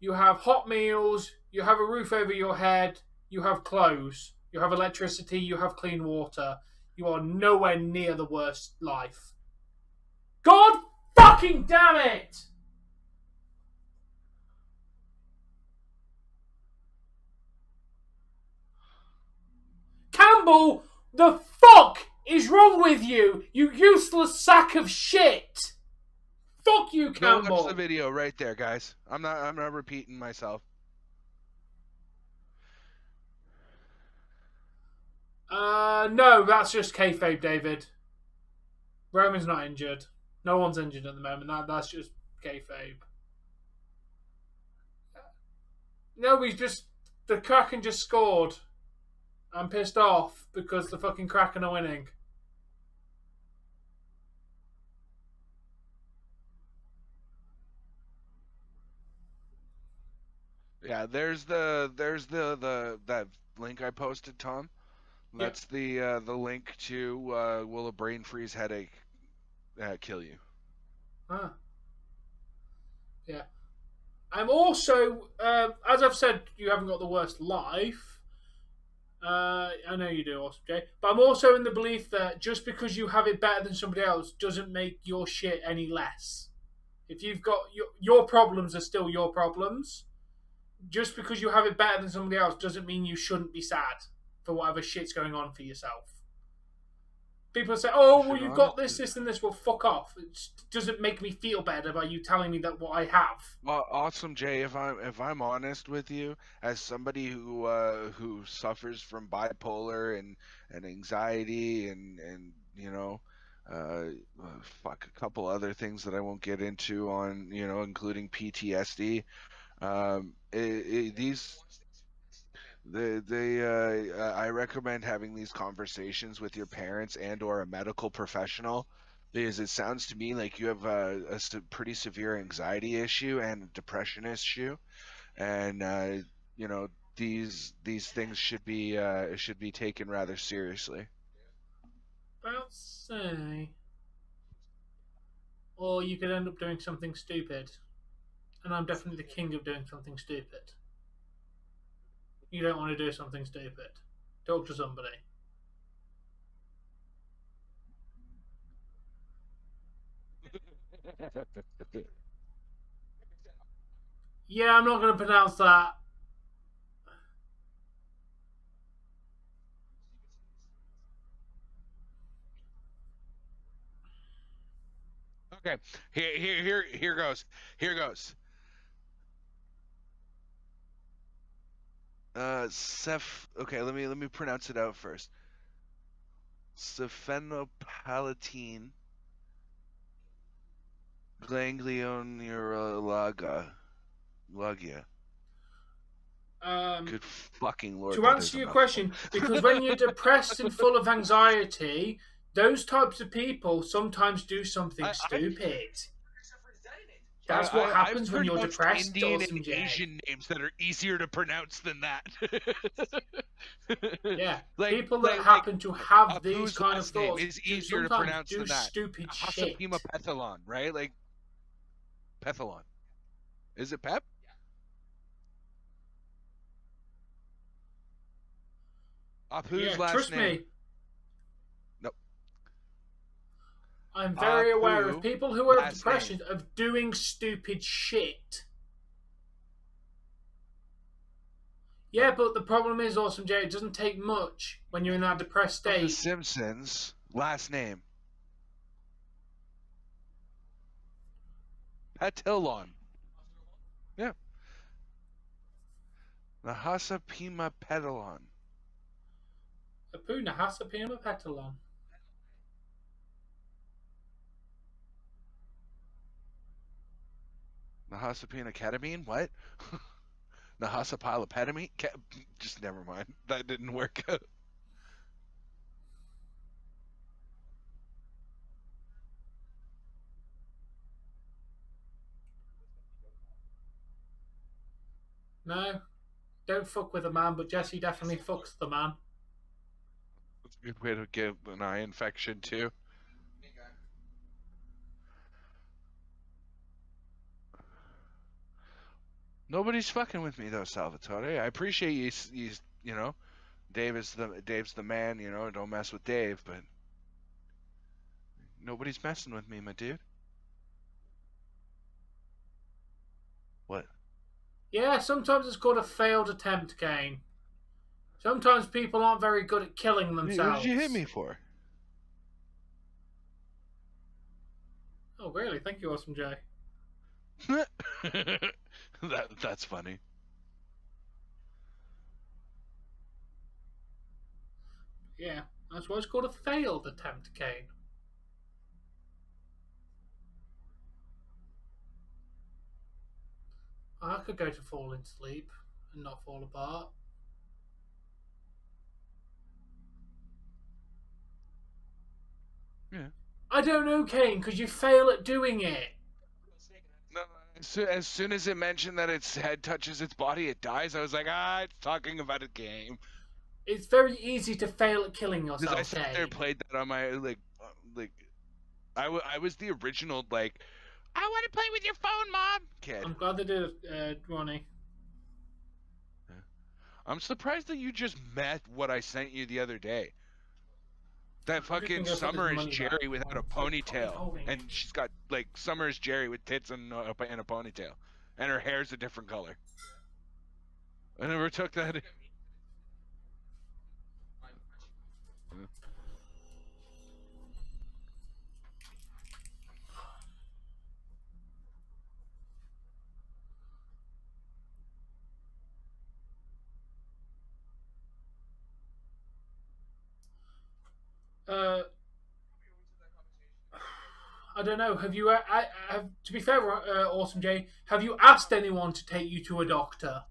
You have hot meals, You have a roof over your head. You have clothes. You have electricity. You have clean water. You are nowhere near the worst life. God fucking damn it! Campbell, the fuck is wrong with you? You useless sack of shit! Fuck you, Go Campbell. watch the video right there, guys. I'm not repeating myself. No, that's just kayfabe, David. Roman's not injured. No one's injured at the moment. That's just kayfabe. No, the Kraken just scored. I'm pissed off because the fucking Kraken are winning. Yeah, there's that link I posted, Tom. That's the link to will a brain freeze headache kill you? Huh. Yeah. I'm also, as I've said, you haven't got the worst life. I know you do, Austin J. But I'm also in the belief that just because you have it better than somebody else doesn't make your shit any less. If you've got your problems are still your problems. Just because you have it better than somebody else doesn't mean you shouldn't be sad for whatever shit's going on for yourself. People say, "Oh, well, you've got this, and this." Well, fuck off. It doesn't make me feel better by you telling me that what I have. Well, awesome, Jay. If I'm honest with you, as somebody who suffers from bipolar and anxiety and you know, fuck a couple other things that I won't get into on including PTSD. I recommend having these conversations with your parents and or a medical professional, because it sounds to me like you have pretty severe anxiety issue and a depression issue, and these things should be taken rather seriously. Well, say, or you could end up doing something stupid, and I'm definitely the king of doing something stupid. You don't want to do something stupid. Talk to somebody. Yeah, I'm not going to pronounce that. Okay, here goes. Here goes. Okay, let me pronounce it out first. Sphenopalatine ganglioneuralagia. Good fucking lord. To answer your question, because when you're depressed and full of anxiety, those types of people sometimes do something stupid. That's what happens when you're depressed. Indian and Asian names that are easier to pronounce than that. Yeah, people that happen to have these kind of thoughts is easier to pronounce than that. Stupid shit. Hasapima Pethalon, right? Like Pethalon. Is it Pep? Apu's last trust name. Me. Nope. I'm very aware of people who have depression of doing stupid shit. Yeah, but the problem is, Awesome Jay, it doesn't take much when you're in that depressed state. The Simpsons, last name. Petillon. Yeah. Nahasapima Petalon. Apu Nahasapima Petalon. Nahasapina ketamine? What? Nahasapilopetamine? Just never mind. That didn't work out. No. Don't fuck with a man, but Jesse definitely fucks the man. That's a good way to get an eye infection, too. Nobody's fucking with me though, Salvatore. I appreciate you. You know, Dave's the man. You know, don't mess with Dave. But nobody's messing with me, my dude. What? Yeah, sometimes it's called a failed attempt, Kane. Sometimes people aren't very good at killing What themselves. did you hit me for? Oh, really? Thank you, Awesome Jay. That's funny. Yeah, that's why it's called a failed attempt, Kane. I could go to fall in sleep and not fall apart. Yeah. I don't know, Kane, because you fail at doing it. No, as soon as it mentioned that its head touches its body, it dies. I was like, it's talking about a game. It's very easy to fail at killing Because yourself, I sat there and played that on my I was the original I want to play with your phone, Mom, kid. I'm glad they did it, Ronnie. I'm surprised that you just met what I sent you the other day. That fucking Summer is Jerry without a ponytail, and she's got Summer is Jerry with tits and a ponytail, and her hair's a different color. I never took that. I don't know. Have you? To be fair, Awesome Jay, have you asked anyone to take you to a doctor?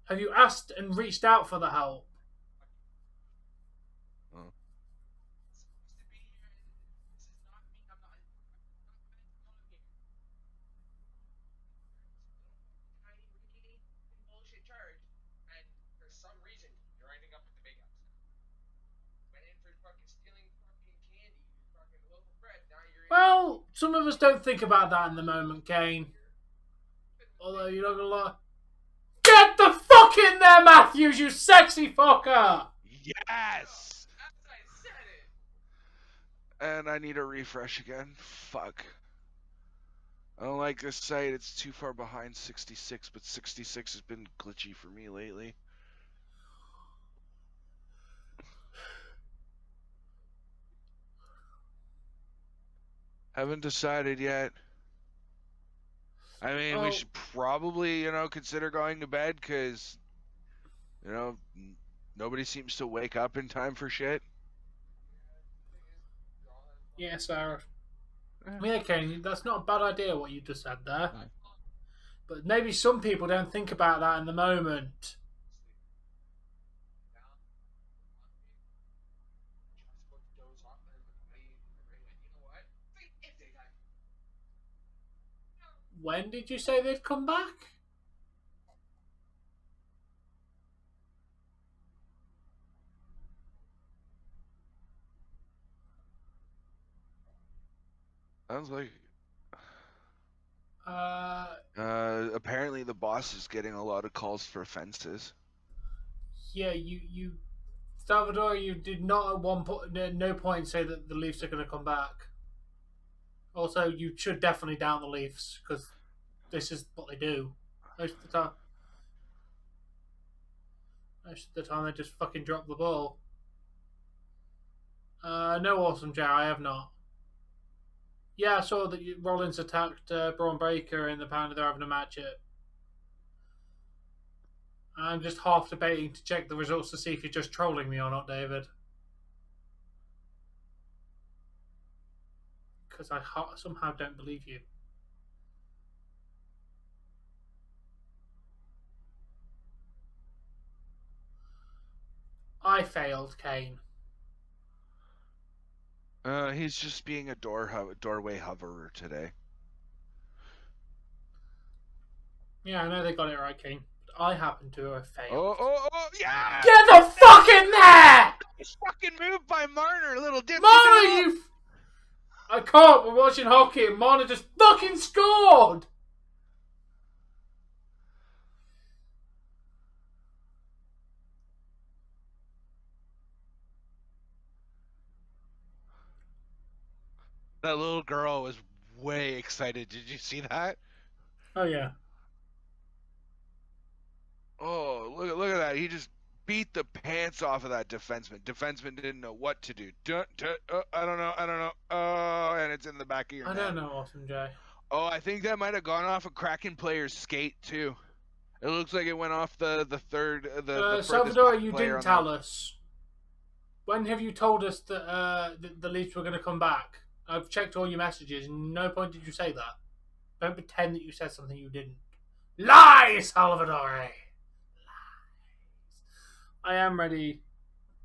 Have you asked and reached out for the help? Oh. Some reason you're ending up at the big house. Went in for fucking stealing fucking candy, fucking loaf of bread. Now you're. Well, some of us don't think about that in the moment, Kane. Although you're not gonna lie. Get the fuck in there, Matthews, you sexy fucker! Yes. That's I said it. And I need a refresh again. Fuck. I don't like this site. It's too far behind 66, but 66 has been glitchy for me lately. Haven't decided yet. I mean, we should probably, consider going to bed because, nobody seems to wake up in time for shit. Yeah, Sarah. Yeah, Kane, that's not a bad idea what you just said there. No. But maybe some people don't think about that in the moment. When did you say they'd come back? Sounds like. Apparently the boss is getting a lot of calls for fences. Yeah, you, Salvador, you did not at no point say that the Leafs are going to come back. Also, you should definitely down the Leafs because this is what they do most of the time. Most of the time, they just fucking drop the ball. No, Awesome Joe, I have not. Yeah, I saw that Rollins attacked Braun Breaker and apparently they're having a match it. I'm just half debating to check the results to see if you're just trolling me or not, David. Because I somehow don't believe you. I failed, Kane. He's just being a doorway hoverer today. Yeah, I know they got it right, Kane. But I happen to have failed. Oh, yeah! Get the fuck in there! It's fucking moved by Marner, little dipsy. Marner, you... I can't, we're watching hockey and Marner just fucking scored! That little girl was way excited. Did you see that? Oh yeah. Oh, look at that. He just beat the pants off of that defenseman. Defenseman didn't know what to do. I don't know. Oh, and it's in the back of your I net. don't know, Austin J. Oh, I think that might have gone off a Kraken player's skate too. It looks like it went off the furthest Salvador, back you player didn't on tell that. us. When have you told us that the Leafs were going to come back? I've checked all your messages, and no point did you say that. Don't pretend that you said something you didn't. Lie, Salvador! Lies. I am ready,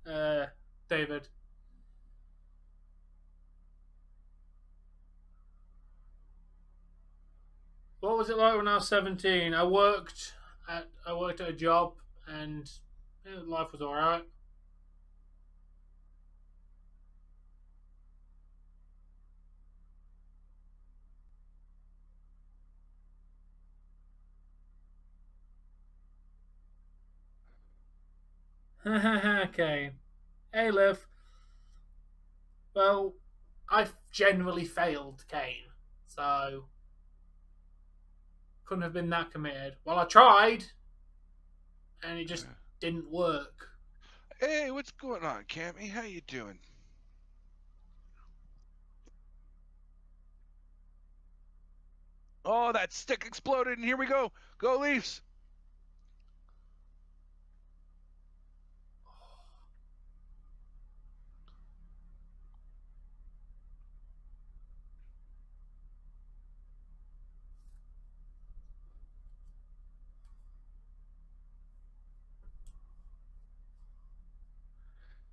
David. What was it like when I was 17? I worked at a job, and life was alright. Okay. Hey, Liv. Well, I generally failed Kane, so couldn't have been that committed. Well, I tried, and it just didn't work. Hey, what's going on, Cammy? How you doing? Oh, that stick exploded, and here we go. Go Leafs!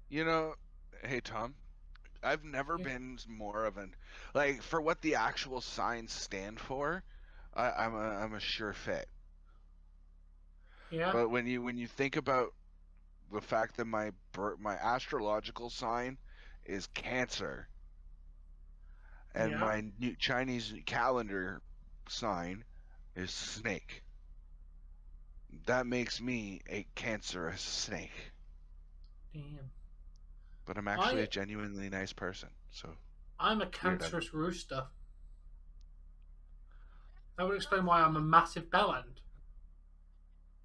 You know, hey Tom, I've never been more of an like for what the actual signs stand for. I'm a sure fit. Yeah. But when you think about the fact that my astrological sign is Cancer, and Yeah. my new Chinese calendar sign is Snake, that makes me a cancerous snake. Damn. But I'm actually a genuinely nice person, so I'm a weird. cancerous rooster. That would explain why I'm a massive bellend.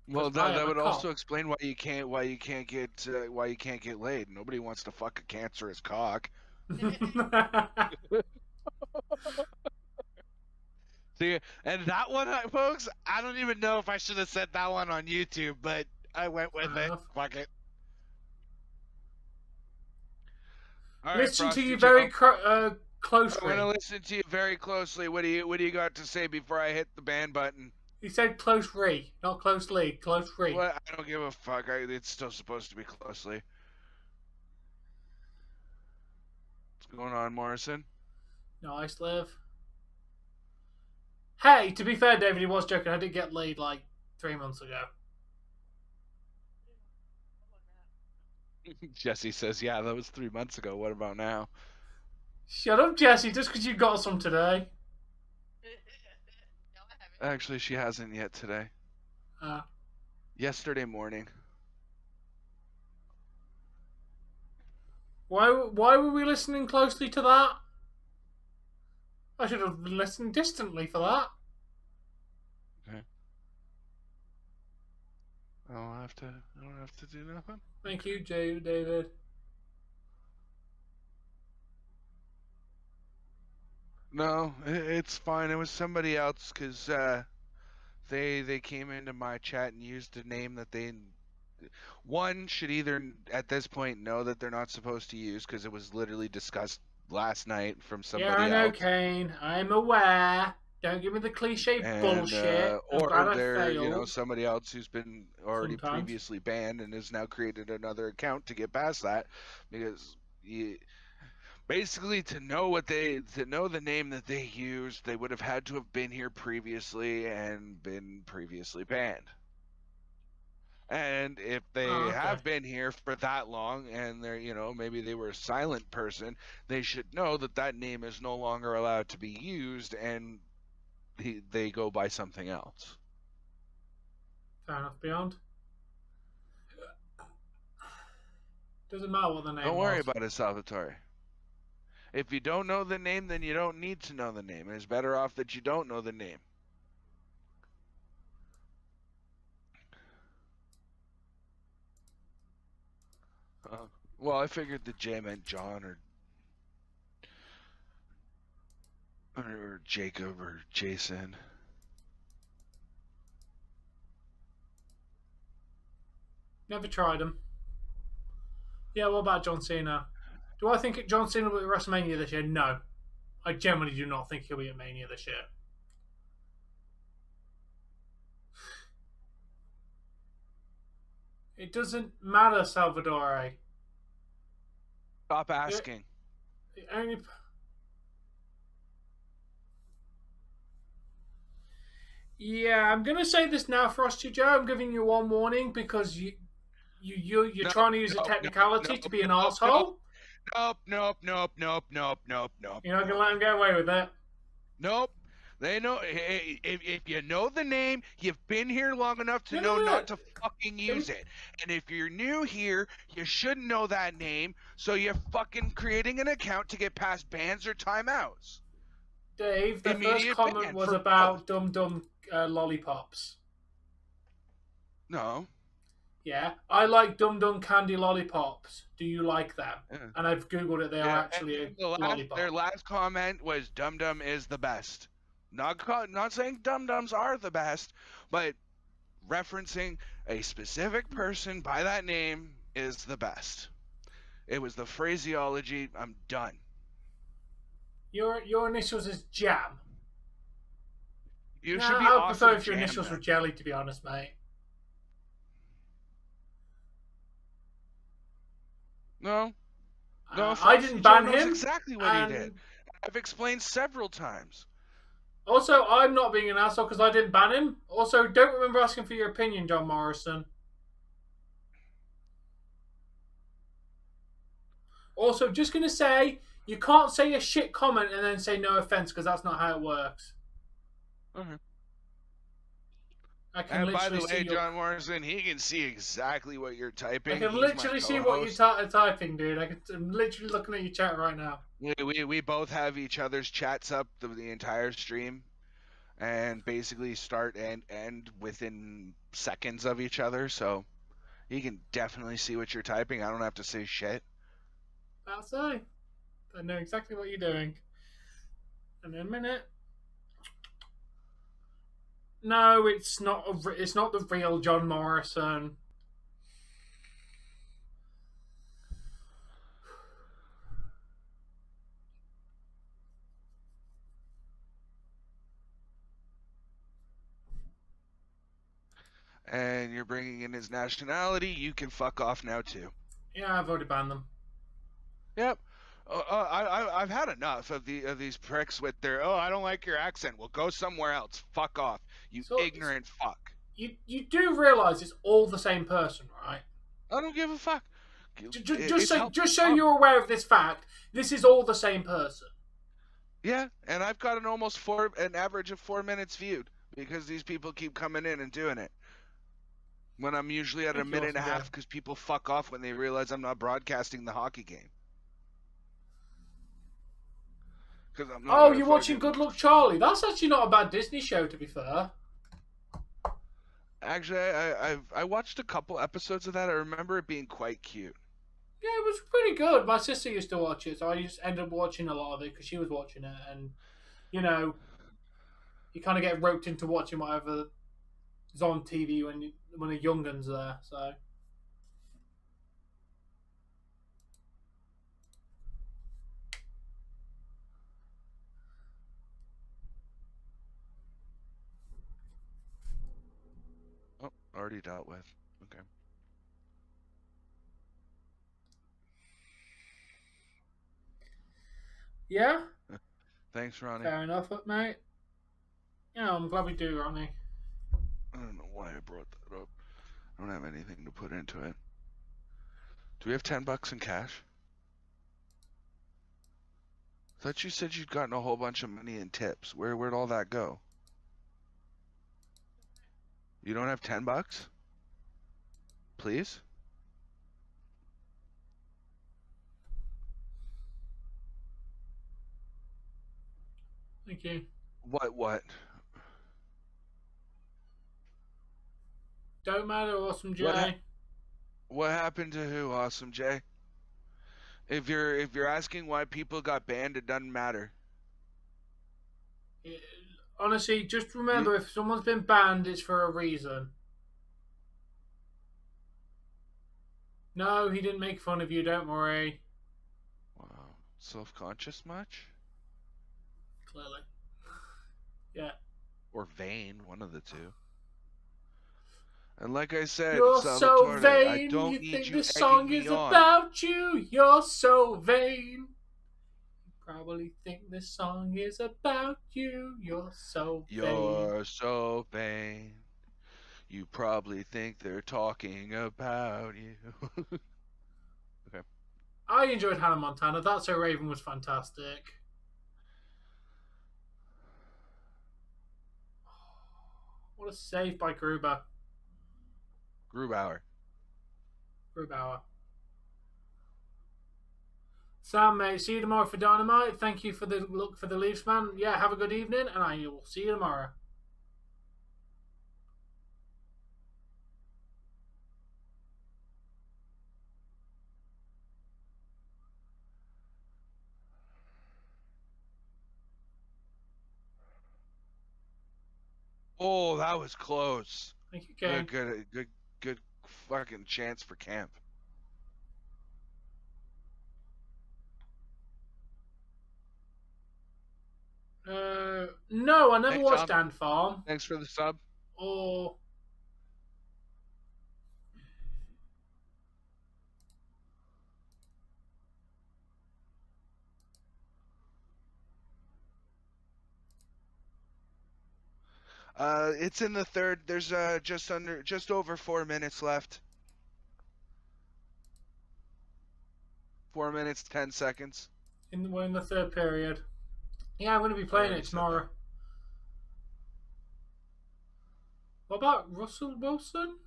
Well, I that am a would cock. also explain why you can't get laid. Nobody wants to fuck a cancerous cock. See, and that one, folks, I don't even know if I should have said that one on YouTube, but I went with it. Fuck it. All right, Listen to Frosty you Joe. very closely. I'm gonna listen to you very closely. What do you got to say before I hit the ban button? He said close-re, not closely. Close-re. What? I don't give a fuck. It's still supposed to be closely. What's going on, Morrison? Nice, Liv. Hey, to be fair, David, he was joking. I did get laid like 3 months ago. Jesse says, yeah, that was 3 months ago. What about now? Shut up, Jesse, just because you got some today. No, I haven't. Actually, she hasn't yet today. Yesterday morning. Why were we listening closely to that? I should have listened distantly for that. Okay. I don't have to do nothing. Thank you, David. No, it's fine. It was somebody else because they came into my chat and used a name that one should either at this point know that they're not supposed to use because it was literally discussed last night from somebody else. Yeah, I know, Kane. I'm aware. Don't give me the cliche bullshit. Or they're somebody else who's been already previously banned and has now created another account to get past that because basically to know the name that they used, they would have had to have been here previously and been previously banned. And if they have been here for that long and they're, maybe they were a silent person, they should know that name is no longer allowed to be used and they go by something else. Fair enough, Beyond. Doesn't matter what the name was. Don't worry about it, Salvatore. If you don't know the name, then you don't need to know the name. It's better off that you don't know the name. Well, I figured the J meant John or Jacob or Jason. Never tried him. Yeah, what about John Cena? Do I think John Cena will be at WrestleMania this year? No. I generally do not think he'll be at Mania this year. It doesn't matter, Salvador. Stop asking. The only... Yeah, I'm gonna say this now, Frosty Joe. I'm giving you one warning because you're trying to use a technicality to be an asshole. Nope. You're not gonna let him get away with it. Nope. They know if you know the name, you've been here long enough to know not to fucking use it. And if you're new here, you shouldn't know that name, so you're fucking creating an account to get past bans or timeouts. Dave, the first comment was about Dum Dum lollipops. No. Yeah, I like Dum Dum candy lollipops. Do you like them? Yeah. And I've googled it. They are actually a lollipop. Their last comment was Dum Dum is the best. Not saying Dum Dums are the best, but referencing a specific person by that name is the best. It was the phraseology. I'm done. Your initials is Jam. You should be. I prefer if your initials were Jelly, to be honest, mate. No, I didn't ban him. Exactly what he did. I've explained several times. Also, I'm not being an asshole because I didn't ban him. Also, don't remember asking for your opinion, John Morrison. Also, just going to say, you can't say a shit comment and then say no offense because that's not how it works. Okay. And by the way, John Morrison, he can see exactly what you're typing. I can literally see what you're typing, dude. I'm literally looking at your chat right now. We both have each other's chats up the entire stream, and basically start and end within seconds of each other. So he can definitely see what you're typing. I don't have to say shit. I'll say. I know exactly what you're doing. And in a minute. No, it's not. It's not the real John Morrison. And you're bringing in his nationality. You can fuck off now too. Yeah, I've already banned them. Yep. I've had enough of these pricks with their I don't like your accent. Well, go somewhere else. Fuck off, you ignorant fuck. You do realize it's all the same person, right? I don't give a fuck. Just so you're aware of this fact, this is all the same person. Yeah, and I've got an average of 4 minutes viewed because these people keep coming in and doing it. When I'm usually at a minute and a half because people fuck off when they realize I'm not broadcasting the hockey game. You're watching Good Luck Charlie. That's actually not a bad Disney show, to be fair. Actually, I watched a couple episodes of that. I remember it being quite cute. Yeah, it was pretty good. My sister used to watch it, so I just ended up watching a lot of it because she was watching it. And, you kind of get roped into watching whatever is on TV when a young gun's there, so... Oh, already dealt with. Okay. Yeah? Thanks, Ronnie. Fair enough, mate. Yeah, I'm glad we do, Ronnie. I don't know why I brought that up. I don't have anything to put into it. Do we have $10 in cash? I thought you said you'd gotten a whole bunch of money in tips. Where'd all that go? You don't have $10? Please? Thank you. What? Don't matter, Awesome What Jay. What happened to who, Awesome Jay? If you're asking why people got banned, it doesn't matter. Honestly, just remember, if someone's been banned, it's for a reason. No, he didn't make fun of you, don't worry. Wow. Self-conscious much? Clearly. Yeah. Or vain, one of the two. And like I said, You're so Salvatore, vain, I don't you need think you this egging song me is on. about you. You're so vain. You probably think this song is about you. You're so vain. You're so vain. You probably think they're talking about you. Okay. I enjoyed Hannah Montana. That's So Raven was fantastic. What a save by Grubauer. Grubauer. Sam, mate, see you tomorrow for Dynamite. Thank you for the look for the Leafs, man. Yeah, have a good evening, and I will see you tomorrow. Oh, that was close. Thank you, Kane. Good fucking chance for Camp. No, I never Hey, watched Tom. Ant Farm. Thanks for the sub. Or It's in the third. There's just over 4 minutes left. 4 minutes 10 seconds. we're in the third period. Yeah, I'm going to be playing it tomorrow. What about Russell Wilson?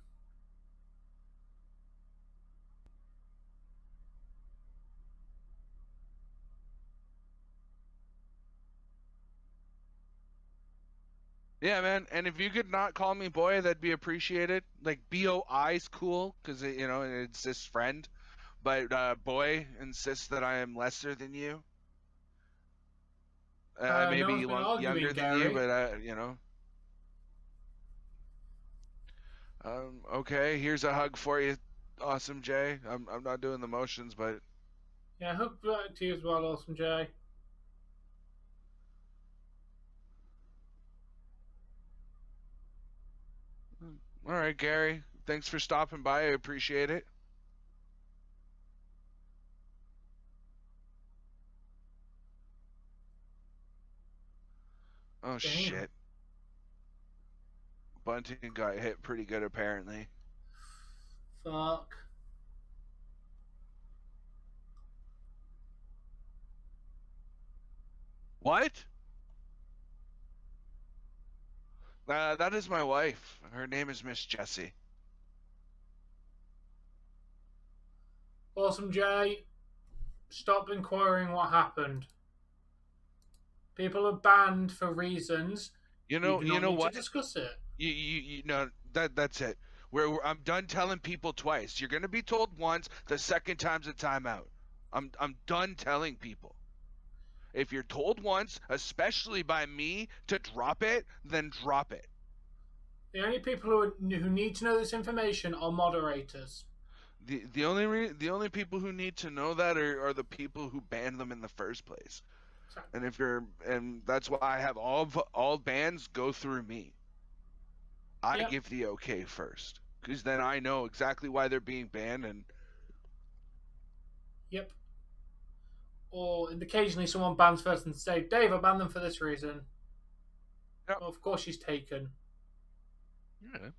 Yeah, man. And if you could not call me boy, that'd be appreciated. Like BOI's cool because it's this friend, but boy insists that I am lesser than you. I may No be one's been arguing, younger than Gary. you, but okay, here's a hug for you, Awesome Jay. I'm not doing the motions, but Yeah, hug back to you as well, Awesome Jay. all right, Gary. Thanks for stopping by. I appreciate it. Oh, Damn. shit. Bunting got hit pretty good, apparently. Fuck. What? That is my wife. Her name is Miss Jessie. Awesome Jay, stop inquiring what happened. People are banned for reasons. You know what? To discuss it. You know that's it. I'm done telling people twice. You're gonna be told once. The second time's a timeout. I'm done telling people. If you're told once, especially by me, to drop it, then drop it. The only people who need to know this information are moderators. The only people who need to know that are the people who banned them in the first place. Exactly. And that's why I have all bans go through me. I give the okay first, because then I know exactly why they're being banned. And yep. Or occasionally someone bans first and say, "Dave, I banned them for this reason." Yep. Well, of course she's taken. Yeah.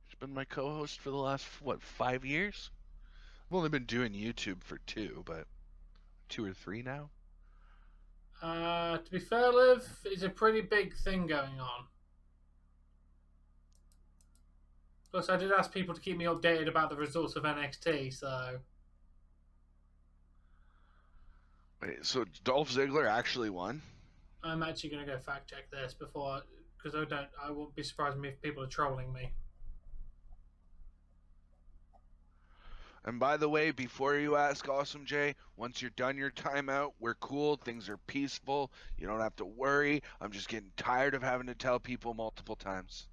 She's been my co-host for the last 5 years. I've only been doing YouTube for 2, but 2 or 3 now. To be fair, Liv, it's a pretty big thing going on. Plus, I did ask people to keep me updated about the results of NXT, so... Wait, so Dolph Ziggler actually won? I'm actually going to go fact check this before, because I won't be surprised if people are trolling me. And by the way, before you ask Awesome J, once you're done your timeout, we're cool. Things are peaceful. You don't have to worry. I'm just getting tired of having to tell people multiple times.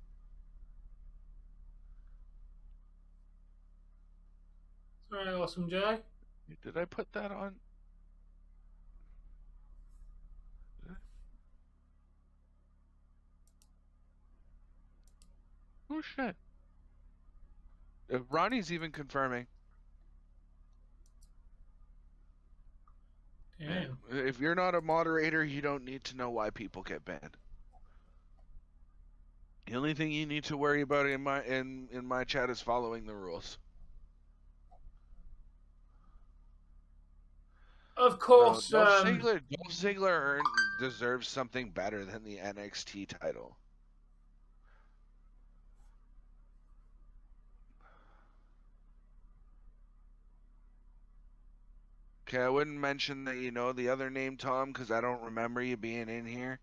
All right, Awesome J. Did I put that on? Oh, shit. Ronnie's even confirming. Damn. If you're not a moderator, you don't need to know why people get banned. The only thing you need to worry about in my chat is following the rules. Of course, No, Dolph Ziggler deserves something better than the NXT title. Okay, I wouldn't mention that you know the other name, Tom, because I don't remember you being in here.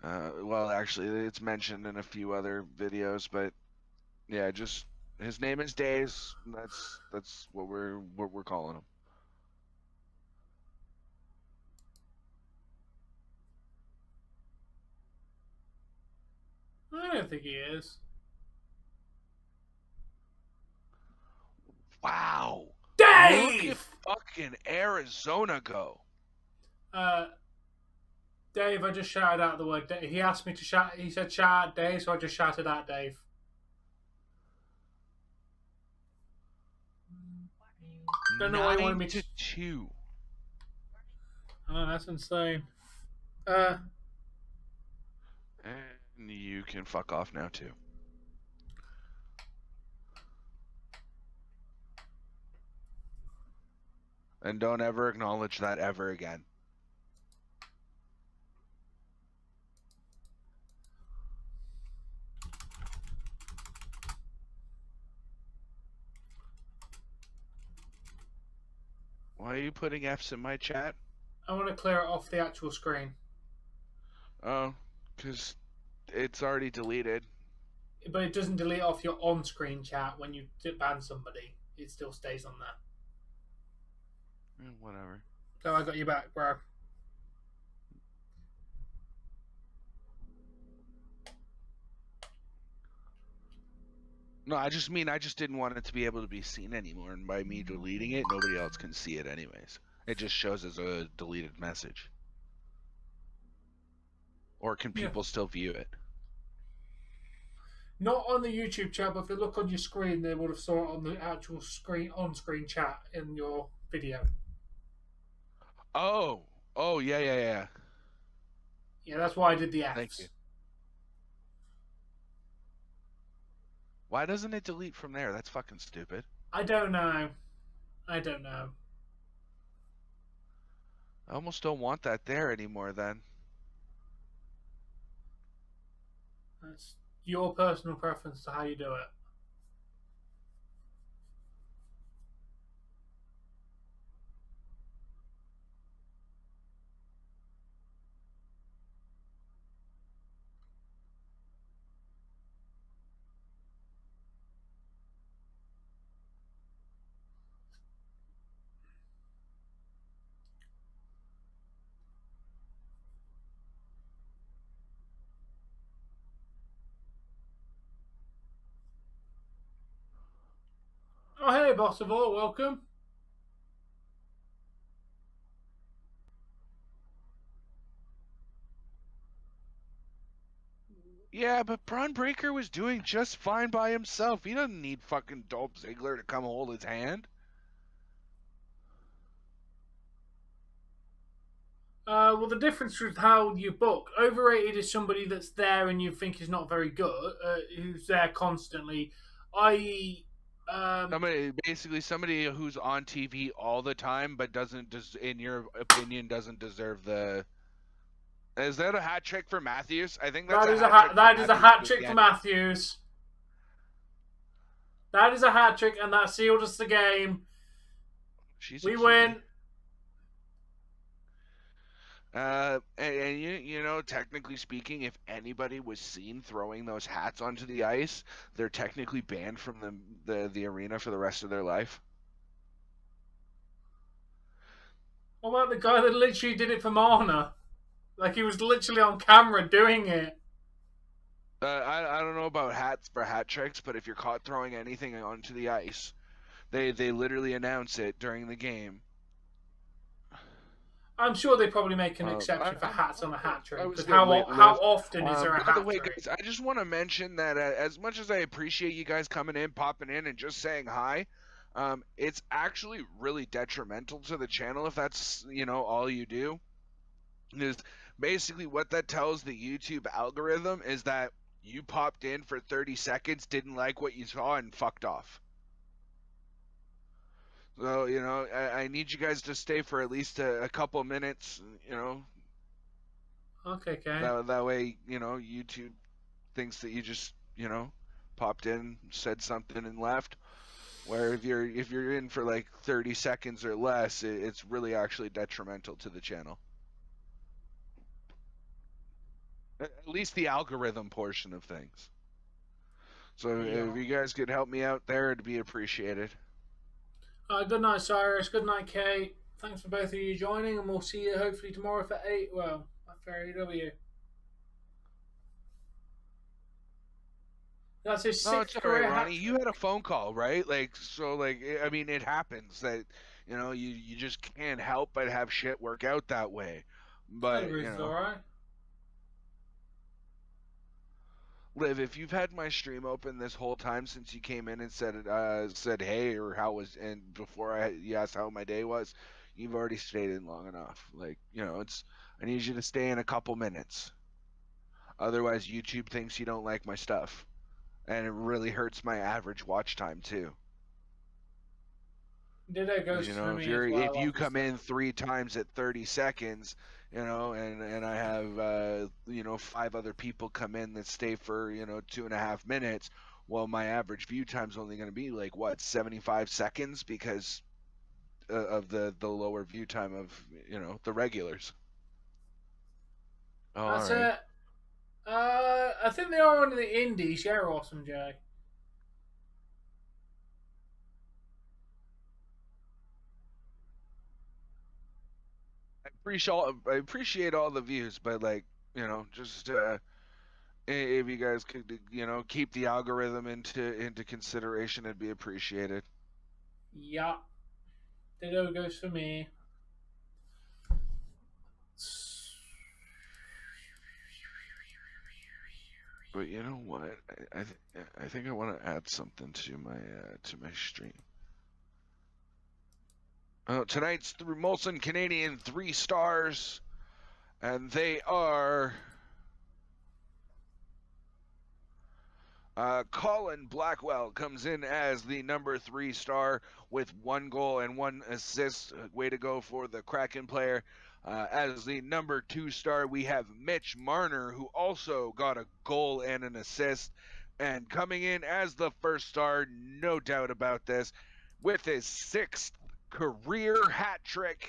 Well, actually, it's mentioned in a few other videos, but yeah, just his name is Days. That's what we're calling him. I don't think he is. Wow. Dave! Look at fucking Arizona go. Dave, I just shouted out the word. He asked me to shout. He said shout out Dave, so I just shouted out Dave. Don't know why you wanted me to. 2. Oh, that's insane. And you can fuck off now too. And don't ever acknowledge that ever again. Why are you putting F's in my chat? I want to clear it off the actual screen. Oh, because it's already deleted. But it doesn't delete off your on-screen chat when you ban somebody. It still stays on there. Whatever. So I got you back, bro. No, I just didn't want it to be able to be seen anymore, and by me deleting it, nobody else can see it anyways. It just shows as a deleted message. Or can people still view it? Not on the YouTube chat, but if you look on your screen, they would have saw it on the actual screen, on-screen chat in your video. Oh, yeah. Yeah, that's why I did the F's. Thank you. Why doesn't it delete from there? That's fucking stupid. I don't know. I almost don't want that there anymore then. That's your personal preference to how you do it. Oh, hey, boss of all, welcome. Yeah, but Braun Breaker was doing just fine by himself. He doesn't need fucking Dolph Ziggler to come hold his hand. Well, the difference with how you book, overrated is somebody that's there and you think is not very good, who's there constantly, i.e. Somebody who's on TV all the time, but in your opinion, doesn't deserve the. Is that a hat trick for Matthews? I think that's that is a hat trick for Matthews. That is a hat trick, and that sealed us the game. We win. And you know, technically speaking, if anybody was seen throwing those hats onto the ice, they're technically banned from the arena for the rest of their life. What about the guy that literally did it for Marner? Like, he was literally on camera doing it. I don't know about hats for hat tricks, but if you're caught throwing anything onto the ice, they literally announce it during the game. I'm sure they probably make an I- exception for I- hats on a I hat was- trick. I was Because gonna how live. often is there a By hat the way, trick? guys, I just want to mention that as much as I appreciate you guys coming in, popping in, and just saying hi, it's actually really detrimental to the channel if that's, you know, all you do. Is basically what that tells the YouTube algorithm is that you popped in for 30 seconds, didn't like what you saw, and fucked off. So, you know, I need you guys to stay for at least a couple minutes, you know. Okay, okay. That way, you know, YouTube thinks that you just, you know, popped in, said something, and left. Where if you're in for like 30 seconds or less, it's really actually detrimental to the channel. At least the algorithm portion of things. So if you guys could help me out there, it'd be appreciated. Good night, Cyrus. Good night, Kate. Thanks for both of you joining, and we'll see you hopefully tomorrow for 8. Well, for AEW. That's his No, it's sixth all right, career hat Ronnie. You had a phone call, right? Like, so, like, I mean, it happens that, you know, you just can't help but have shit work out that way. But, you know, alright. Liv, if you've had my stream open this whole time since you came in and said hey or how was, and before you asked how my day was, you've already stayed in long enough. Like, you know, I need you to stay in a couple minutes. Otherwise, YouTube thinks you don't like my stuff. And it really hurts my average watch time too. Ditto goes You to know, me if you come in 3 times at 30 seconds, you know, and I have you know, 5 other people come in that stay for, you know, 2.5 minutes, well, my average view time's only going to be like what, 75 seconds because of the lower view time of, you know, the regulars. Oh, That's all right. it. I think they are one of the indies. Yeah, awesome, Jay. I appreciate all the views, but like, you know, just if you guys could, you know, keep the algorithm into consideration, it'd be appreciated. Yeah. Ditto goes for me. But you know what? I think I want to add something to my stream. Tonight's through Molson Canadian 3 stars, and they are Colin Blackwell comes in as the number 3 star with 1 goal and 1 assist. Way to go for the Kraken player. As the number 2 star, we have Mitch Marner, who also got a goal and an assist. And coming in as the 1st star, no doubt about this, with his 6th career hat trick,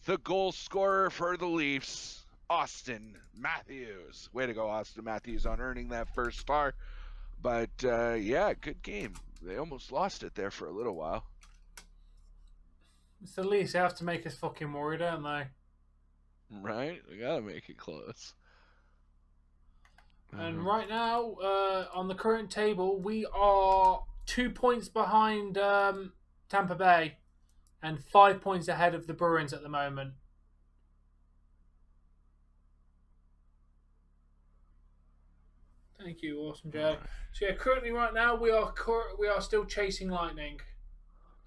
the goal scorer for the Leafs, Auston Matthews. Way to go, Auston Matthews, on earning that 1st star. But, yeah, good game. They almost lost it there for a little while. It's the Leafs. They have to make us fucking worry, don't they? Right? We gotta make it close. And right now, on the current table, we are 2 points behind Tampa Bay and 5 points ahead of the Bruins at the moment. Thank you, awesome Jay. So yeah, currently right now we are still chasing Lightning,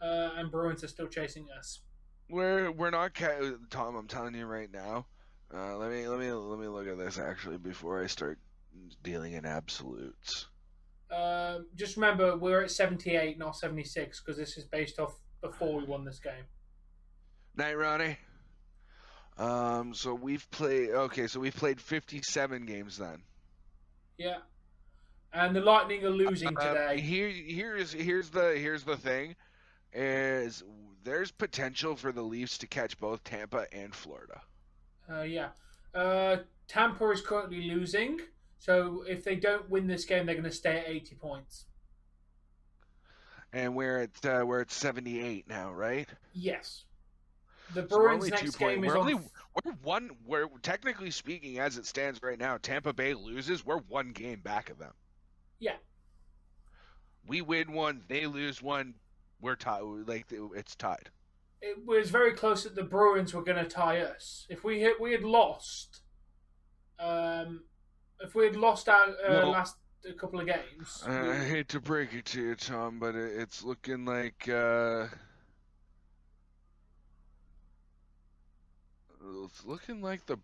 and Bruins are still chasing us. We're not Tom. I'm telling you right now. Let me look at this actually before I start dealing in absolutes. Just remember, we're at 78, not 76, because this is based off before we won this game. Night, Ronnie. So we've played 57 games then. Yeah, and the Lightning are losing today. Here's the thing, is there's potential for the Leafs to catch both Tampa and Florida. Yeah. Tampa is currently losing, so if they don't win this game, they're going to stay at 80 points. And we're at 78 now, right? Yes. The So we're Bruins' only 2 next point. game is We're on. only we're one. We're technically speaking, as it stands right now, Tampa Bay loses. We're 1 game back of them. Yeah. We win 1, they lose 1. We're tied. Like it's tied. It was very close that the Bruins were going to tie us. If we had lost, if we had lost our Well, last couple of games, I hate to break it to you, Tom, but it's looking like the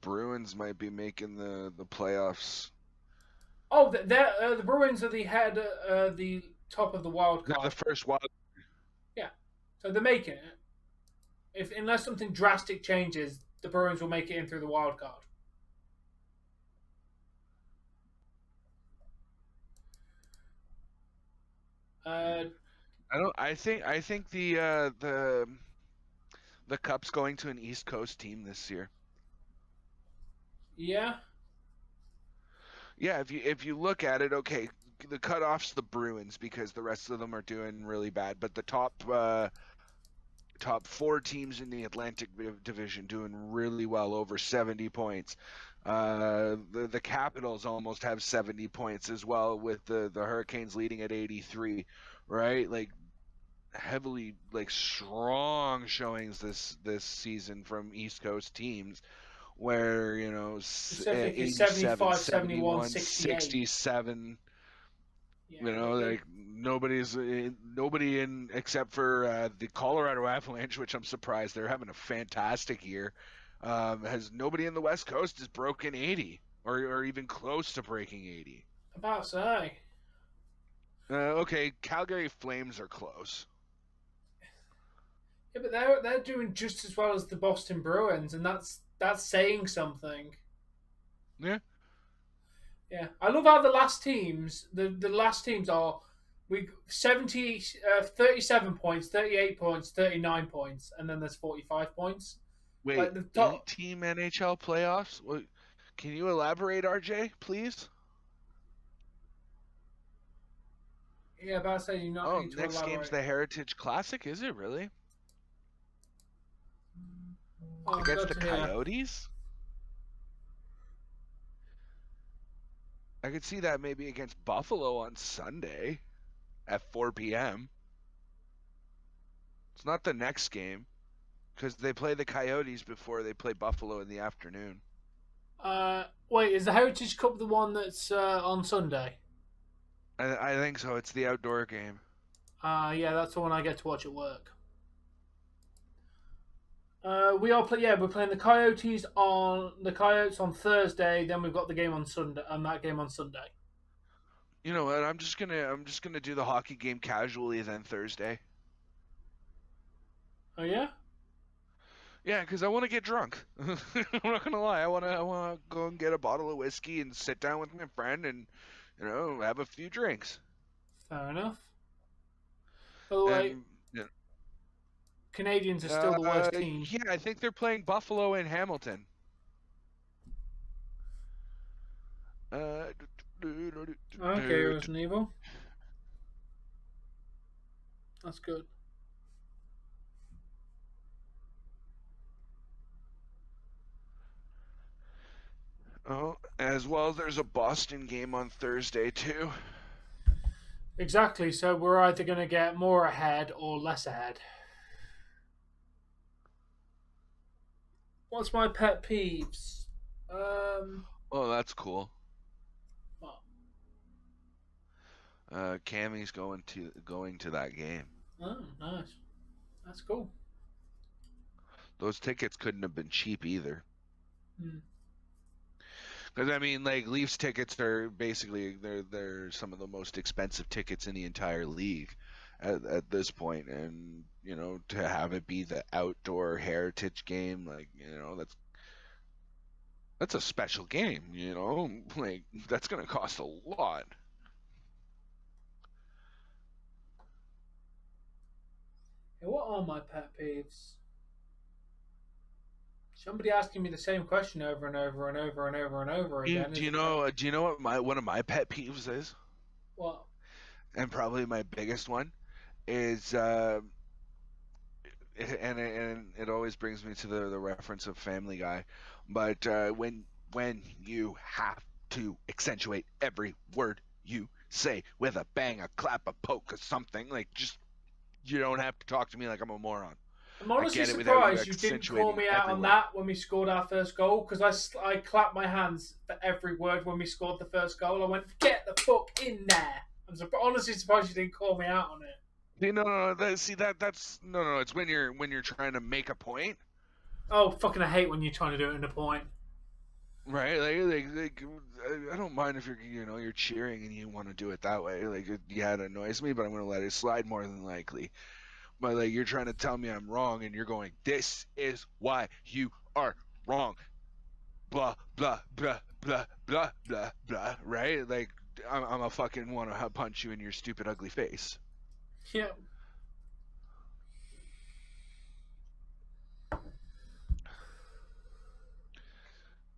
Bruins might be making the playoffs. oh, the Bruins are the top of the wild They're card. the first wild. Yeah, so they're making it. Unless something drastic changes, the Bruins will make it in through the wild card. I think the Cup's going to an East Coast team this year. Yeah. Yeah, if you look at it, okay, the cutoff's the Bruins because the rest of them are doing really bad, but the top 4 teams in the Atlantic Division doing really well, over 70 points. The Capitals almost have 70 points as well, with the Hurricanes leading at 83, right? Like heavily strong showings this season from East Coast teams, where 87, 75, 71, 71, 68. 67. Yeah, Nobody in except for the Colorado Avalanche, which I'm surprised they're having a fantastic year. Has nobody in the West Coast has broken 80 or even close to breaking 80. about to say. Okay, Calgary Flames are close. Yeah, but they're doing just as well as the Boston Bruins, and that's saying something. Yeah. Yeah, I love how the last teams are 37 points, 38 points, 39 points, and then there's 45 points. Wait, Like the top 8-team NHL playoffs? Can you elaborate, RJ, please? Yeah, about to say you not need to next elaborate. game's the Heritage Classic, is it really? Oh, Against the Coyotes? I could see that maybe against Buffalo on Sunday at 4 p.m. It's not the next game because they play the Coyotes before they play Buffalo in the afternoon. Wait, is the Heritage Cup the one that's on Sunday? I think so. It's the outdoor game. Yeah, that's the one I get to watch at work. We're playing the Coyotes on Thursday. Then we've got the game on Sunday, and that game on Sunday. You know what? I'm just gonna do the hockey game casually then Thursday. Oh yeah. Yeah, because I want to get drunk. I'm not gonna lie. I wanna go and get a bottle of whiskey and sit down with my friend and have a few drinks. Fair enough. By the way, Canadians are still the worst team. Yeah, I think they're playing Buffalo and Hamilton. Okay, Resident Evil. That's good. Oh, as well as there's a Boston game on Thursday too. Exactly. So we're either going to get more ahead or less ahead. What's my pet peeves? Oh, that's cool. What? Cammy's going to that game. Oh, nice. That's cool. Those tickets couldn't have been cheap either. Hmm. Because I mean, like Leafs tickets are basically they're some of the most expensive tickets in the entire league at this point, and to have it be the outdoor Heritage game, like that's a special game, like that's gonna cost a lot. Hey, what are my pet peeves? Somebody asking me the same question over and over and over and over and over again. Do you know? Do you know what one of my pet peeves is? What? And probably my biggest one is, and it always brings me to the reference of Family Guy, but when you have to accentuate every word you say with a bang, a clap, a poke, or something, like just you don't have to talk to me like I'm a moron. I'm honestly get it without surprised you didn't call me out on that when we scored our first goal, because I clapped my hands for every word when we scored the first goal. I went, get the fuck in there. I'm honestly surprised you didn't call me out on it. No. That's no. It's when you're trying to make a point. Oh, fucking! I hate when you're trying to do it in a point. Right, like I don't mind if you're cheering and you want to do it that way. Like, yeah, it annoys me, but I'm gonna let it slide more than likely. But like, you're trying to tell me I'm wrong, and you're going, "This is why you are wrong." Blah blah blah blah blah blah blah. Right? Like, I'm a fucking want to punch you in your stupid ugly face. Yeah.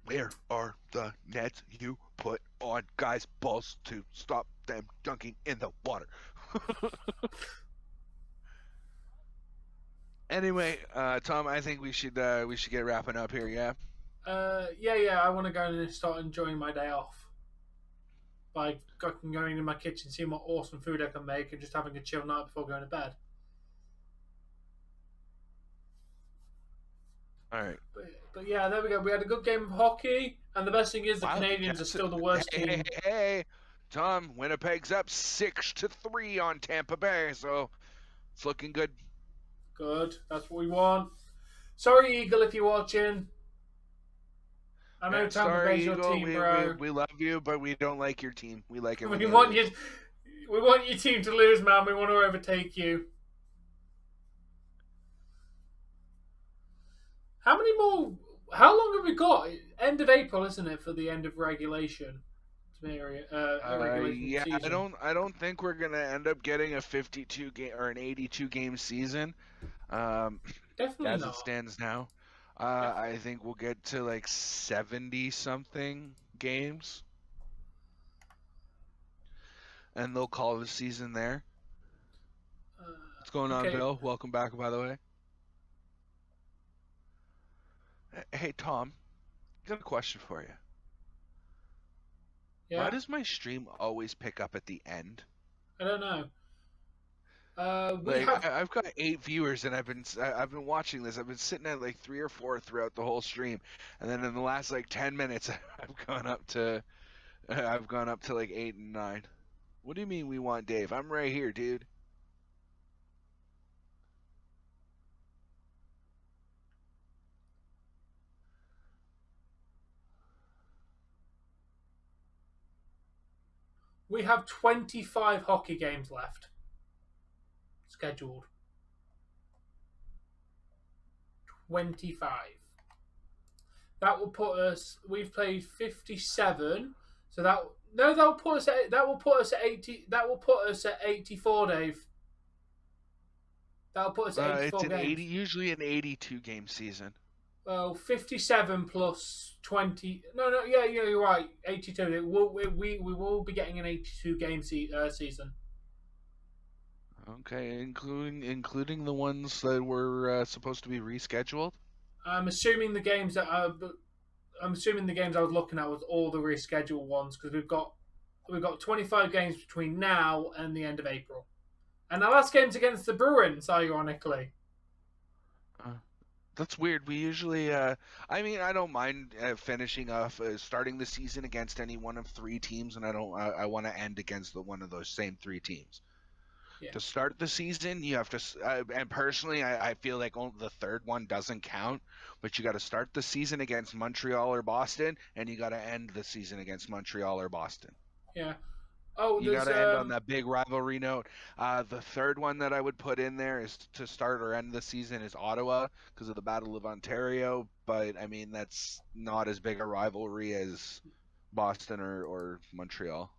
Where are the nets you put on guys' balls to stop them dunking in the water? Anyway, Tom, I think we should get wrapping up here. Yeah. Yeah. I want to go and start enjoying my day off by going in my kitchen, seeing what awesome food I can make, and just having a chill night before going to bed. All right. But yeah, there we go. We had a good game of hockey, and the best thing is the Canadians are still the worst team. Hey, Tom, Winnipeg's up 6-3 on Tampa Bay, so it's looking good. Good. That's what we want. Sorry, Eagle, if you're watching. I know Tampa Bay's your team, bro. We love you, but we don't like your team. We like it. We want your team to lose, man. We want to overtake you. How many more? How long have we got? End of April, isn't it, for the end of regulation? Yeah, season. I don't think we're gonna end up getting a 52 game or an 82 game season. Definitely as not. It stands now. I think we'll get to like 70 something games, and they'll call the season there. What's going on, Bill? Welcome back, by the way. Hey, Tom, I got a question for you. Yeah? Why does my stream always pick up at the end? I don't know. I've got 8 viewers, and I've been watching this. I've been sitting at like 3 or 4 throughout the whole stream, and then in the last like 10 minutes, I've gone up to like 8 and 9. What do you mean we want Dave? I'm right here, dude. We have 25 hockey games left. Scheduled. 25. That will put us. We've played 57. So that'll put us at 80. That will put us at 84, Dave. That'll put us at 84 games. Usually an 82 game season. Well, 57 plus 20. No, yeah, you're right. 82. We will be getting an 82 game season. Okay, including the ones that were supposed to be rescheduled. I'm assuming the games I was looking at was all the rescheduled ones, because we've got 25 games between now and the end of April, and our last game's against the Bruins, ironically. That's weird. We usually, I don't mind finishing off, starting the season against any one of 3 teams, and I want to end against one of those same 3 teams. Yeah. To start the season, you have to, and personally, I feel like only the third one doesn't count, but you got to start the season against Montreal or Boston, and you got to end the season against Montreal or Boston. Yeah. Oh, you got to end on that big rivalry note. The third one that I would put in there is to start or end the season is Ottawa because of the Battle of Ontario. But I mean, that's not as big a rivalry as Boston or Montreal.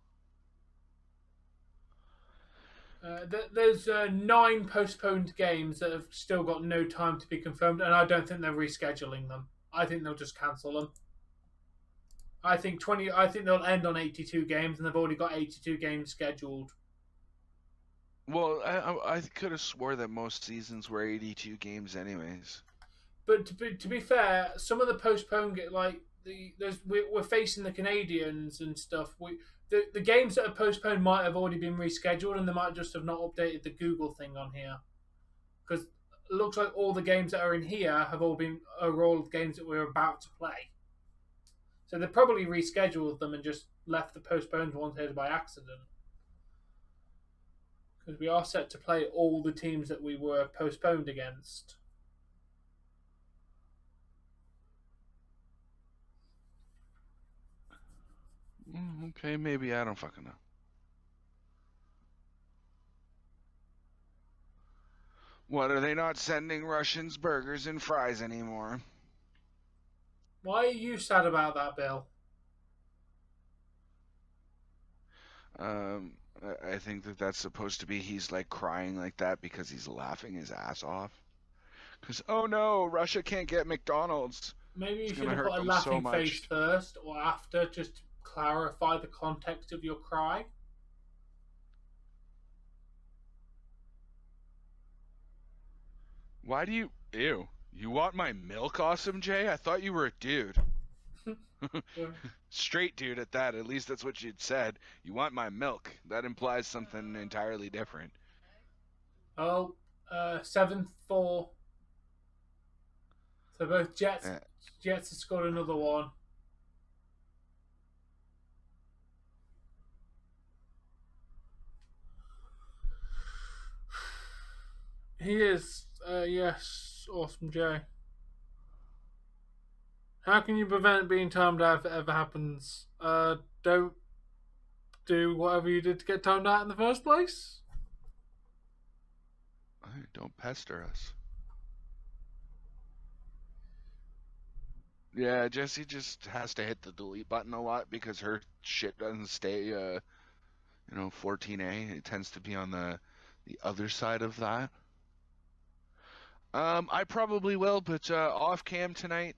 There's 9 postponed games that have still got no time to be confirmed, and I don't think they're rescheduling them. I think they'll just cancel them. I think they'll end on 82 games, and they've already got 82 games scheduled. Well, I could have swore that most seasons were 82 games anyways. But to be fair, some of the postponed we're facing the Canadians and stuff. The games that are postponed might have already been rescheduled, and they might just have not updated the Google thing on here, because it looks like all the games that are in here are all games that we're about to play. So they probably rescheduled them and just left the postponed ones here by accident. Because we are set to play all the teams that we were postponed against. Okay, maybe. I don't fucking know. What, are they not sending Russians burgers and fries anymore? Why are you sad about that, Bill? I think that's supposed to be he's like crying like that because he's laughing his ass off. Because, oh no, Russia can't get McDonald's. Maybe you It's should gonna have hurt put a them laughing so face much. first or after, just to clarify the context of your cry. Why do you... Ew. You want my milk, Awesome Jay? I thought you were a dude. Straight dude at that. At least that's what you'd said. You want my milk. That implies something entirely different. Oh, 7-4. So both Jets have scored another one. He is, yes, Awesome Jay. How can you prevent being timed out if it ever happens? Don't do whatever you did to get timed out in the first place. Don't pester us. Yeah, Jessie just has to hit the delete button a lot because her shit doesn't stay, 14A. It tends to be on the other side of that. I probably will, but off cam tonight.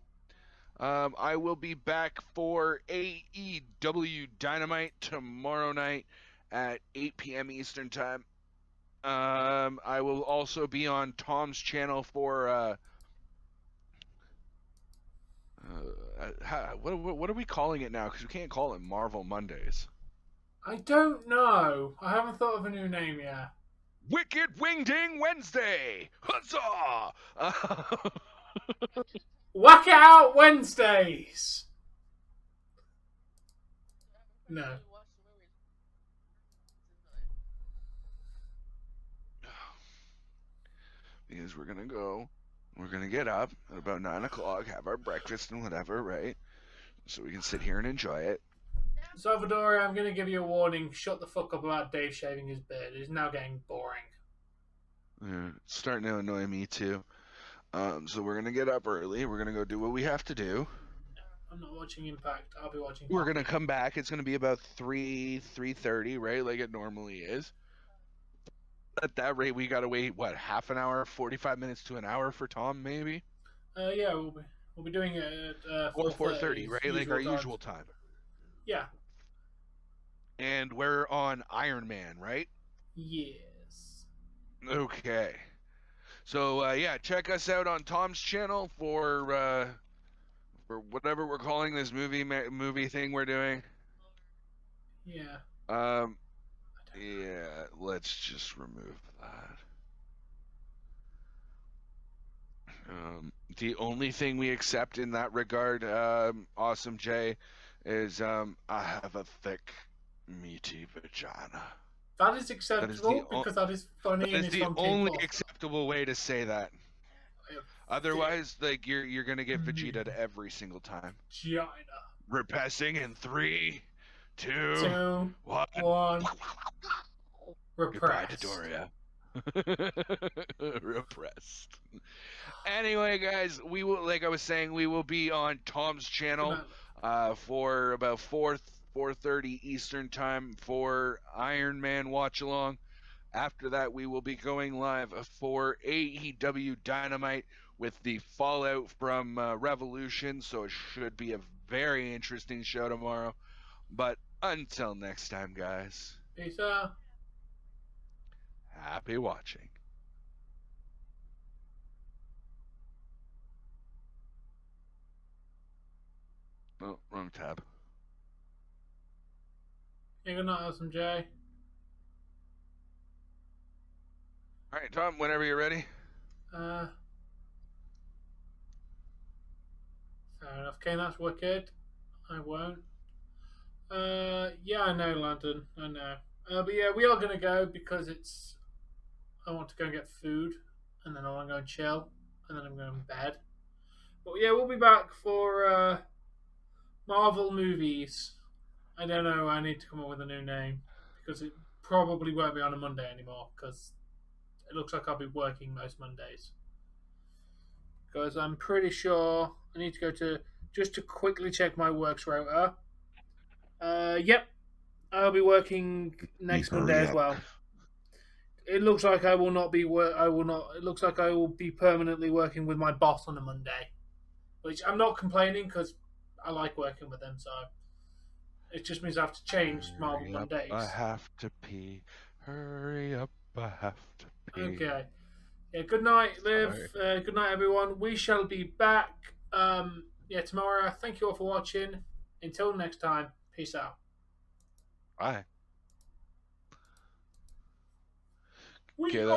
I will be back for AEW Dynamite tomorrow night at 8 p.m. Eastern Time. I will also be on Tom's channel for what are we calling it now? Because we can't call it Marvel Mondays. I don't know. I haven't thought of a new name yet. Wicked Wingding Wednesday! Huzzah! Whack It Out Wednesdays! No. Because we're gonna get up at about 9 o'clock, have our breakfast and whatever, right? So we can sit here and enjoy it. Salvador, I'm going to give you a warning. Shut the fuck up about Dave shaving his beard. It's now getting boring. Yeah, it's starting to annoy me too. So we're gonna get up early. We're gonna go do what we have to do. I'm not watching Impact. I'll be watching. We're gonna come back. It's gonna be about 3:30, right? Like it normally is. At that rate, we gotta wait half an hour, 45 minutes to an hour for Tom, maybe. Yeah, we'll be doing it at 4:30, right? Like our usual time. Yeah. And we're on Iron Man, right? Yes. Okay. So yeah, check us out on Tom's channel for whatever we're calling this movie thing we're doing. Yeah. Yeah, let's just remove that. The only thing we accept in that regard, Awesome Jay, is I have a thick, meaty vagina. That is acceptable because that is funny. That is the only acceptable way to say that. Otherwise, like you're gonna get Vegeta every single time. Vagina. Repressing in 3, 2, 1. Goodbye, Dodoria. Repressed. Anyway, guys, we will, like I was saying, we will be on Tom's channel for about 4:30 Eastern Time for Iron Man watch along. After that, we will be going live for AEW Dynamite with the fallout from Revolution, so it should be a very interesting show tomorrow. But until next time, guys, Peace out. happy watching. Oh, wrong tab. Yeah, good night, SMJ. All right, Tom, whenever you're ready. Fair enough. Okay, that's wicked. I won't. Yeah, I know, London. I know. But yeah, we are going to go because I want to go and get food, and then I want to go and chill, and then I'm going to bed. But yeah, we'll be back for Marvel movies. I don't know. I need to come up with a new name because it probably won't be on a Monday anymore because it looks like I'll be working most Mondays. Because I'm pretty sure I need to go to just to quickly check my works rota. Yep, I'll be working next Monday as well. It looks like I will not be I will not. It looks like I will be permanently working with my boss on a Monday, which I'm not complaining because I like working with them. So it just means I have to change Marvel Hurry up, Mondays. I have to pee. Hurry up, I have to pee. Okay. Yeah. Good night, Liv. Good night, everyone. We shall be back. Tomorrow. Thank you all for watching. Until next time. Peace out. Bye. We